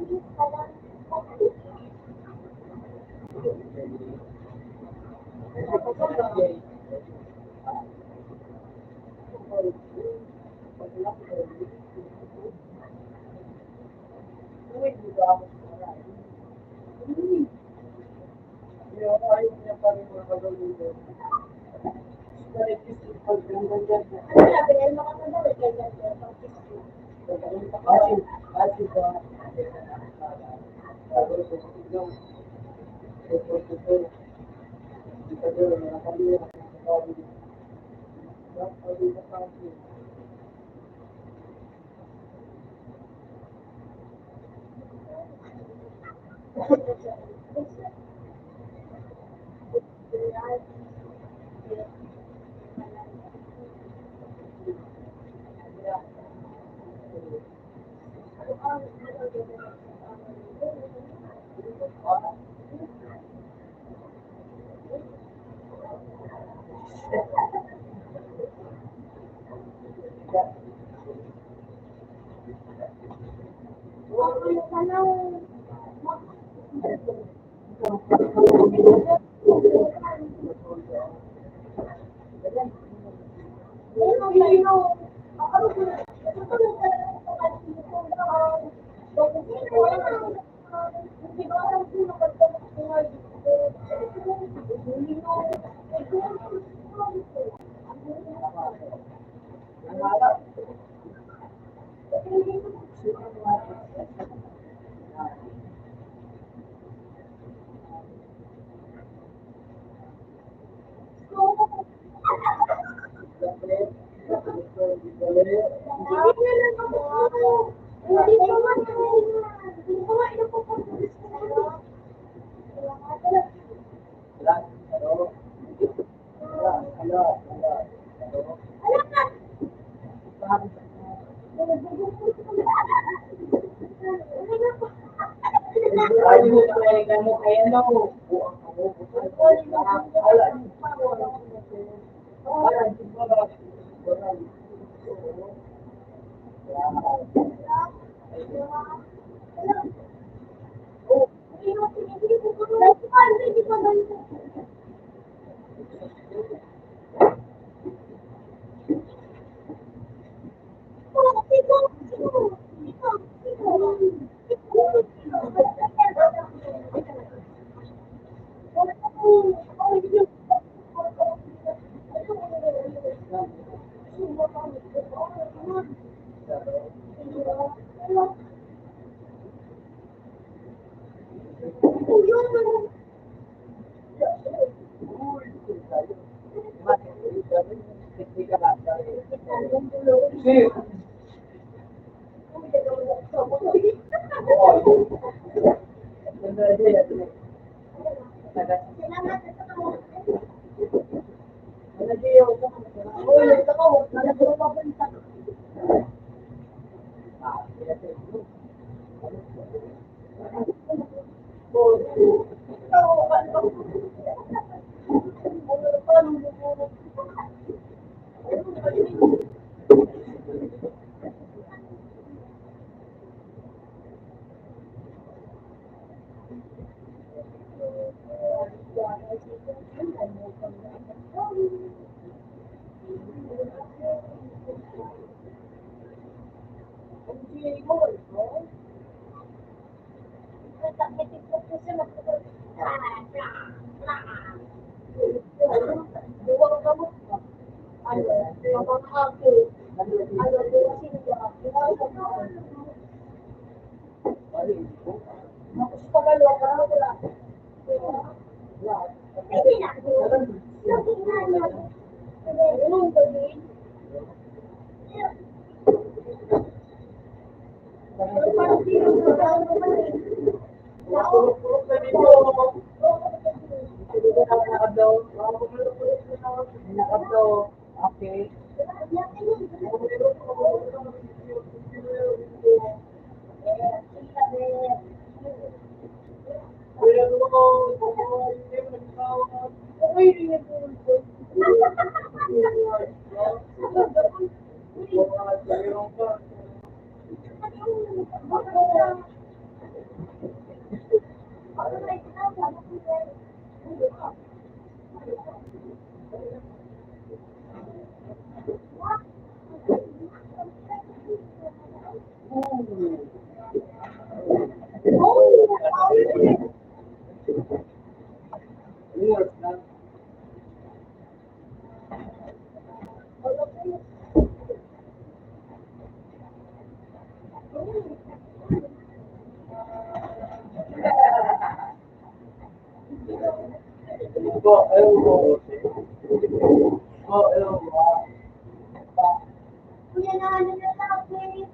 Ano sabi niya, makakagalit ka dyan, sir, pag Ayaw ko. Oh, ayaw ko. Kuya na ano na lang, eh.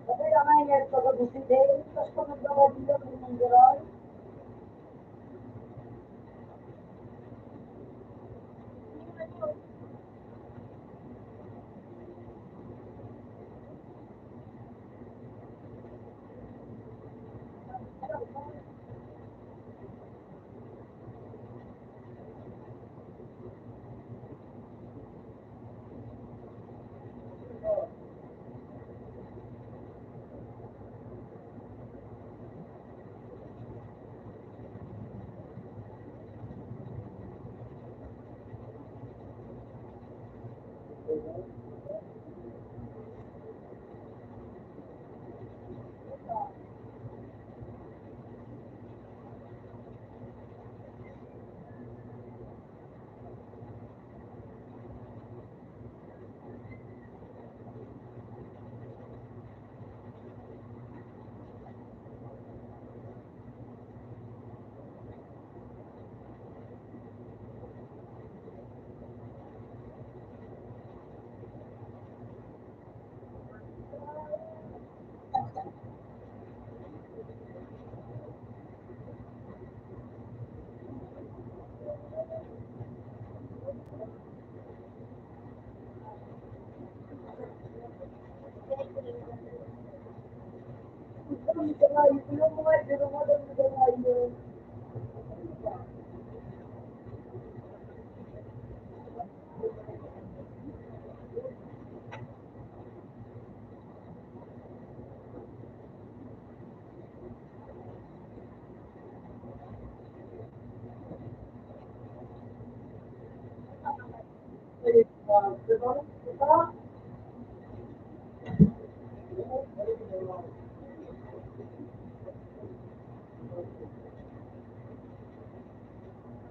Kasi ang ngayon, pag-abusip din, tapos pag nagbawa dito, kung nanggaral,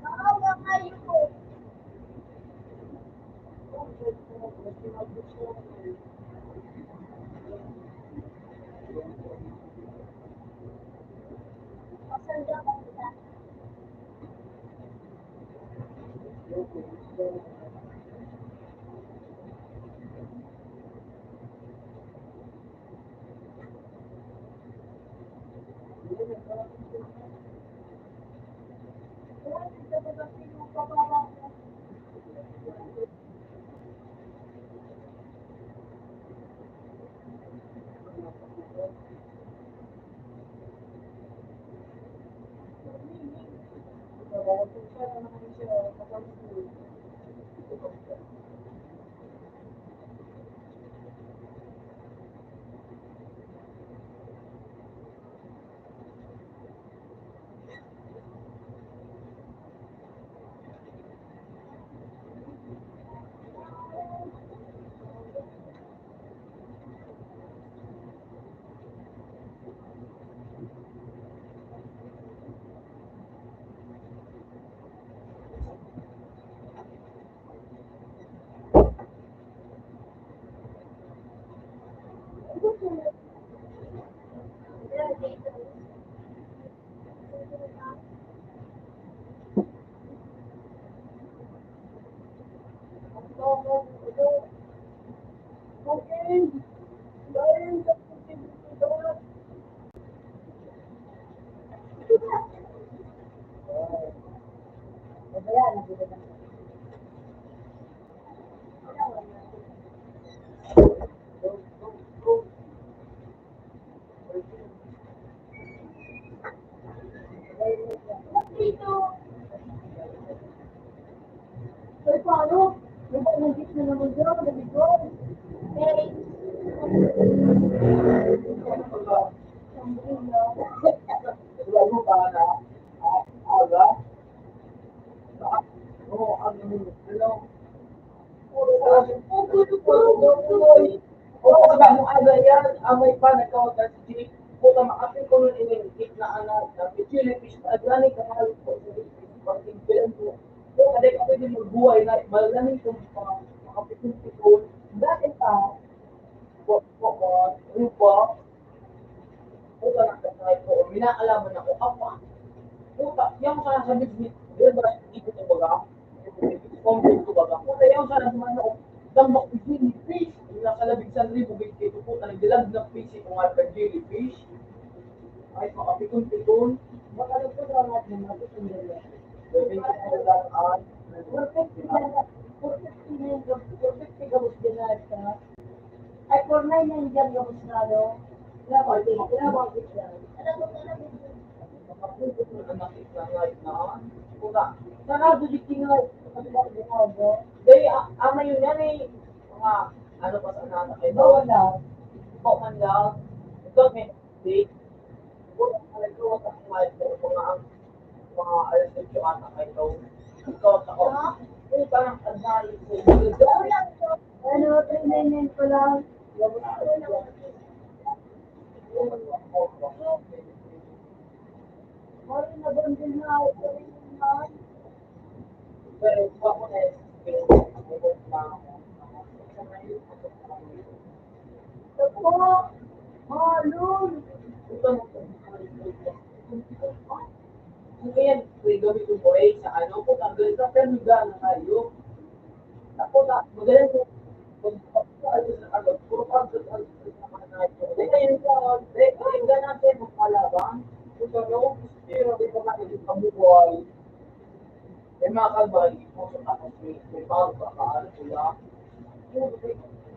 Maawa kayo po. Pasensya ka kita. Pero paano? May panagit na naman dyan, nag-igual. Very. wala mo ba na, aga, ano, Oo, sabi mo, aga yan, amay pa, nagkawag ka si Jimmy. Puta, makapin ko nun iningkit na anak, sabi, Philippines, agani ka mahal ko, pagking bilang ko. Oo, kada ka pwede magbuhay na, malalamig kong makapitong-pitong. Dahil pa, rupa, puta, nakasakay ko, minaalaman ako, apa, puta, yung sana sabi ni, diba, ito ko baga, compute ko baga, puta, yung sana naman ako, tambak ko jellyfish, yung nakalabig sa ribo, ito puta, nagdilag na fish, ito nga ka jellyfish, ay, makapitong-pitong, baka lang ko na nga, makapitong dala. Perfect gabos din na ito. Ay, for 9 na yung gabos na, no? Ilabang kita. Sarado di tingay. Dahil ama yun yan eh. Mga ano pa sa anak kayo. Bawal lang. O man lang. Ito may date. Kung nagkawa sa mga alas 8 ata kayo. Ikaw ako. Kung parang andali ko. Ano, 399 ko lang. Mari na bundle na ako. Pero ako na Ito, malun. Kaya gawin ko po sa ano ko tanggal sa permiga na kayo. Ako na, magaling ko. Puro pagod ang ngayon ko, hindi natin magpalabang. Kung sa loob, pero di ba natin kabuhay. May mga kalbay, kung sa tapos may pagkakal, kula.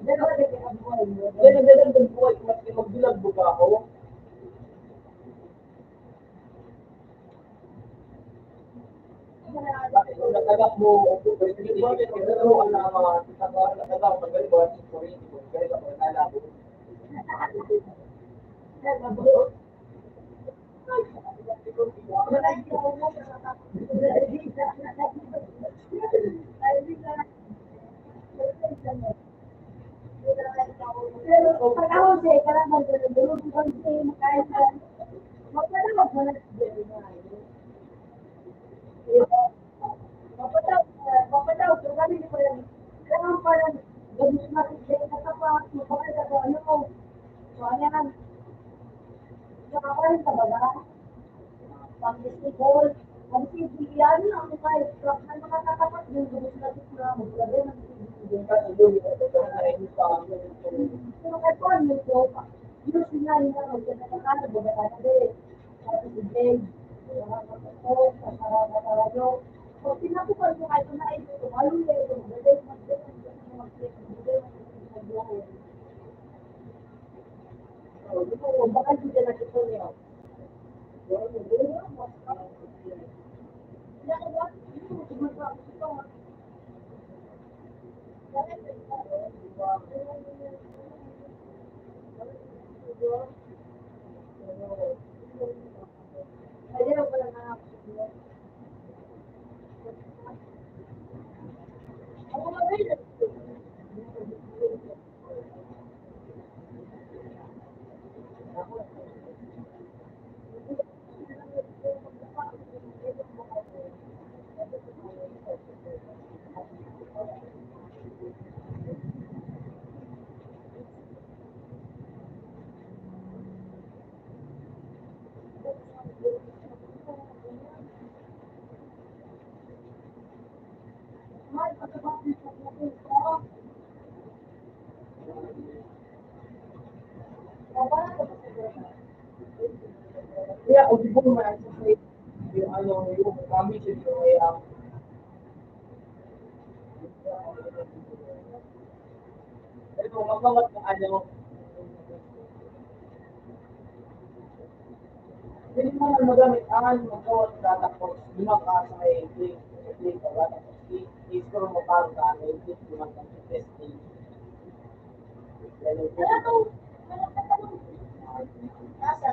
Dahil ang buhay, mas magbilag buka ako. Nagagap mo, pero ang nagagap mo, nagagap mo, pero pag ako siya, kailangan ko na dulog ko siya, makailan. Magpalawag mo na siya. Mapataw, so kami ko lang. Kailangan parang gabis na siya natapat, mapakita ko ano ko. So, ano yan? Nakakain ka ba na? Pag-disable, ang sibilihan na ang kahit truck na nakatapat yung gabis na siya na maglabi ng pero kahit po ano ito, yung sinari na magkakakala, baga din. Sabi si Dave, so, pinapukan ko kahit na ito, halong na ito, baka hindi na ito niya. Pwede lang pala na ako. Ako magaling. Kaya kung di po naman yung ano, yung kami siya yung pero magkawat na ano, hindi mo naman magamit magkawat ka tapos lumaka sa click, click ka ba, tapos i-scroll mo pa ka, click lumaka sa testing. Ano to? Nasa?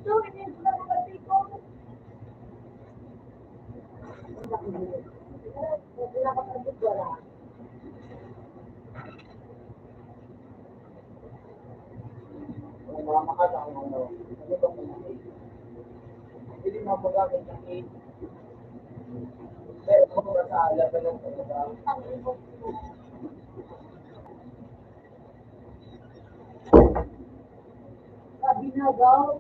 Ito, hindi ko na makati ko. Wala ka pa dito, wala. Kung mga makala ang ano, ano ba kung hindi mo magamit ng aid. Pero kung sa level ng talaga, Sabi na daw,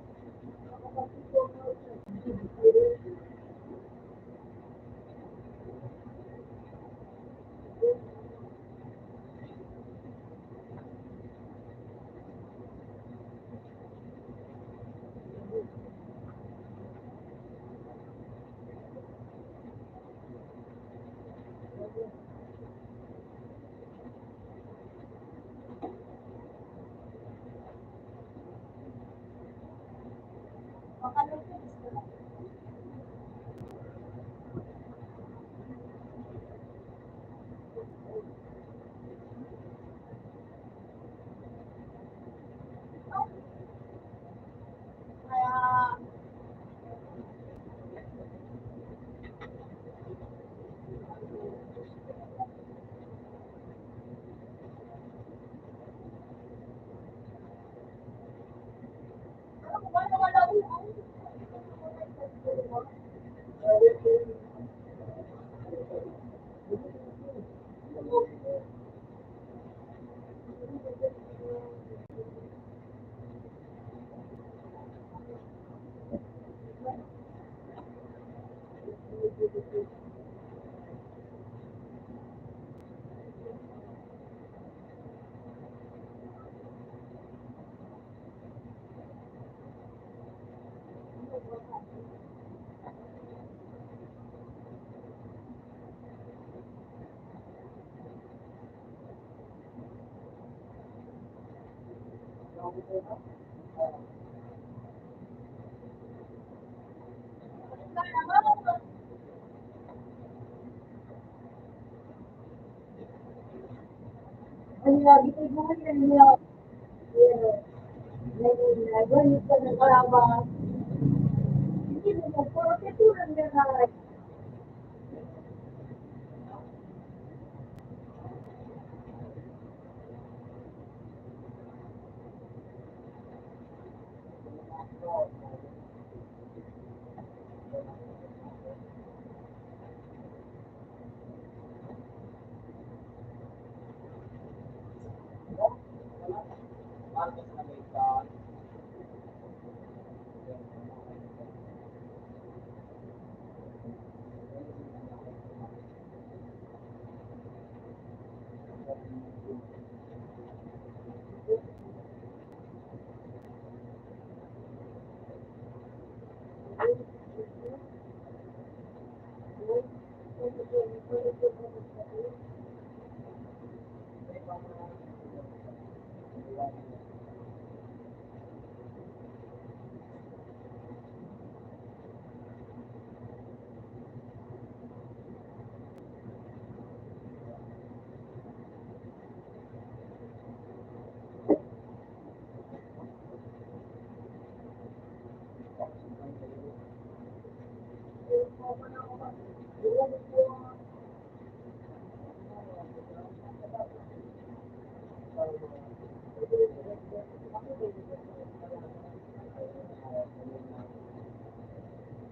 kaya wala ulo. Ang lagi ko yung mga nila. Ganit ka ng kalaban. Hindi mo, pero ketulan na na. Marcos na may ka,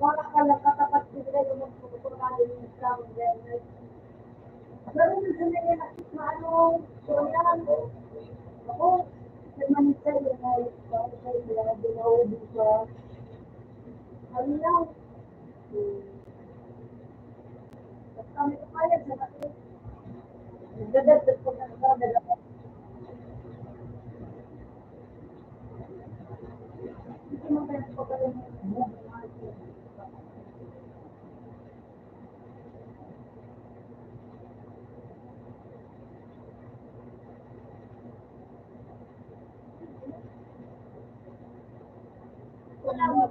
Wala ka lang katapat sila yung magpupuntahan ng Islam. Pero nandun na yan na ano, soyan. Ako, sa Manisa yung ayos pa, sa ila, dinaubi sa, ano lang, at kami kapayag sa bakit. Nagdadagdag ko na sa dalawa. Hindi mo kaya pa pala mo. Wala mo.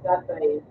Tatay.